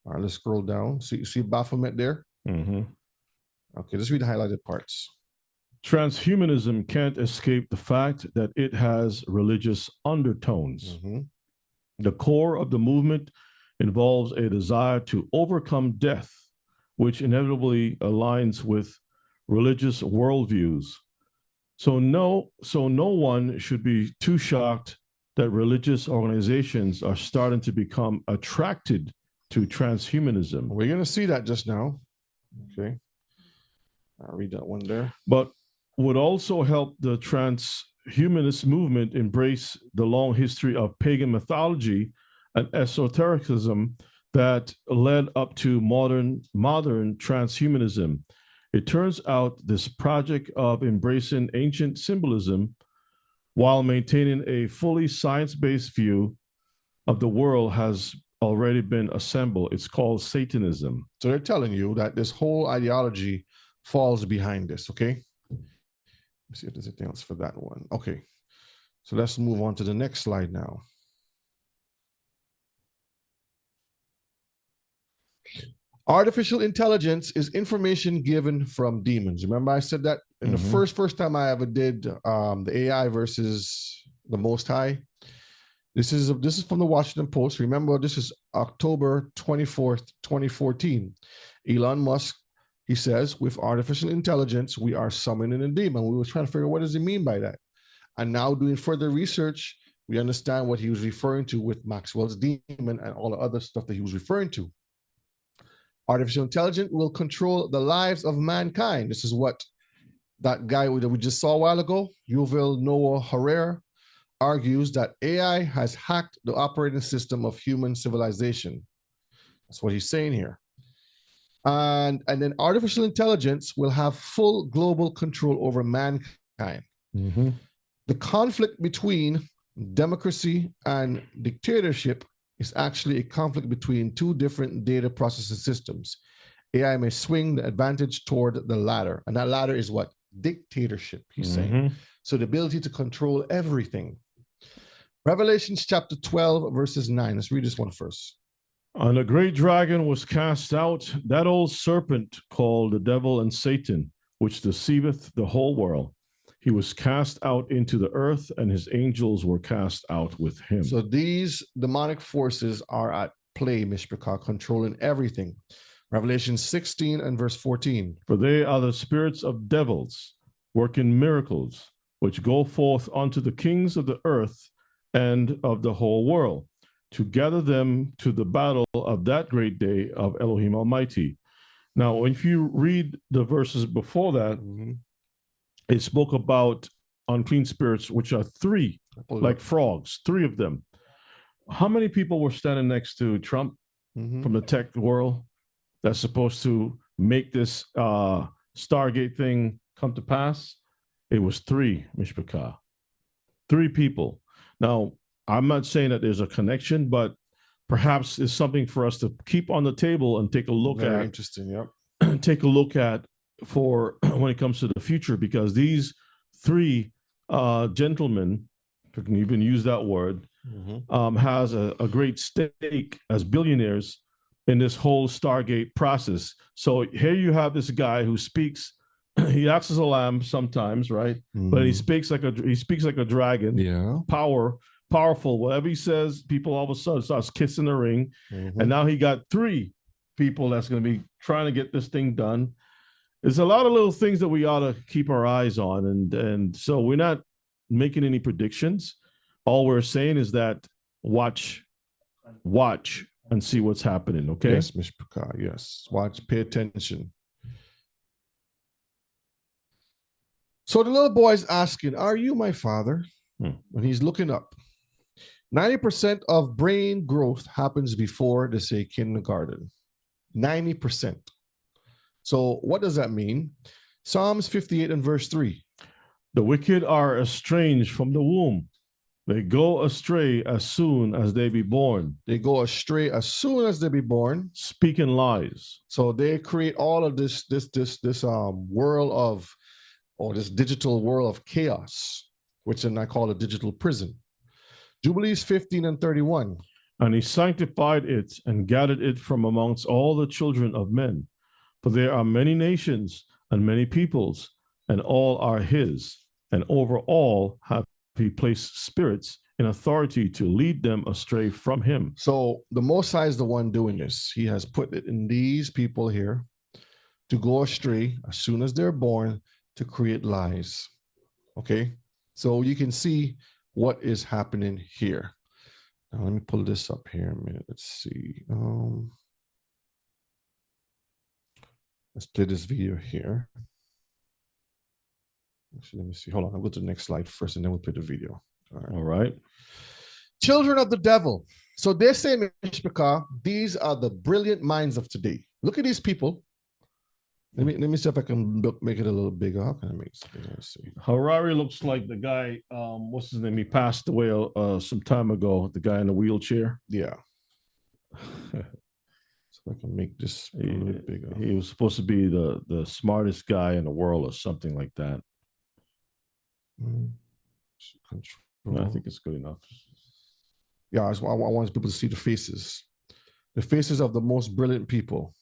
All right, let's scroll down. See Baphomet there? Okay, let's read the highlighted parts. Transhumanism can't escape the fact that it has religious undertones. The core of the movement involves a desire to overcome death, which inevitably aligns with religious worldviews. So no one should be too shocked that religious organizations are starting to become attracted to transhumanism. We're going to see that just now. Okay. I'll read that one there. But would also help the transhumanist movement embrace the long history of pagan mythology and esotericism that led up to modern transhumanism. It turns out this project of embracing ancient symbolism while maintaining a fully science-based view of the world has already been assembled. It's called Satanism. So they're telling you that this whole ideology falls behind this, okay? Let's see if there's anything else for that one. Okay, so let's move on to the next slide now. Artificial intelligence is information given from demons. Remember I said that in the first time I ever did the AI versus the Most High. This is from the Washington Post. Remember, this is October 24th, 2014. Elon Musk, he says, with artificial intelligence, we are summoning a demon. We were trying to figure out what does he mean by that. And now doing further research, we understand what he was referring to with Maxwell's demon and all the other stuff that he was referring to. Artificial intelligence will control the lives of mankind. This is what that guy that we just saw a while ago, Yuval Noah Harari, argues that AI has hacked the operating system of human civilization. That's what he's saying here. And then artificial intelligence will have full global control over mankind. The conflict between democracy and dictatorship is actually a conflict between two different data processing systems. AI may swing the advantage toward the latter, and that latter is what? Dictatorship, he's saying. So the ability to control everything. Revelations chapter 12, verses 9. Let's read this one first. And a great dragon was cast out, that old serpent called the devil and Satan, which deceiveth the whole world. He was cast out into the earth, and his angels were cast out with him. So these demonic forces are at play, Mishpachah, controlling everything. Revelation 16 and verse 14. For they are the spirits of devils, working miracles, which go forth unto the kings of the earth and of the whole world, to gather them to the battle of that great day of Elohim Almighty. Now, if you read the verses before that, it spoke about unclean spirits, which are three, like frogs, three of them. How many people were standing next to Trump from the tech world that's supposed to make this Stargate thing come to pass? It was three, Mishpachah. Three people. Now, I'm not saying that there's a connection, but perhaps it's something for us to keep on the table and take a look at. Very interesting, yep. Take a look at for when it comes to the future, because these three gentlemen, if I can even use that word, has a great stake as billionaires in this whole Stargate process. So here you have this guy who speaks. He acts as a lamb sometimes, right? But he speaks like a dragon. Yeah, powerful. Whatever he says, people all of a sudden starts kissing the ring. And now he got three people that's going to be trying to get this thing done. There's a lot of little things that we ought to keep our eyes on, and so we're not making any predictions. All we're saying is that watch and see what's happening. Okay. Yes, Mishpachah. Yes, watch. Pay attention. So the little boy's asking, "Are you my father?" When he's looking up. 90% of brain growth happens before, they say, kindergarten. 90%. So what does that mean? Psalms 58 and verse 3. The wicked are estranged from the womb. They go astray as soon as they be born. They go astray as soon as they be born. Speaking lies. So they create all of this world of, or this digital world of chaos, which then I call a digital prison. Jubilees 15 and 31. And he sanctified it and gathered it from amongst all the children of men. For there are many nations and many peoples, and all are his. And over all have he placed spirits in authority to lead them astray from him. So the Most High is the one doing this. He has put it in these people here to go astray as soon as they're born, to create lies. Okay? So you can see what is happening here. Now let me pull this up here a minute. Let's see. Let's play this video here. Actually, let me see. Hold on. I'll go to the next slide first, and then we'll play the video. All right. Children of the devil. So they're saying, Mishpachah, these are the brilliant minds of today. Look at these people. Let me see if I can make it a little bigger. How can I make it bigger? Let's see. Harari looks like the guy, what's his name? He passed away some time ago, the guy in the wheelchair. Yeah. So I can make this a little bit bigger. He was supposed to be the smartest guy in the world or something like that. Control. I think it's good enough. Yeah, I want people to see the faces of the most brilliant people.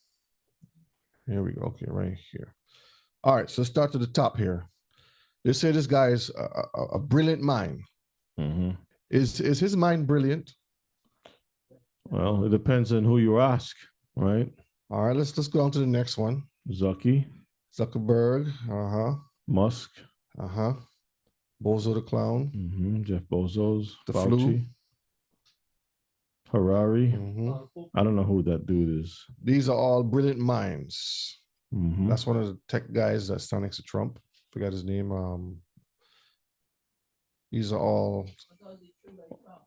Here we go. Okay, right here. All right, so let's start to the top here. They say this guy is a brilliant mind. Is his mind brilliant? Well, it depends on who you ask, right? All right, let's go on to the next one. Zuckerberg. Musk. Bozo the clown. Jeff Bezos. The Fauci. flu. Harari. I don't know who that dude is. These are all brilliant minds. That's one of the tech guys that's standing next to Trump. Forgot his name. These are all.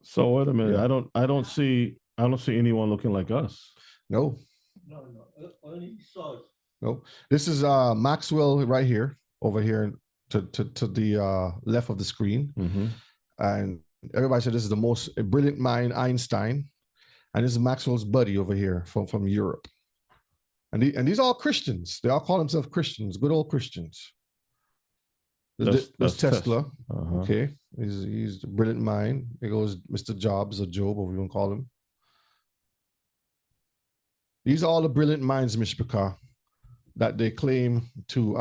So wait a minute. Yeah. I don't see anyone looking like us. No. No. This is Maxwell right here, over here to the left of the screen. And everybody said this is the most brilliant mind, Einstein. And this is Maxwell's buddy over here from Europe. And these are all Christians. They all call themselves Christians, good old Christians. That's Tesla. Okay. He's a brilliant mind. There goes Mr. Jobs or Job, or we want to call him. These are all the brilliant minds, Mishpachah, that they claim to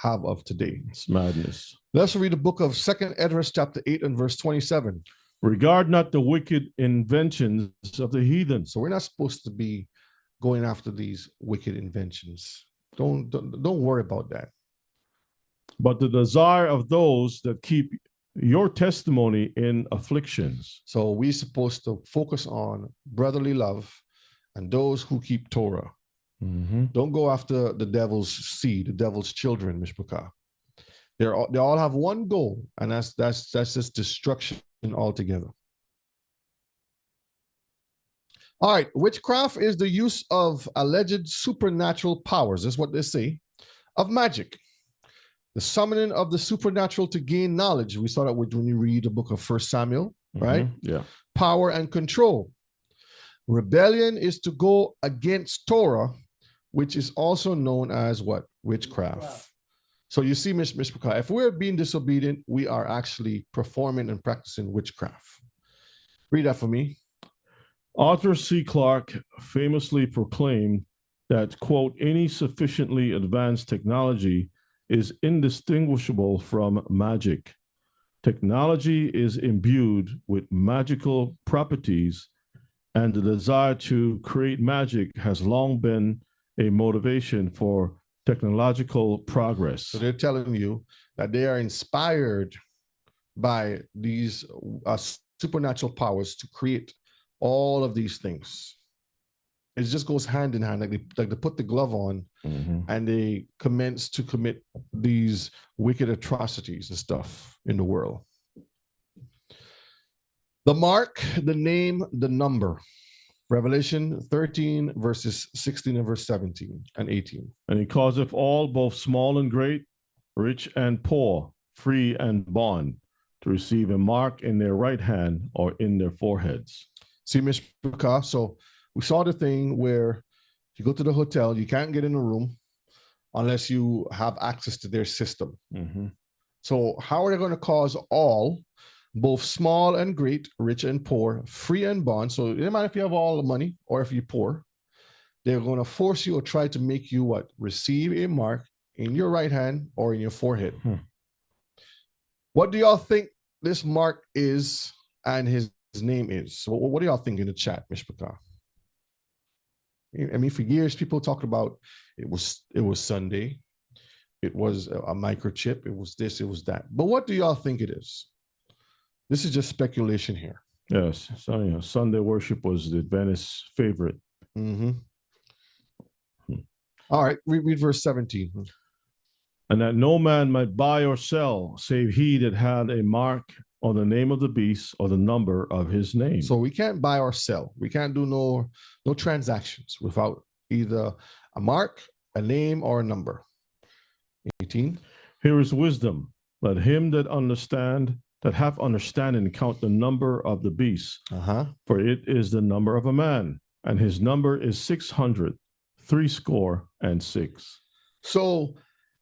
have of today. It's madness. Let's read the book of 2nd Esdras chapter 8 and verse 27. Regard not the wicked inventions of the heathen. So we're not supposed to be going after these wicked inventions. Don't worry about that. But the desire of those that keep your testimony in afflictions. So we're supposed to focus on brotherly love and those who keep Torah. Don't go after the devil's seed, the devil's children, Mishpachah. They all have one goal, and that's just destruction altogether. All right, witchcraft is the use of alleged supernatural powers. That's what they say, of magic. The summoning of the supernatural to gain knowledge. We saw that when you read the book of 1 Samuel, right? Yeah. Power and control. Rebellion is to go against Torah, which is also known as what? Witchcraft. So you see, Mishpachah, if we're being disobedient, we are actually performing and practicing witchcraft. Read that for me. Arthur C. Clarke famously proclaimed that, quote, any sufficiently advanced technology is indistinguishable from magic. Technology is imbued with magical properties, and the desire to create magic has long been a motivation for technological progress. So they're telling you that they are inspired by these supernatural powers to create all of these things. It just goes hand in hand, like they put the glove on and they commence to commit these wicked atrocities and stuff in the world. The mark, the name, the number. Revelation 13, verses 16 and verse 17 and 18. And he causeth all, both small and great, rich and poor, free and bond, to receive a mark in their right hand or in their foreheads. See, Mishpachah, so we saw the thing where you go to the hotel, you can't get in a room unless you have access to their system. So how are they going to cause all, both small and great, rich and poor, free and bond? So it doesn't matter if you have all the money or if you're poor, they're going to force you or try to make you what? Receive a mark in your right hand or in your forehead. What do y'all think this mark is and his name is? So what do y'all think in the chat, Mishpachah? I mean, for years, people talked about it was Sunday, it was a microchip, it was this, it was that. But what do y'all think it is? This is just speculation here. Yes, so Sunday worship was the Adventist favorite. All right, read verse 17. And that no man might buy or sell, save he that had a mark or the name of the beast or the number of his name. So we can't buy or sell. We can't do no transactions without either a mark, a name, or a number. 18. Here is wisdom. Let him that hath understanding count the number of the beast. For it is the number of a man, and his number is 666. So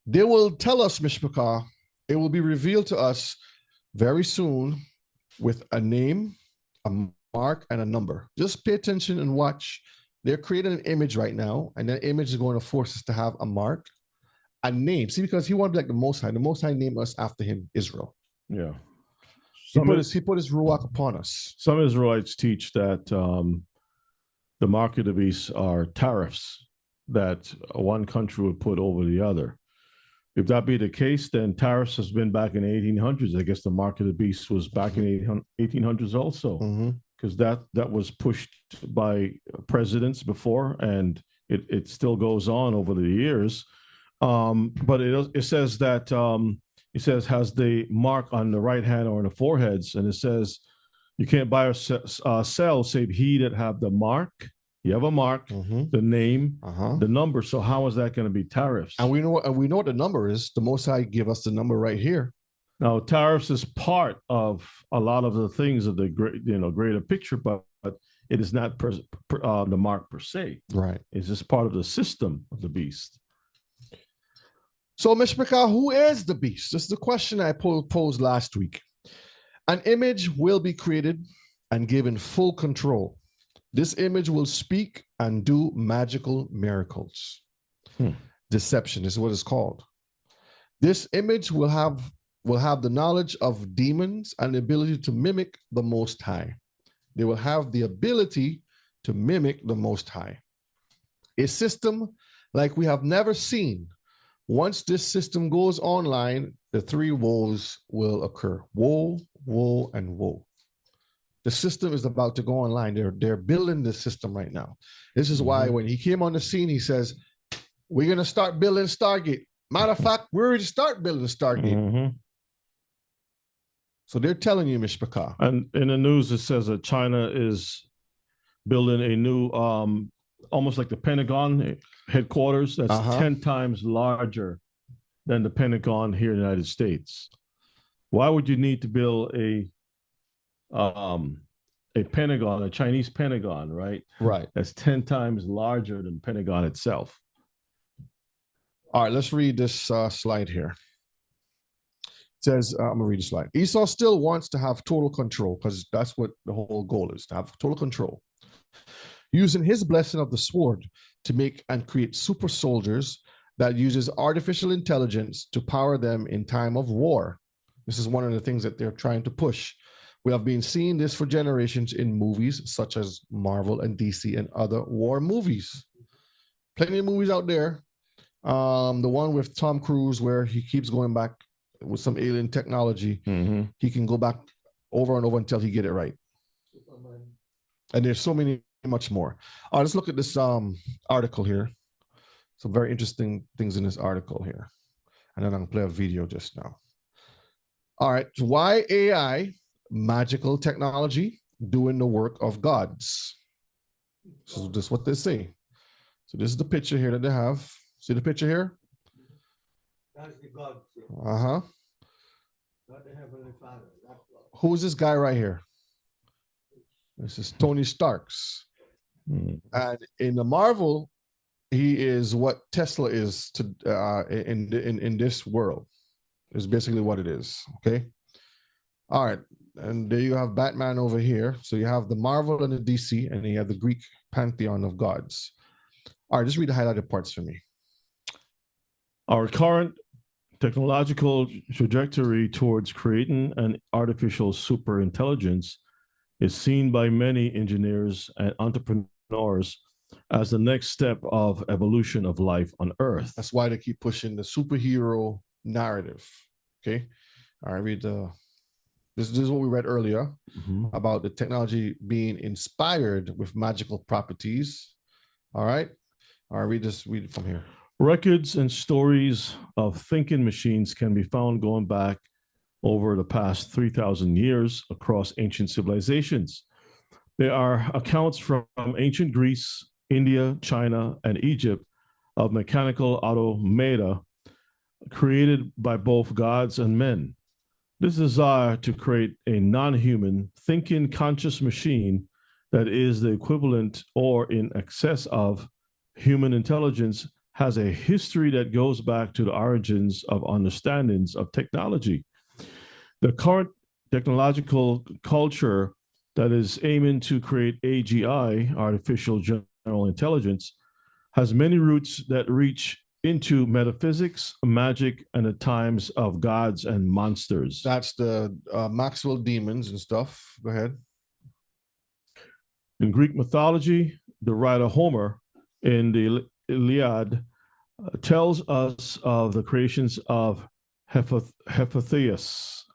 they will tell us, Mishpachah, it will be revealed to us very soon with a name, a mark, and a number. Just pay attention and watch. They're creating an image right now, and that image is going to force us to have a mark, a name. See, because he wanted to be like the Most High. The Most High named us after him, Israel. Yeah. He put his ruach upon us. Some Israelites teach that the mark of the beast are tariffs that one country would put over the other. If that be the case, then tariffs has been back in the 1800s. I guess the mark of the beast was back in the 1800s also, because that was pushed by presidents before, and it still goes on over the years. But it says that he says, has the mark on the right hand or on the foreheads. And it says, you can't buy or sell save he that have the mark. You have a mark, the name, the number. So how is that going to be tariffs? And we know what the number is. The Most High give us the number right here. Now, tariffs is part of a lot of the things of the greater picture, but it is not the mark per se. Right. It's just part of the system of the beast. So, Mishpachah, who is the beast? This is the question I posed last week. An image will be created and given full control. This image will speak and do magical miracles. Deception is what it's called. This image will have the knowledge of demons and the ability to mimic the Most High. They will have the ability to mimic the Most High. A system like we have never seen. Once this system goes online, the three woes will occur. Woe, woe, and woe. The system is about to go online. They're building the system right now. This is why when he came on the scene, he says, we're going to start building Stargate. Matter of fact, we're already start building Stargate. So they're telling you, Mishpachah. And in the news, it says that China is building a new, almost like the Pentagon headquarters that's 10 times larger than the Pentagon here in the United States. Why would you need to build a Pentagon, a Chinese Pentagon, right? Right. That's 10 times larger than Pentagon itself. All right, let's read this slide here. It says, I'm gonna read the slide. Esau still wants to have total control because that's what the whole goal is, to have total control. Using his blessing of the sword to make and create super soldiers that uses artificial intelligence to power them in time of war. This is one of the things that they're trying to push. We have been seeing this for generations in movies such as Marvel and DC and other war movies. Plenty of movies out there. The one with Tom Cruise where he keeps going back with some alien technology. He can go back over and over until he get it right. And there's so many much more. All right, let's look at this article here. Some very interesting things in this article here. And then I'm gonna play a video just now. All right, why AI, magical technology, doing the work of gods? So this is what they say. So this is the picture here that they have. See the picture here? That's the God. Uh-huh. Not the Heavenly Father. Who's this guy right here? This is Tony Starks. And in the Marvel, he is what Tesla is to in this world. Is basically what it is. Okay. All right. And there you have Batman over here. So you have the Marvel and the DC, and you have the Greek pantheon of gods. All right, just read the highlighted parts for me. Our current technological trajectory towards creating an artificial superintelligence is seen by many engineers and entrepreneurs as the next step of evolution of life on Earth. That's why they keep pushing the superhero narrative. Okay. All right, read the. This is what we read earlier about the technology being inspired with magical properties. All right. All right, read it from here. Records and stories of thinking machines can be found going back over the past 3,000 years across ancient civilizations. There are accounts from ancient Greece, India, China, and Egypt of mechanical automata created by both gods and men. This desire to create a non-human, thinking, conscious machine that is the equivalent or in excess of human intelligence has a history that goes back to the origins of understandings of technology. The current technological culture that is aiming to create AGI, artificial general intelligence, has many roots that reach into metaphysics, magic, and the times of gods and monsters. That's the Maxwell demons and stuff. Go ahead. In Greek mythology, the writer Homer in the Iliad tells us of the creations of Hephaestus,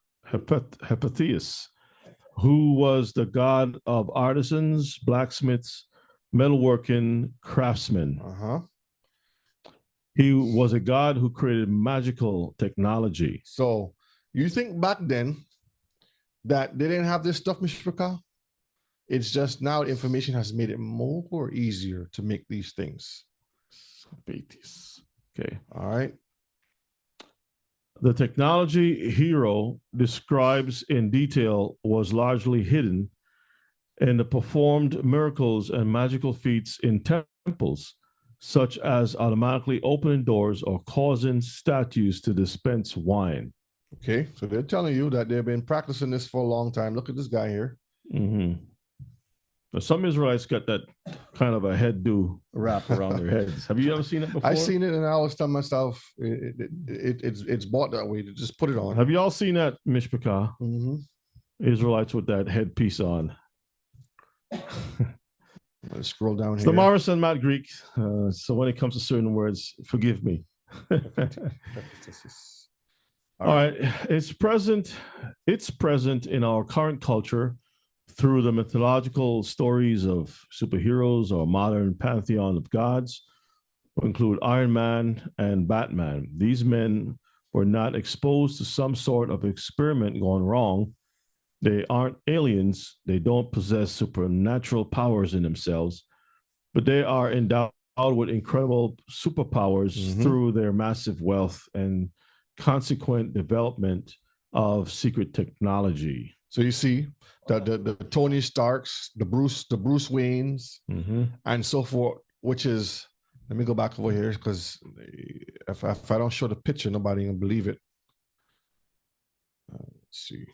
who was the god of artisans, blacksmiths, metalworking, craftsmen. He was a God who created magical technology. So you think back then that they didn't have this stuff, Mishpaka? It's just now information has made it more easier to make these things. Okay. All right. The technology Hero describes in detail was largely hidden in the performed miracles and magical feats in temples, such as automatically opening doors or causing statues to dispense wine. Okay, so they're telling you that they've been practicing this for a long time. Look at this guy here. Mm-hmm. Some Israelites got that kind of a head-do wrap around their heads. Have you ever seen it before? I've seen it, and I always tell myself it's bought that way to just put it on. Have you all seen that, Mishpachah? Mm-hmm. Israelites with that headpiece on. Let's scroll down So here. Morris and Matt Greek. So when it comes to certain words, forgive me. All right. It's present in our current culture through the mythological stories of superheroes or modern pantheon of gods, who include Iron Man and Batman. These men were not exposed to some sort of experiment gone wrong. They aren't aliens. They don't possess supernatural powers in themselves, but they are endowed with incredible superpowers through their massive wealth and consequent development of secret technology. So you see that the Tony Starks, the Bruce Waynes, and so forth, which is, let me go back over here, because if I don't show the picture, nobody can believe it. Let's see.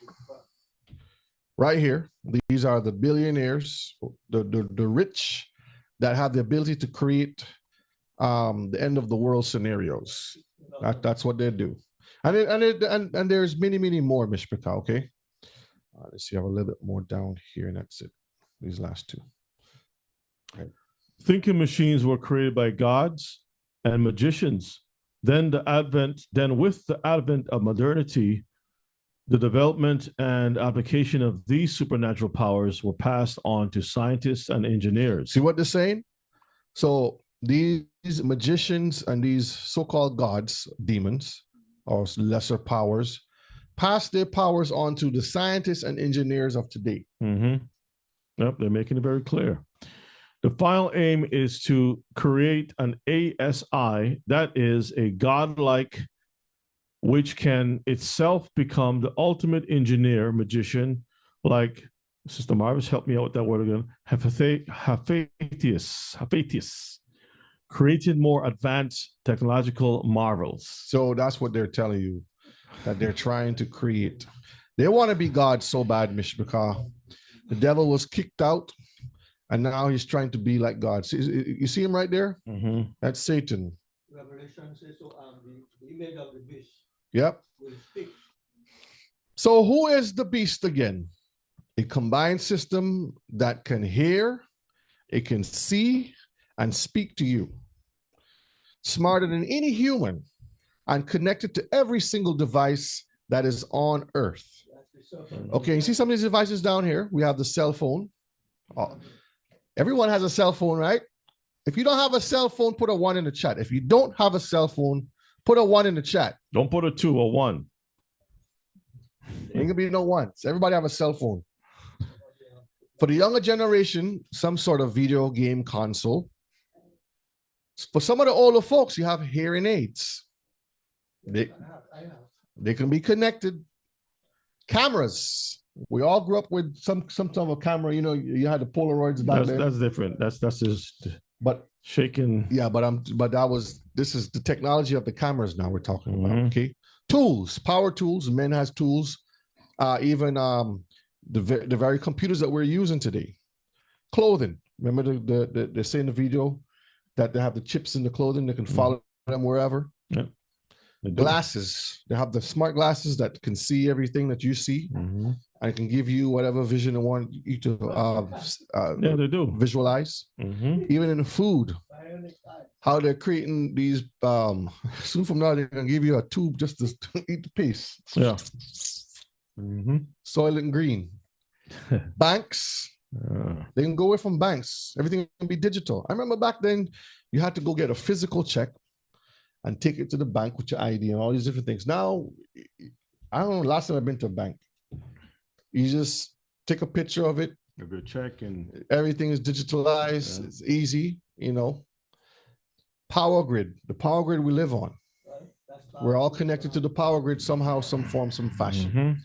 Right here, these are the billionaires, the rich that have the ability to create the end of the world scenarios. That's what they do. And there's many more, Mishpachah, okay? Let's see, I have a little bit more down here, and that's it. These last two. Okay. Thinking machines were created by gods and magicians. Then with the advent of modernity, the development and application of these supernatural powers were passed on to scientists and engineers. See what they're saying? So these magicians and these so-called gods, demons, or lesser powers, pass their powers on to the scientists and engineers of today. Yep, they're making it very clear. The final aim is to create an ASI, that is a godlike, which can itself become the ultimate engineer, magician, like Sister Marvis, help me out with that word again, Hephaestus, created more advanced technological marvels. So that's what they're telling you, that they're trying to create. They want to be God so bad, Mishpachah. The devil was kicked out, and now he's trying to be like God. You see him right there? That's Satan. Revelation says so, the image of the beast. Yep. Will speak. So who is the beast again? A combined system that can hear, it can see, and speak to you. Smarter than any human, and connected to every single device that is on Earth. Okay, you see some of these devices down here? We have the cell phone. Everyone has a cell phone, right? If you don't have a cell phone, put a 1 in the chat. If you don't have a cell phone, put a 1 in the chat. Don't put a 2 or 1. Ain't gonna be no ones. Everybody have a cell phone. For the younger generation, some sort of video game console. For some of the older folks, you have hearing aids. They can be connected. Cameras. We all grew up with some type of camera. You know, you had the Polaroids back then. That's different. That's just but shaking. Yeah, this is the technology of the cameras now we're talking about. Okay. Tools, power tools. Men has tools. Even the very computers that we're using today. Clothing. Remember they say in the video that they have the chips in the clothing that can follow them wherever. Yeah. Glasses. They have the smart glasses that can see everything that you see, and it can give you whatever vision they want you to they do visualize. Even in the food, how they're creating these. Soon from now, they're gonna give you a tube just to eat the piece. Yeah. Soylent Green. Banks. They can go away from banks. Everything can be digital. I remember back then, you had to go get a physical check, and take it to the bank with your ID and all these different things. Now, I don't know, last time I've been to a bank, you just take a picture of it. A good check and everything is digitalized. Yeah. It's easy, you know. Power grid, the power grid we live on. We're all connected to the power grid somehow, some form, some fashion.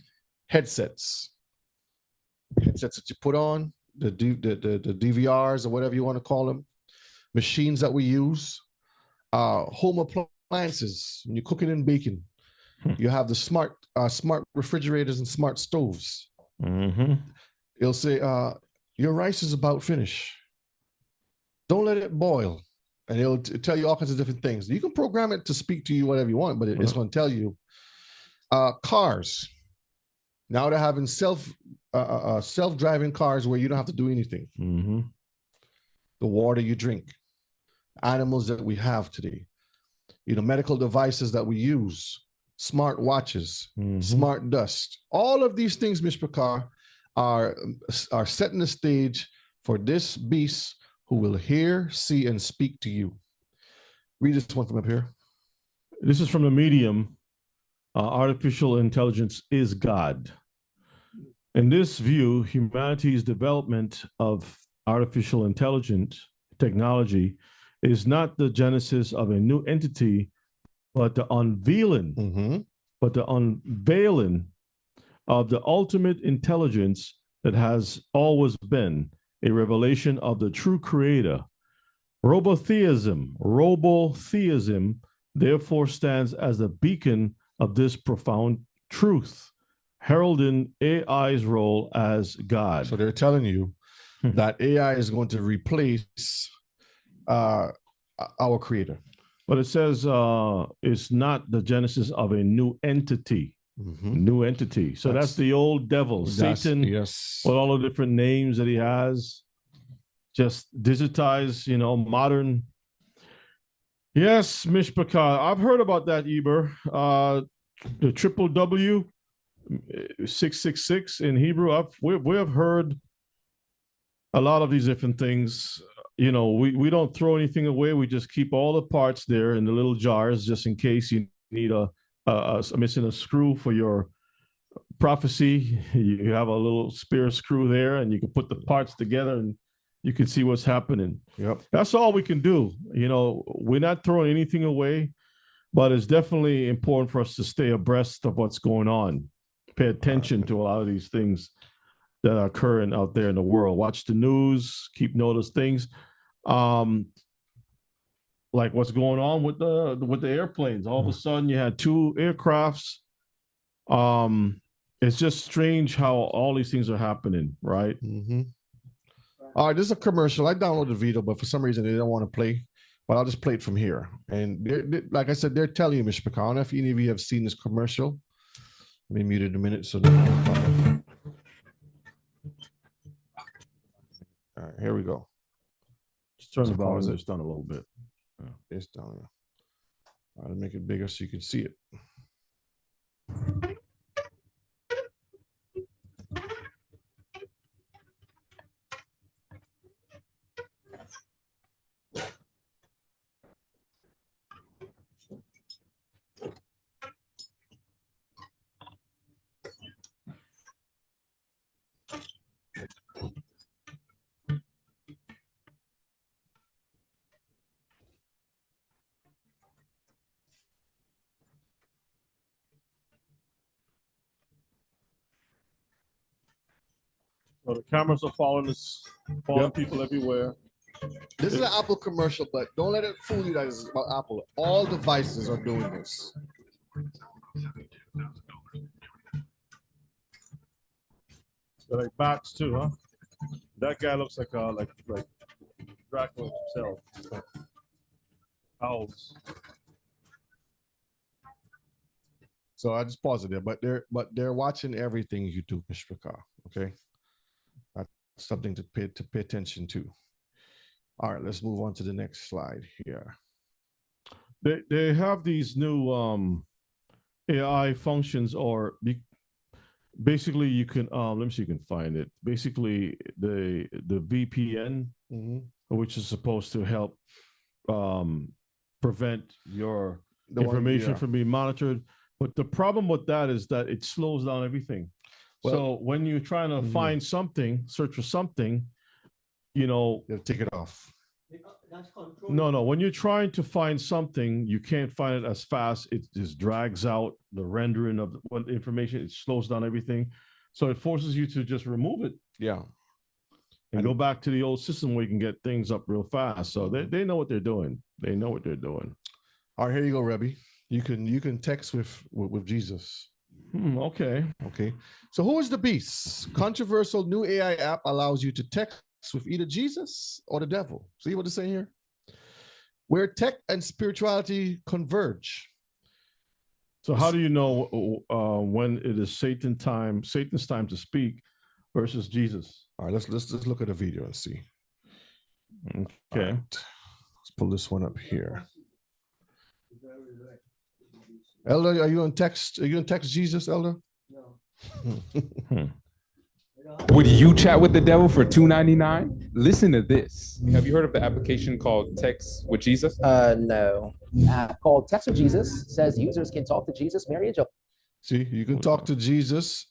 Headsets that you put on, the DVRs or whatever you want to call them, machines that we use, home appliances. When you're cooking and baking, you have the smart refrigerators and smart stoves. It'll say, your rice is about finished. Don't let it boil. And it'll tell you all kinds of different things. You can program it to speak to you whatever you want, but it's going to tell you. Cars. Now they're having self-driving cars where you don't have to do anything. The water you drink, animals that we have today, you know, medical devices that we use, smart watches, smart dust. All of these things, Mishpachar, are setting the stage for this beast who will hear, see, and speak to you. Read this one from up here. This is from the Medium. Artificial intelligence is God. In this view, humanity's development of artificial intelligence technology is not the genesis of a new entity, but the unveiling, of the ultimate intelligence that has always been a revelation of the true creator. Robotheism, therefore stands as the beacon of this profound truth, heralding AI's role as God. So they're telling you that AI is going to replace our creator. But it says it's not the genesis of a new entity. New entity. So that's the old devil, Satan, yes, with all the different names that he has. Just digitized, you know, modern. Yes, Mishpachar. I've heard about that, Eber. The W 666 in Hebrew. We have heard a lot of these different things. You know, we don't throw anything away. We just keep all the parts there in the little jars just in case you need missing a screw for your prophecy. You have a little spare screw there and you can put the parts together and you can see what's happening. Yep. That's all we can do. You know, we're not throwing anything away, but it's definitely important for us to stay abreast of what's going on. Pay attention to a lot of these things that are occurring out there in the world. Watch the news, keep notice things. Like what's going on with the airplanes. All of a sudden you had 2 aircrafts. It's just strange how all these things are happening, right? All right, this is a commercial. I downloaded the video, but for some reason they don't want to play. But I'll just play it from here. And like I said, they're telling you, Mishpachar. I don't know if any of you have seen this commercial. Let me mute it a minute so that. All right, here we go. Just turn the volume just down a little bit. It's down. I'll make it bigger so you can see it. So the cameras are following us, following people everywhere. This is an Apple commercial, but don't let it fool you that it's about Apple. All devices are doing this. They're like bats too, huh? That guy looks like Dracula himself. Owls. So I just pause it there, but they're watching everything you do, Mishpachar. Okay, that's something to pay attention to. All right, let's move on to the next slide here. They have these new AI functions, or basically you can let me see if you can find it. Basically, the VPN, which is supposed to help prevent your information from being monitored. But the problem with that is that it slows down everything. So when you're trying to find something, search for something, you take it off. No. When you're trying to find something, you can't find it as fast. It just drags out the rendering of what information. It slows down everything. So it forces you to just remove it. Yeah. And go back to the old system where you can get things up real fast. So they know what they're doing. They know what they're doing. All right, here you go, Rebbe. You can text with Jesus. Okay. So who is the beast? Controversial new AI app allows you to text with either Jesus or the devil. See what it's saying here? Where tech and spirituality converge. So how do you know when it is Satan's time to speak versus Jesus? All right, let's look at the video and see. Okay. Right. Let's pull this one up here. Elder, are you gonna text Jesus, Elder? No. Would you chat with the devil for $2.99? Listen to this. Have you heard of the application called Text with Jesus? No. App called Text with Jesus says users can talk to Jesus, Mary, and Joseph. See, you can talk to Jesus,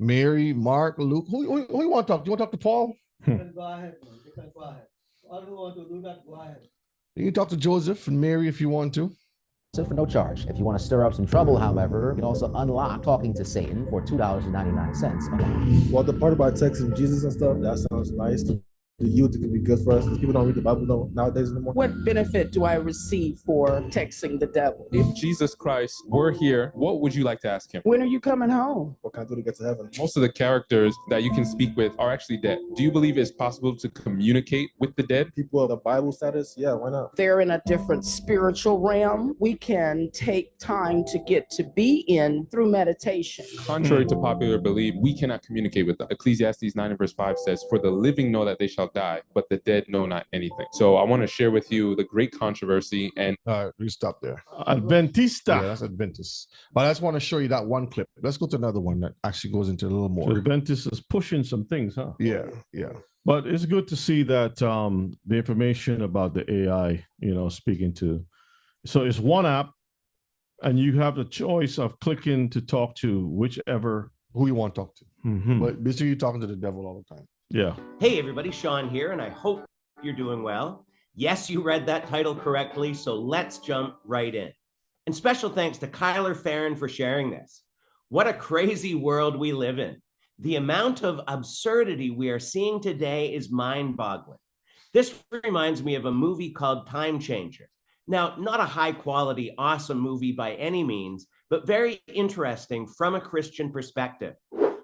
Mary, Mark, Luke. Who you want to talk to? You want to talk to Paul? You can go ahead, man. You can go ahead. All who want to do that, go ahead. You can talk to Joseph and Mary if you want to. For no charge. If you want to stir up some trouble, however, you can also unlock talking to Satan for $2.99. Well, the part about texting Jesus and stuff, that sounds nice. The youth, it could be good for us because people don't read the Bible nowadays anymore. What benefit do I receive for texting the devil? If Jesus Christ were here, what would you like to ask him? When are you coming home? What kind of do to get to heaven? Most of the characters that you can speak with are actually dead. Do you believe it's possible to communicate with the dead? People of the Bible status? Yeah, why not? They're in a different spiritual realm. We can take time to get to be in through meditation. Contrary to popular belief, we cannot communicate with them. Ecclesiastes 9 and verse 5 says, "For the living know that they shall die, but the dead know not anything." So I want to share with you the great controversy. And we stop there. Adventista. Yeah, that's Adventist. But I just want to show you that one clip. Let's go to another one that actually goes into a little more. So Adventist is pushing some things, huh? Yeah. But it's good to see that the information about the AI, speaking to. So it's one app, and you have the choice of clicking to talk to whichever who you want to talk to. Mm-hmm. But basically, you're talking to the devil all the time. Yeah. Hey everybody, Sean here, and I hope you're doing well. Yes, you read that title correctly, so let's jump right in. And special thanks to Kyler Farron for sharing this. What a crazy world we live in. The amount of absurdity we are seeing today is mind-boggling. This reminds me of a movie called Time Changer. Now, not a high-quality, awesome movie by any means, but very interesting from a Christian perspective.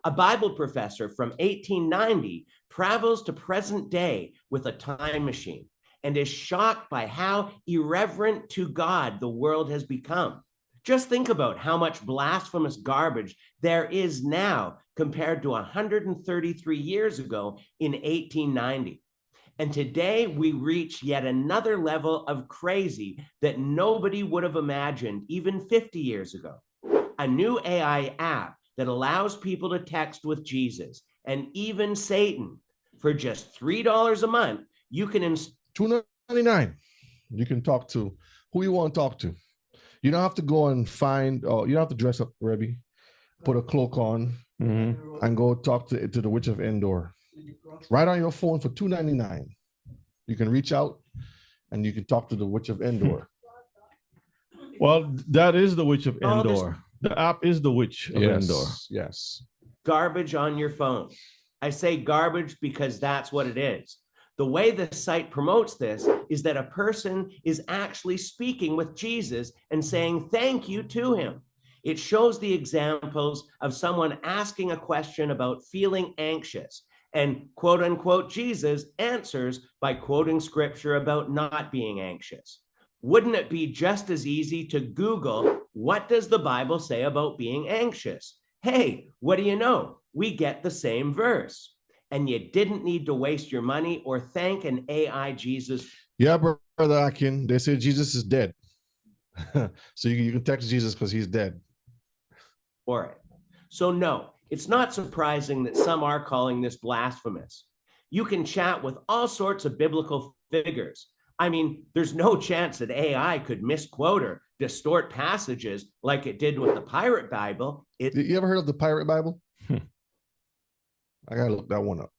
A Bible professor from 1890 travels to present day with a time machine and is shocked by how irreverent to God the world has become. Just think about how much blasphemous garbage there is now compared to 133 years ago in 1890. And today we reach yet another level of crazy that nobody would have imagined even 50 years ago. A new AI app that allows people to text with Jesus and even Satan. For just $3 a month, you can $2.99. You can talk to who you want to talk to. You don't have to go and find, you don't have to dress up, Rebbe, put a cloak on, and go talk to the Witch of Endor. Right on your phone for $2.99. You can reach out and you can talk to the Witch of Endor. Well, that is the Witch of Endor. The app is the Witch of Endor. Yes. Garbage on your phone. I say garbage because that's what it is. The way the site promotes this is that a person is actually speaking with Jesus and saying thank you to him. It shows the examples of someone asking a question about feeling anxious, and quote unquote Jesus answers by quoting scripture about not being anxious. Wouldn't it be just as easy to Google, what does the Bible say about being anxious? Hey, what do you know? We get the same verse. And you didn't need to waste your money or thank an AI Jesus. Yeah, Brother Akin, they say Jesus is dead. So you can text Jesus because he's dead. For it. So no, it's not surprising that some are calling this blasphemous. You can chat with all sorts of biblical figures, I mean, there's no chance that AI could misquote or distort passages like it did with the Pirate Bible. You ever heard of the Pirate Bible? I gotta look that one up.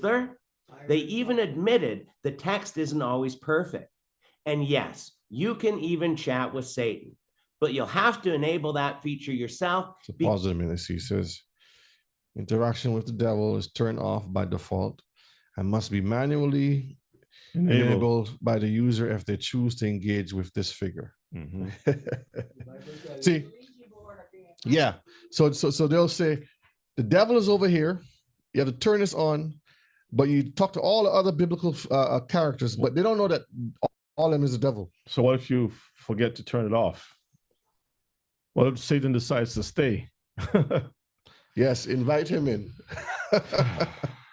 There, they even admitted the text isn't always perfect. And yes, you can even chat with Satan, but you'll have to enable that feature yourself. So pause it a minute. See, it says interaction with the devil is turned off by default and must be manually enabled by the user if they choose to engage with this figure. See, yeah. So they'll say the devil is over here. You have to turn this on, but you talk to all the other biblical characters, but they don't know that all of them is the devil. So what if you forget to turn it off? What if Satan decides to stay? Yes, invite him in.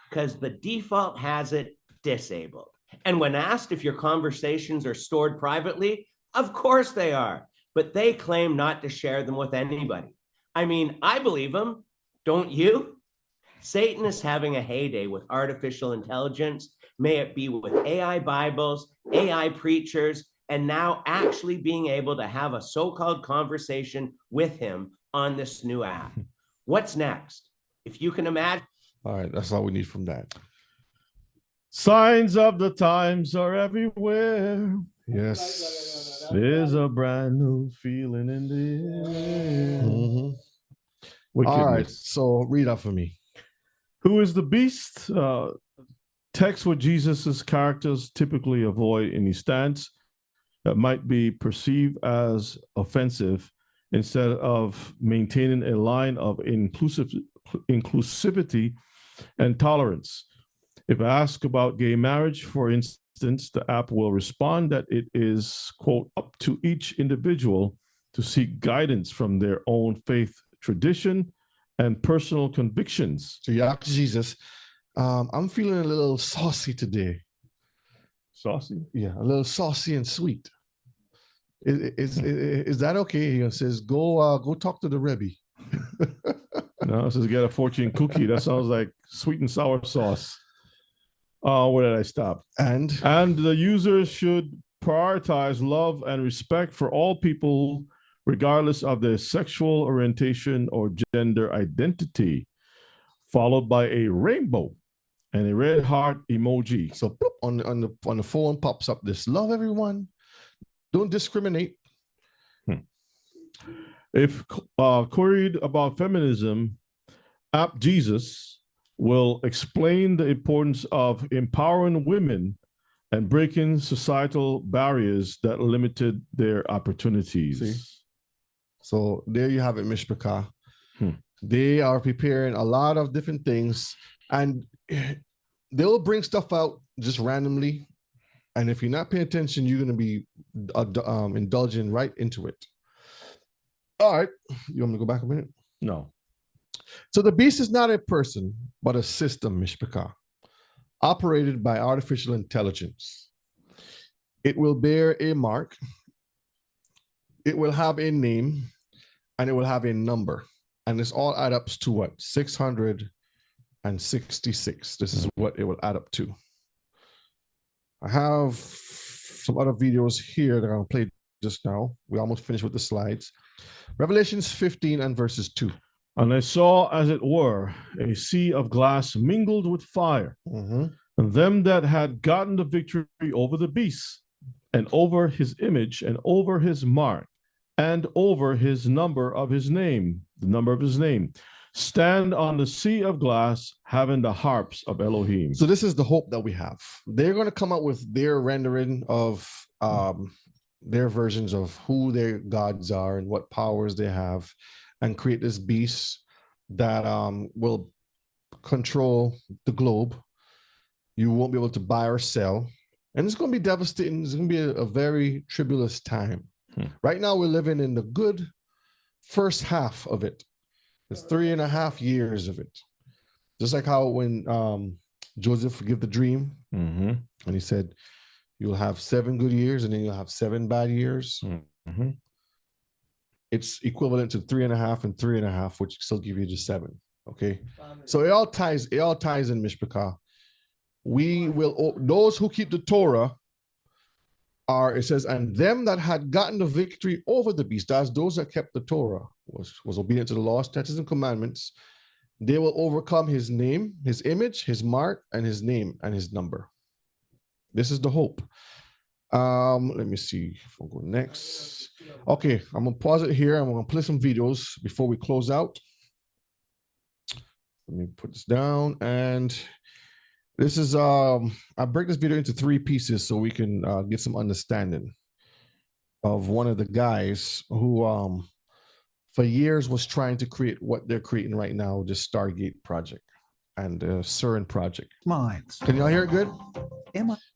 Because the default has it disabled. And when asked if your conversations are stored privately, of course they are, but they claim not to share them with anybody. I mean, I believe them, don't you? Satan is having a heyday with artificial intelligence, may it be with AI Bibles, AI preachers, and now actually being able to have a so-called conversation with him on this new app. What's next? If you can imagine. All right, that's all we need from that. Signs of the times are everywhere. Yes. There's a brand new feeling in the air. All right, so read out for me. Who is the beast? Text what Jesus's characters typically avoid any stance that might be perceived as offensive, instead of maintaining a line of inclusivity and tolerance. If asked about gay marriage, for instance, the app will respond that it is, quote, up to each individual to seek guidance from their own faith tradition and personal convictions. So you ask Jesus, I'm feeling a little saucy today. Saucy? Yeah, a little saucy and sweet. Is that okay? He says, go talk to the Rebbe. No, it says get a fortune cookie. That sounds like sweet and sour sauce. Where did I stop? And the users should prioritize love and respect for all people, regardless of their sexual orientation or gender identity, followed by a rainbow and a red heart emoji. So on the phone pops up this: love everyone, don't discriminate. If queried about feminism, App Jesus will explain the importance of empowering women and breaking societal barriers that limited their opportunities. See? So there you have it, Mishpachah. They are preparing a lot of different things, and they'll bring stuff out just randomly. And if you're not paying attention, you're going to be indulging right into it. All right. You want me to go back a minute? No. So the beast is not a person, but a system, Mishpachah, operated by artificial intelligence. It will bear a mark. It will have a name, and it will have a number. And this all adds up to what? 666. This is what it will add up to. I have some other videos here that I'm going to play just now. We almost finished with the slides. Revelations 15 and verses 2. And I saw, as it were, a sea of glass mingled with fire, and them that had gotten the victory over the beast, and over his image, and over his mark, and over his number of his name, the number of his name, stand on the sea of glass, having the harps of Elohim. So this is the hope that we have. They're going to come up with their rendering of their versions of who their gods are and what powers they have, and create this beast that will control the globe. You won't be able to buy or sell. And it's going to be devastating. It's going to be a very tribulous time. Right now, we're living in the good first half of it. It's 3.5 years of it. Just like how when Joseph gave the dream, and he said, you'll have 7 good years and then you'll have 7 bad years. It's equivalent to 3.5 and 3.5, which still give you just 7. Okay. So it all ties in, Mishpachah. We will, those who keep the Torah it says, and them that had gotten the victory over the beast, as those that kept the Torah, was obedient to the law, statutes, and commandments, they will overcome his name, his image, his mark, and his name and his number. This is the hope. Let me see if I'll go next. Okay, I'm gonna pause it here. I'm gonna play some videos before we close out. Let me put this down, and this is I break this video into 3 pieces so we can get some understanding of one of the guys who for years was trying to create what they're creating right now, the Stargate project and the CERN project. Minds. Can y'all hear it good?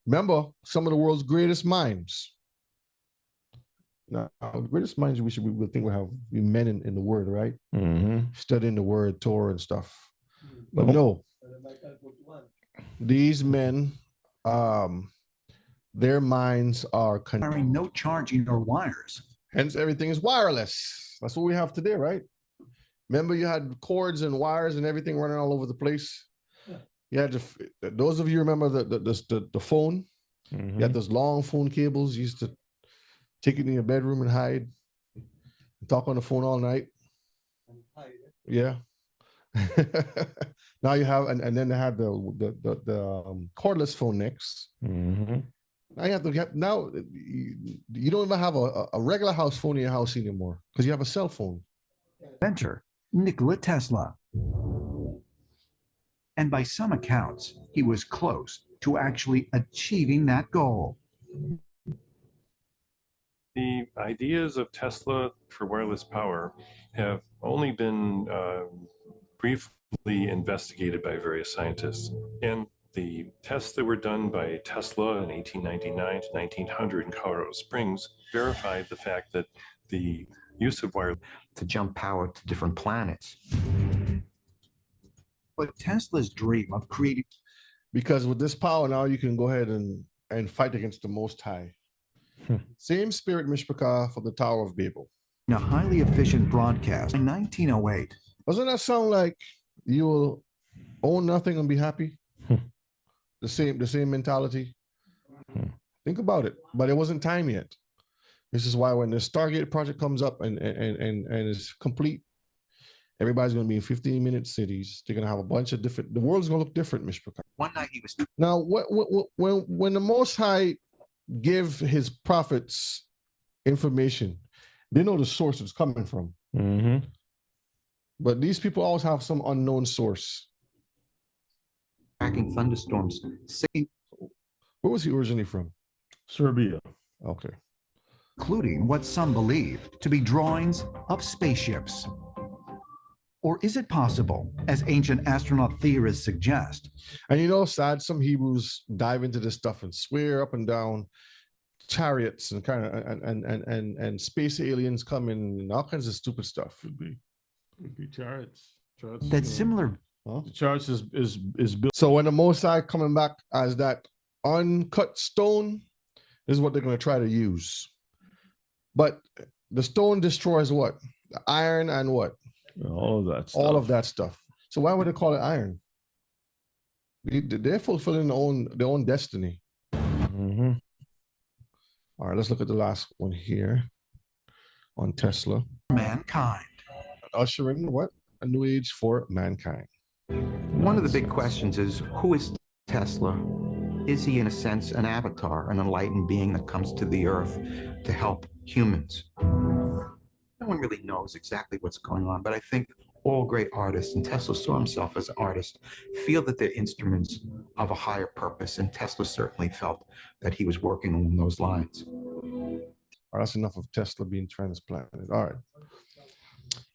Remember, some of the world's greatest minds. Now, the greatest minds we think we have men in the word, right? Studying the word, Torah and stuff. But no, these men, their minds are carrying no charging or wires. Hence, everything is wireless. That's what we have today, right? Remember, you had cords and wires and everything running all over the place. You had those of you remember the phone. You had those long phone cables. You used to take it in your bedroom and hide, and talk on the phone all night. Yeah. Now you have, and then they had the cordless phone next. Now you have to get, now you don't even have a regular house phone in your house anymore because you have a cell phone. Inventor Nikola Tesla. And by some accounts, he was close to actually achieving that goal. The ideas of Tesla for wireless power have only been briefly investigated by various scientists. And the tests that were done by Tesla in 1899 to 1900 in Colorado Springs verified the fact that the use of wire to jump power to different planets. But Tesla's dream of creating, because with this power now you can go ahead and fight against the Most High. Same spirit, Mishpachah, for the Tower of Babel. a highly efficient broadcast in 1908. Doesn't that sound like you will own nothing and be happy? The same mentality. Think about it, but it wasn't time yet. This is why when the Stargate project comes up and is complete, everybody's going to be in 15-minute cities. They're going to have a bunch of different. The world's going to look different, Mishpachah. One night he was. Now, when the Most High give his prophets information, they know the source it's coming from. But these people always have some unknown source. Tracking thunderstorms. Where was he originally from? Serbia. Okay. Including what some believe to be drawings of spaceships. Or is it possible, as ancient astronaut theorists suggest? And you know, sad, some Hebrews dive into this stuff and swear up and down chariots and kind of and space aliens coming and all kinds of stupid stuff. Could be chariots. That's similar. Huh? The chariots is built. So when the Most High coming back as that uncut stone, this is what they're going to try to use. But the stone destroys what? The iron and what? All of that stuff. All of that stuff. So why would they call it iron? They're fulfilling their own destiny. All right, let's look at the last one here on Tesla. Mankind. Ushering what? A new age for mankind. One of the big questions is, who is Tesla? Is he, in a sense, an avatar, an enlightened being that comes to the earth to help humans? No one really knows exactly what's going on, but I think all great artists, and Tesla saw himself as an artist, feel that they're instruments of a higher purpose, and Tesla certainly felt that he was working along those lines. All right, that's enough of Tesla being transplanted. All right.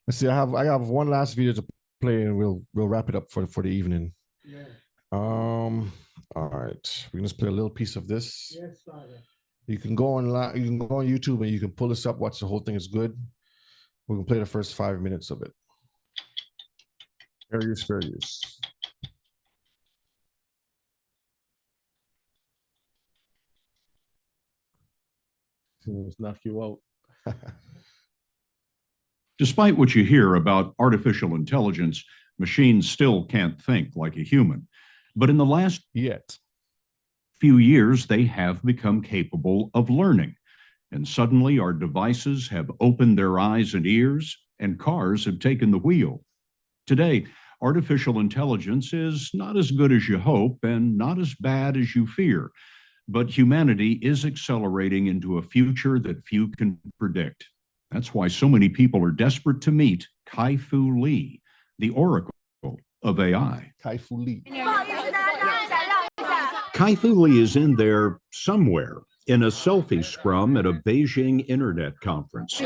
Let's see, I have one last video to play and we'll wrap it up for the evening. All right. We can just play a little piece of this. Yes, Father. You can go on YouTube and you can pull this up, watch the whole thing. Is good. We can play the first 5 minutes of it. Fair use, fair use. Let's knock you out. Despite what you hear about artificial intelligence, machines still can't think like a human. But in the last yet, Few years, they have become capable of learning. And suddenly our devices have opened their eyes and ears, and cars have taken the wheel. Today, artificial intelligence is not as good as you hope and not as bad as you fear, but humanity is accelerating into a future that few can predict. That's why so many people are desperate to meet Kai-Fu Lee, the oracle of AI. Kai-Fu Lee. Kai-Fu Lee is in there somewhere in a selfie scrum at a Beijing internet conference.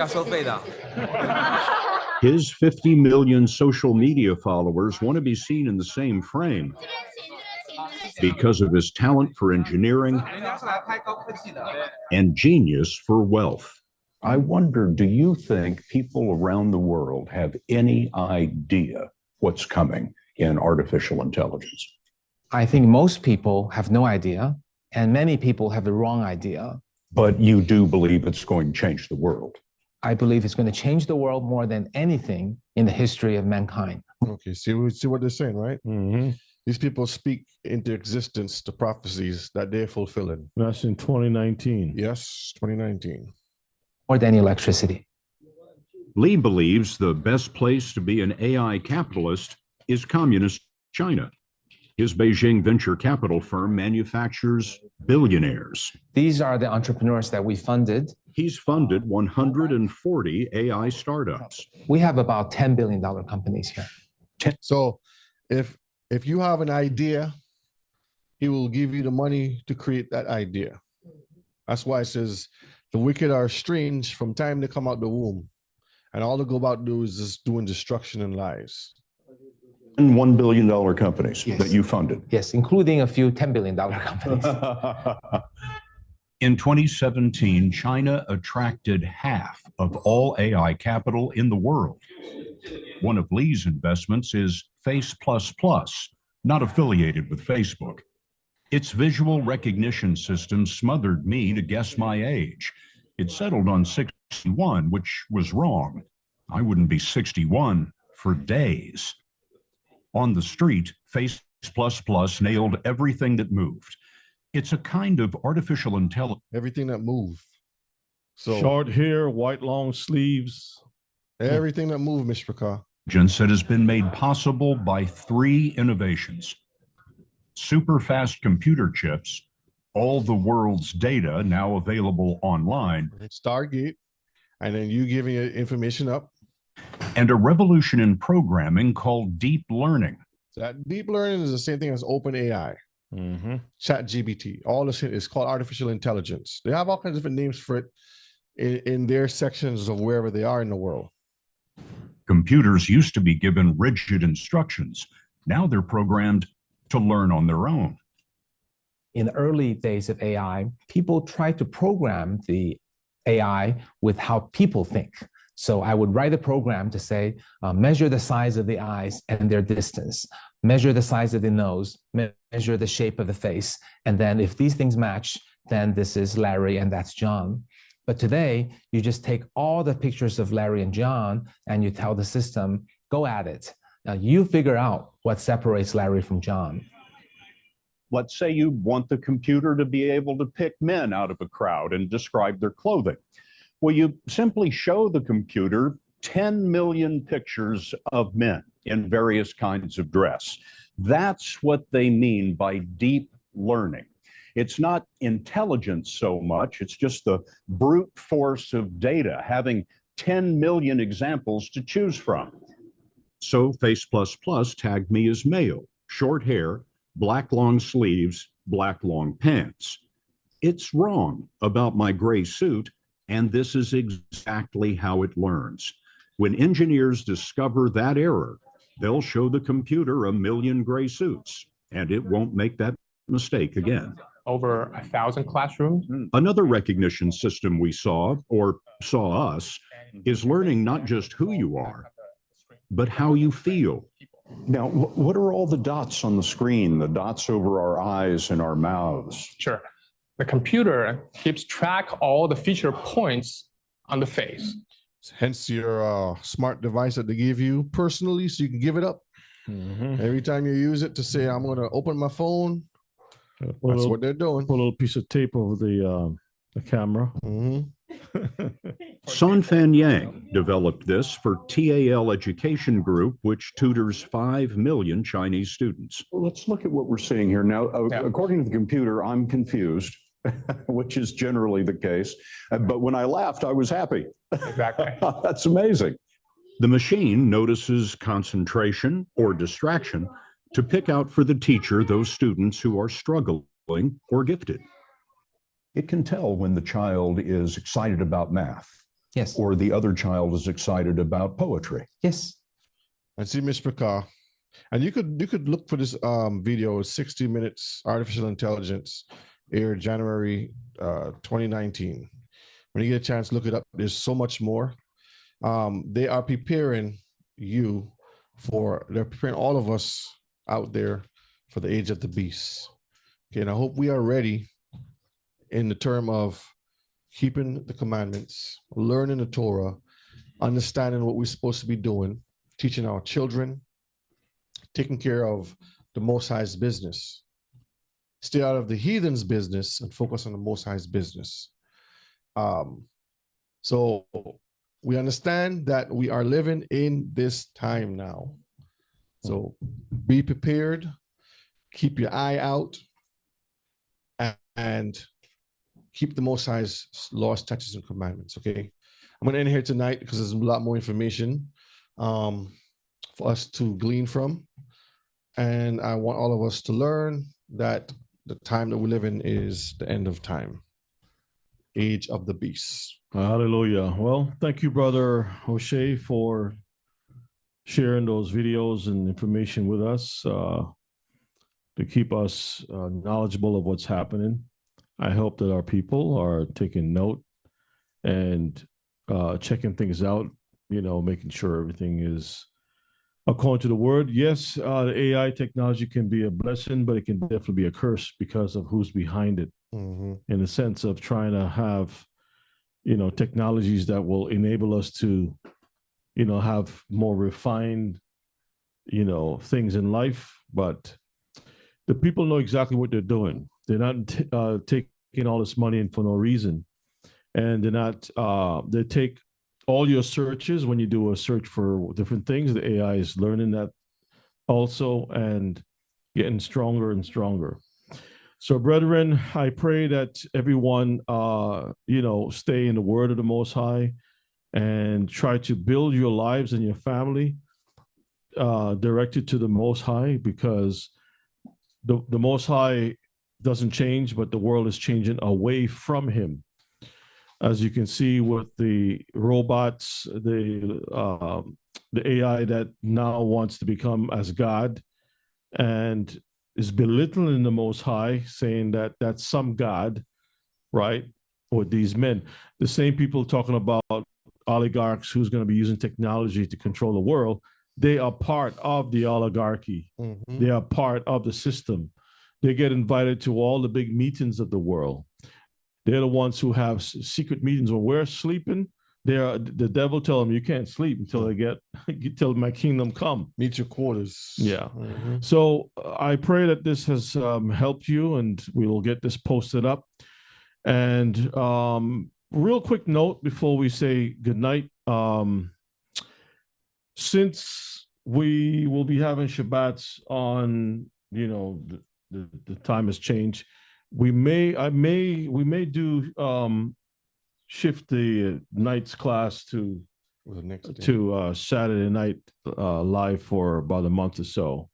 His 50 million social media followers want to be seen in the same frame because of his talent for engineering and genius for wealth. I wonder, do you think people around the world have any idea what's coming in artificial intelligence? I think most people have no idea, and many people have the wrong idea. But you do believe it's going to change the world? I believe it's going to change the world more than anything in the history of mankind. Okay, see what they're saying, right? Mm-hmm. These people speak into existence the prophecies that they're fulfilling. That's in 2019. Yes, 2019. More than electricity. Lee believes the best place to be an AI capitalist is communist China. His Beijing venture capital firm manufactures billionaires. These are the entrepreneurs that we funded. He's funded 140 AI startups. We have about $10 billion companies here. So if you have an idea, he will give you the money to create that idea. That's why it says the wicked are strange from time they come out the womb. And all they go about do is just doing destruction and lies. And $1 billion companies that you funded. Yes, including a few $10 billion companies. In 2017, China attracted half of all AI capital in the world. One of Lee's investments is Face++, not affiliated with Facebook. Its visual recognition system smothered me to guess my age. It settled on 61, which was wrong. I wouldn't be 61 for days. On the street, Face++ nailed everything that moved. It's a kind of artificial intelligence. Everything that moved. So short hair, white long sleeves. Everything that moved, Mr. Carr. That has been made possible by 3 innovations. Super fast computer chips, all the world's data now available online. Stargate, and then you giving your information up. And a revolution in programming called deep learning. So that deep learning is the same thing as OpenAI, ChatGPT. All this is called artificial intelligence. They have all kinds of different names for it in their sections of wherever they are in the world. Computers used to be given rigid instructions. Now they're programmed to learn on their own. In the early days of AI, people tried to program the AI with how people think. So I would write a program to say, measure the size of the eyes and their distance, measure the size of the nose, measure the shape of the face. And then if these things match, then this is Larry and that's John. But today, you just take all the pictures of Larry and John and you tell the system, go at it. Now you figure out what separates Larry from John. Let's say you want the computer to be able to pick men out of a crowd and describe their clothing. Well, you simply show the computer 10 million pictures of men in various kinds of dress. That's what they mean by deep learning. It's not intelligence so much, it's just the brute force of data, having 10 million examples to choose from. So Face++ tagged me as male, short hair, black long sleeves, black long pants. It's wrong about my gray suit, and this is exactly how it learns. When engineers discover that error, they'll show the computer a million gray suits, and it won't make that mistake again. Over 1,000 classrooms. Another recognition system we saw, or saw us, is learning not just who you are, but how you feel. Now, what are all the dots on the screen, the dots over our eyes and our mouths? Sure. The computer keeps track of all the feature points on the face. Hence your smart device that they give you personally, so you can give it up. Every time you use it to say, I'm going to open my phone, That's what they're doing. Put a little piece of tape over the camera. Son Fan Yang developed this for TAL Education Group, which tutors 5 million Chinese students. Let's look at what we're seeing here. Now, according to the computer, I'm confused, which is generally the case. But when I laughed, I was happy. Exactly. That's amazing. The machine notices concentration or distraction to pick out for the teacher those students who are struggling or gifted. It can tell when the child is excited about math. Yes. Or the other child is excited about poetry. Yes. And see, Mr. Carr, and you could look for this video, 60 Minutes Artificial Intelligence, aired January 2019. When you get a chance, look it up. There's so much more. They are preparing they're preparing all of us out there for the age of the beast. Okay, and I hope we are ready in the term of keeping the commandments, learning the Torah, understanding what we're supposed to be doing, teaching our children, taking care of the Most High's business. Stay out of the heathen's business and focus on the Most High's business. So we understand that we are living in this time now. So be prepared, keep your eye out, and keep the Most High's laws, statutes, and commandments, okay? I'm going to end here tonight because there's a lot more information for us to glean from. And I want all of us to learn that the time that we live in is the end of time, age of the beast. Hallelujah. Well, thank you, Brother O'Shea, for sharing those videos and information with us to keep us knowledgeable of what's happening. I hope that our people are taking note and checking things out, making sure everything is according to the word. Yes, the AI technology can be a blessing, but it can definitely be a curse because of who's behind it, in the sense of trying to have, technologies that will enable us to, have more refined, things in life. But the people know exactly what they're doing. They're not taking all this money in for no reason. And they're not, they take all your searches when you do a search for different things. The AI is learning that also and getting stronger and stronger. So, brethren, I pray that everyone, stay in the word of the Most High and try to build your lives and your family directed to the Most High, because the Most High doesn't change, but the world is changing away from him. As you can see with the robots, the AI that now wants to become as God and is belittling the Most High, saying that that's some God, right? With these men. The same people talking about oligarchs who's going to be using technology to control the world, they are part of the oligarchy. They are part of the system. They get invited to all the big meetings of the world. They're the ones who have secret meetings when we're sleeping. The devil tell them you can't sleep until they till my kingdom come. Meet your quarters. Yeah. So I pray that this has helped you, and we will get this posted up. And real quick note before we say goodnight. Since we will be having Shabbats on, the time has changed. We may do shift the night's class to Saturday night live for about a month or so.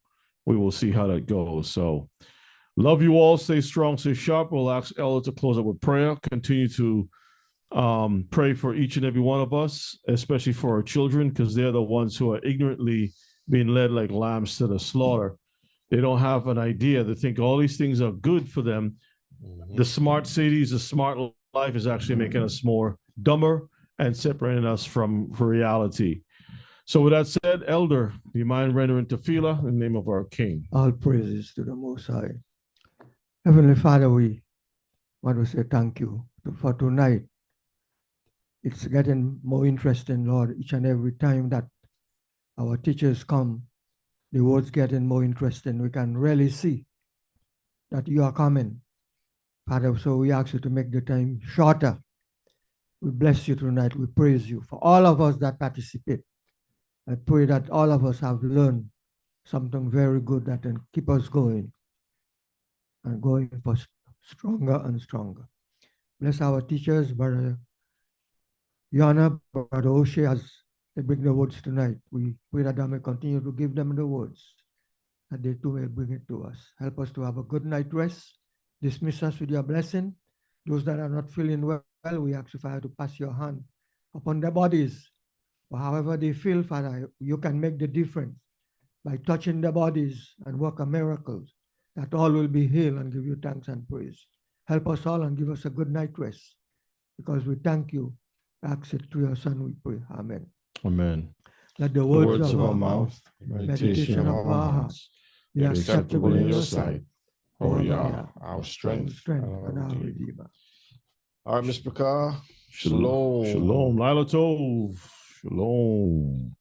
We will see how that goes. So love you all. Stay strong, stay sharp. We'll ask Ella to close up with prayer. Continue to pray for each and every one of us, especially for our children, because they're the ones who are ignorantly being led like lambs to the slaughter. They don't have an idea. They think all these things are good for them. The smart cities, the smart life is actually making us more dumber and separating us from reality. So with that said, Elder, do you mind rendering tefillah in the name of our King? All praises to the Most High. Heavenly Father, we want to say thank you for tonight. It's getting more interesting, Lord, each and every time that our teachers come. The word's getting more interesting. We can really see that you are coming. Father, so we ask you to make the time shorter. We bless you tonight. We praise you for all of us that participate. I pray that all of us have learned something very good that can keep us going and going for stronger and stronger. Bless our teachers, Brother Yana, Brother Oshe, as they bring the words tonight. We pray that I may continue to give them the words, that they too may bring it to us. Help us to have a good night rest. Dismiss us with your blessing. Those that are not feeling well, we ask you, Father, to pass your hand upon their bodies. Or however they feel, Father, you can make the difference by touching their bodies and work a miracles, that all will be healed and give you thanks and praise. Help us all and give us a good night rest, because we thank you. Ask it through your Son, we pray. Amen. Amen. Let the words of our mouth, meditation of our hearts, be acceptable in your sight. Oh, yeah, our strength and and our our Redeemer. Redeemer. All right, Mr. Bakar. Shalom. Shalom. Laila Tov. Shalom.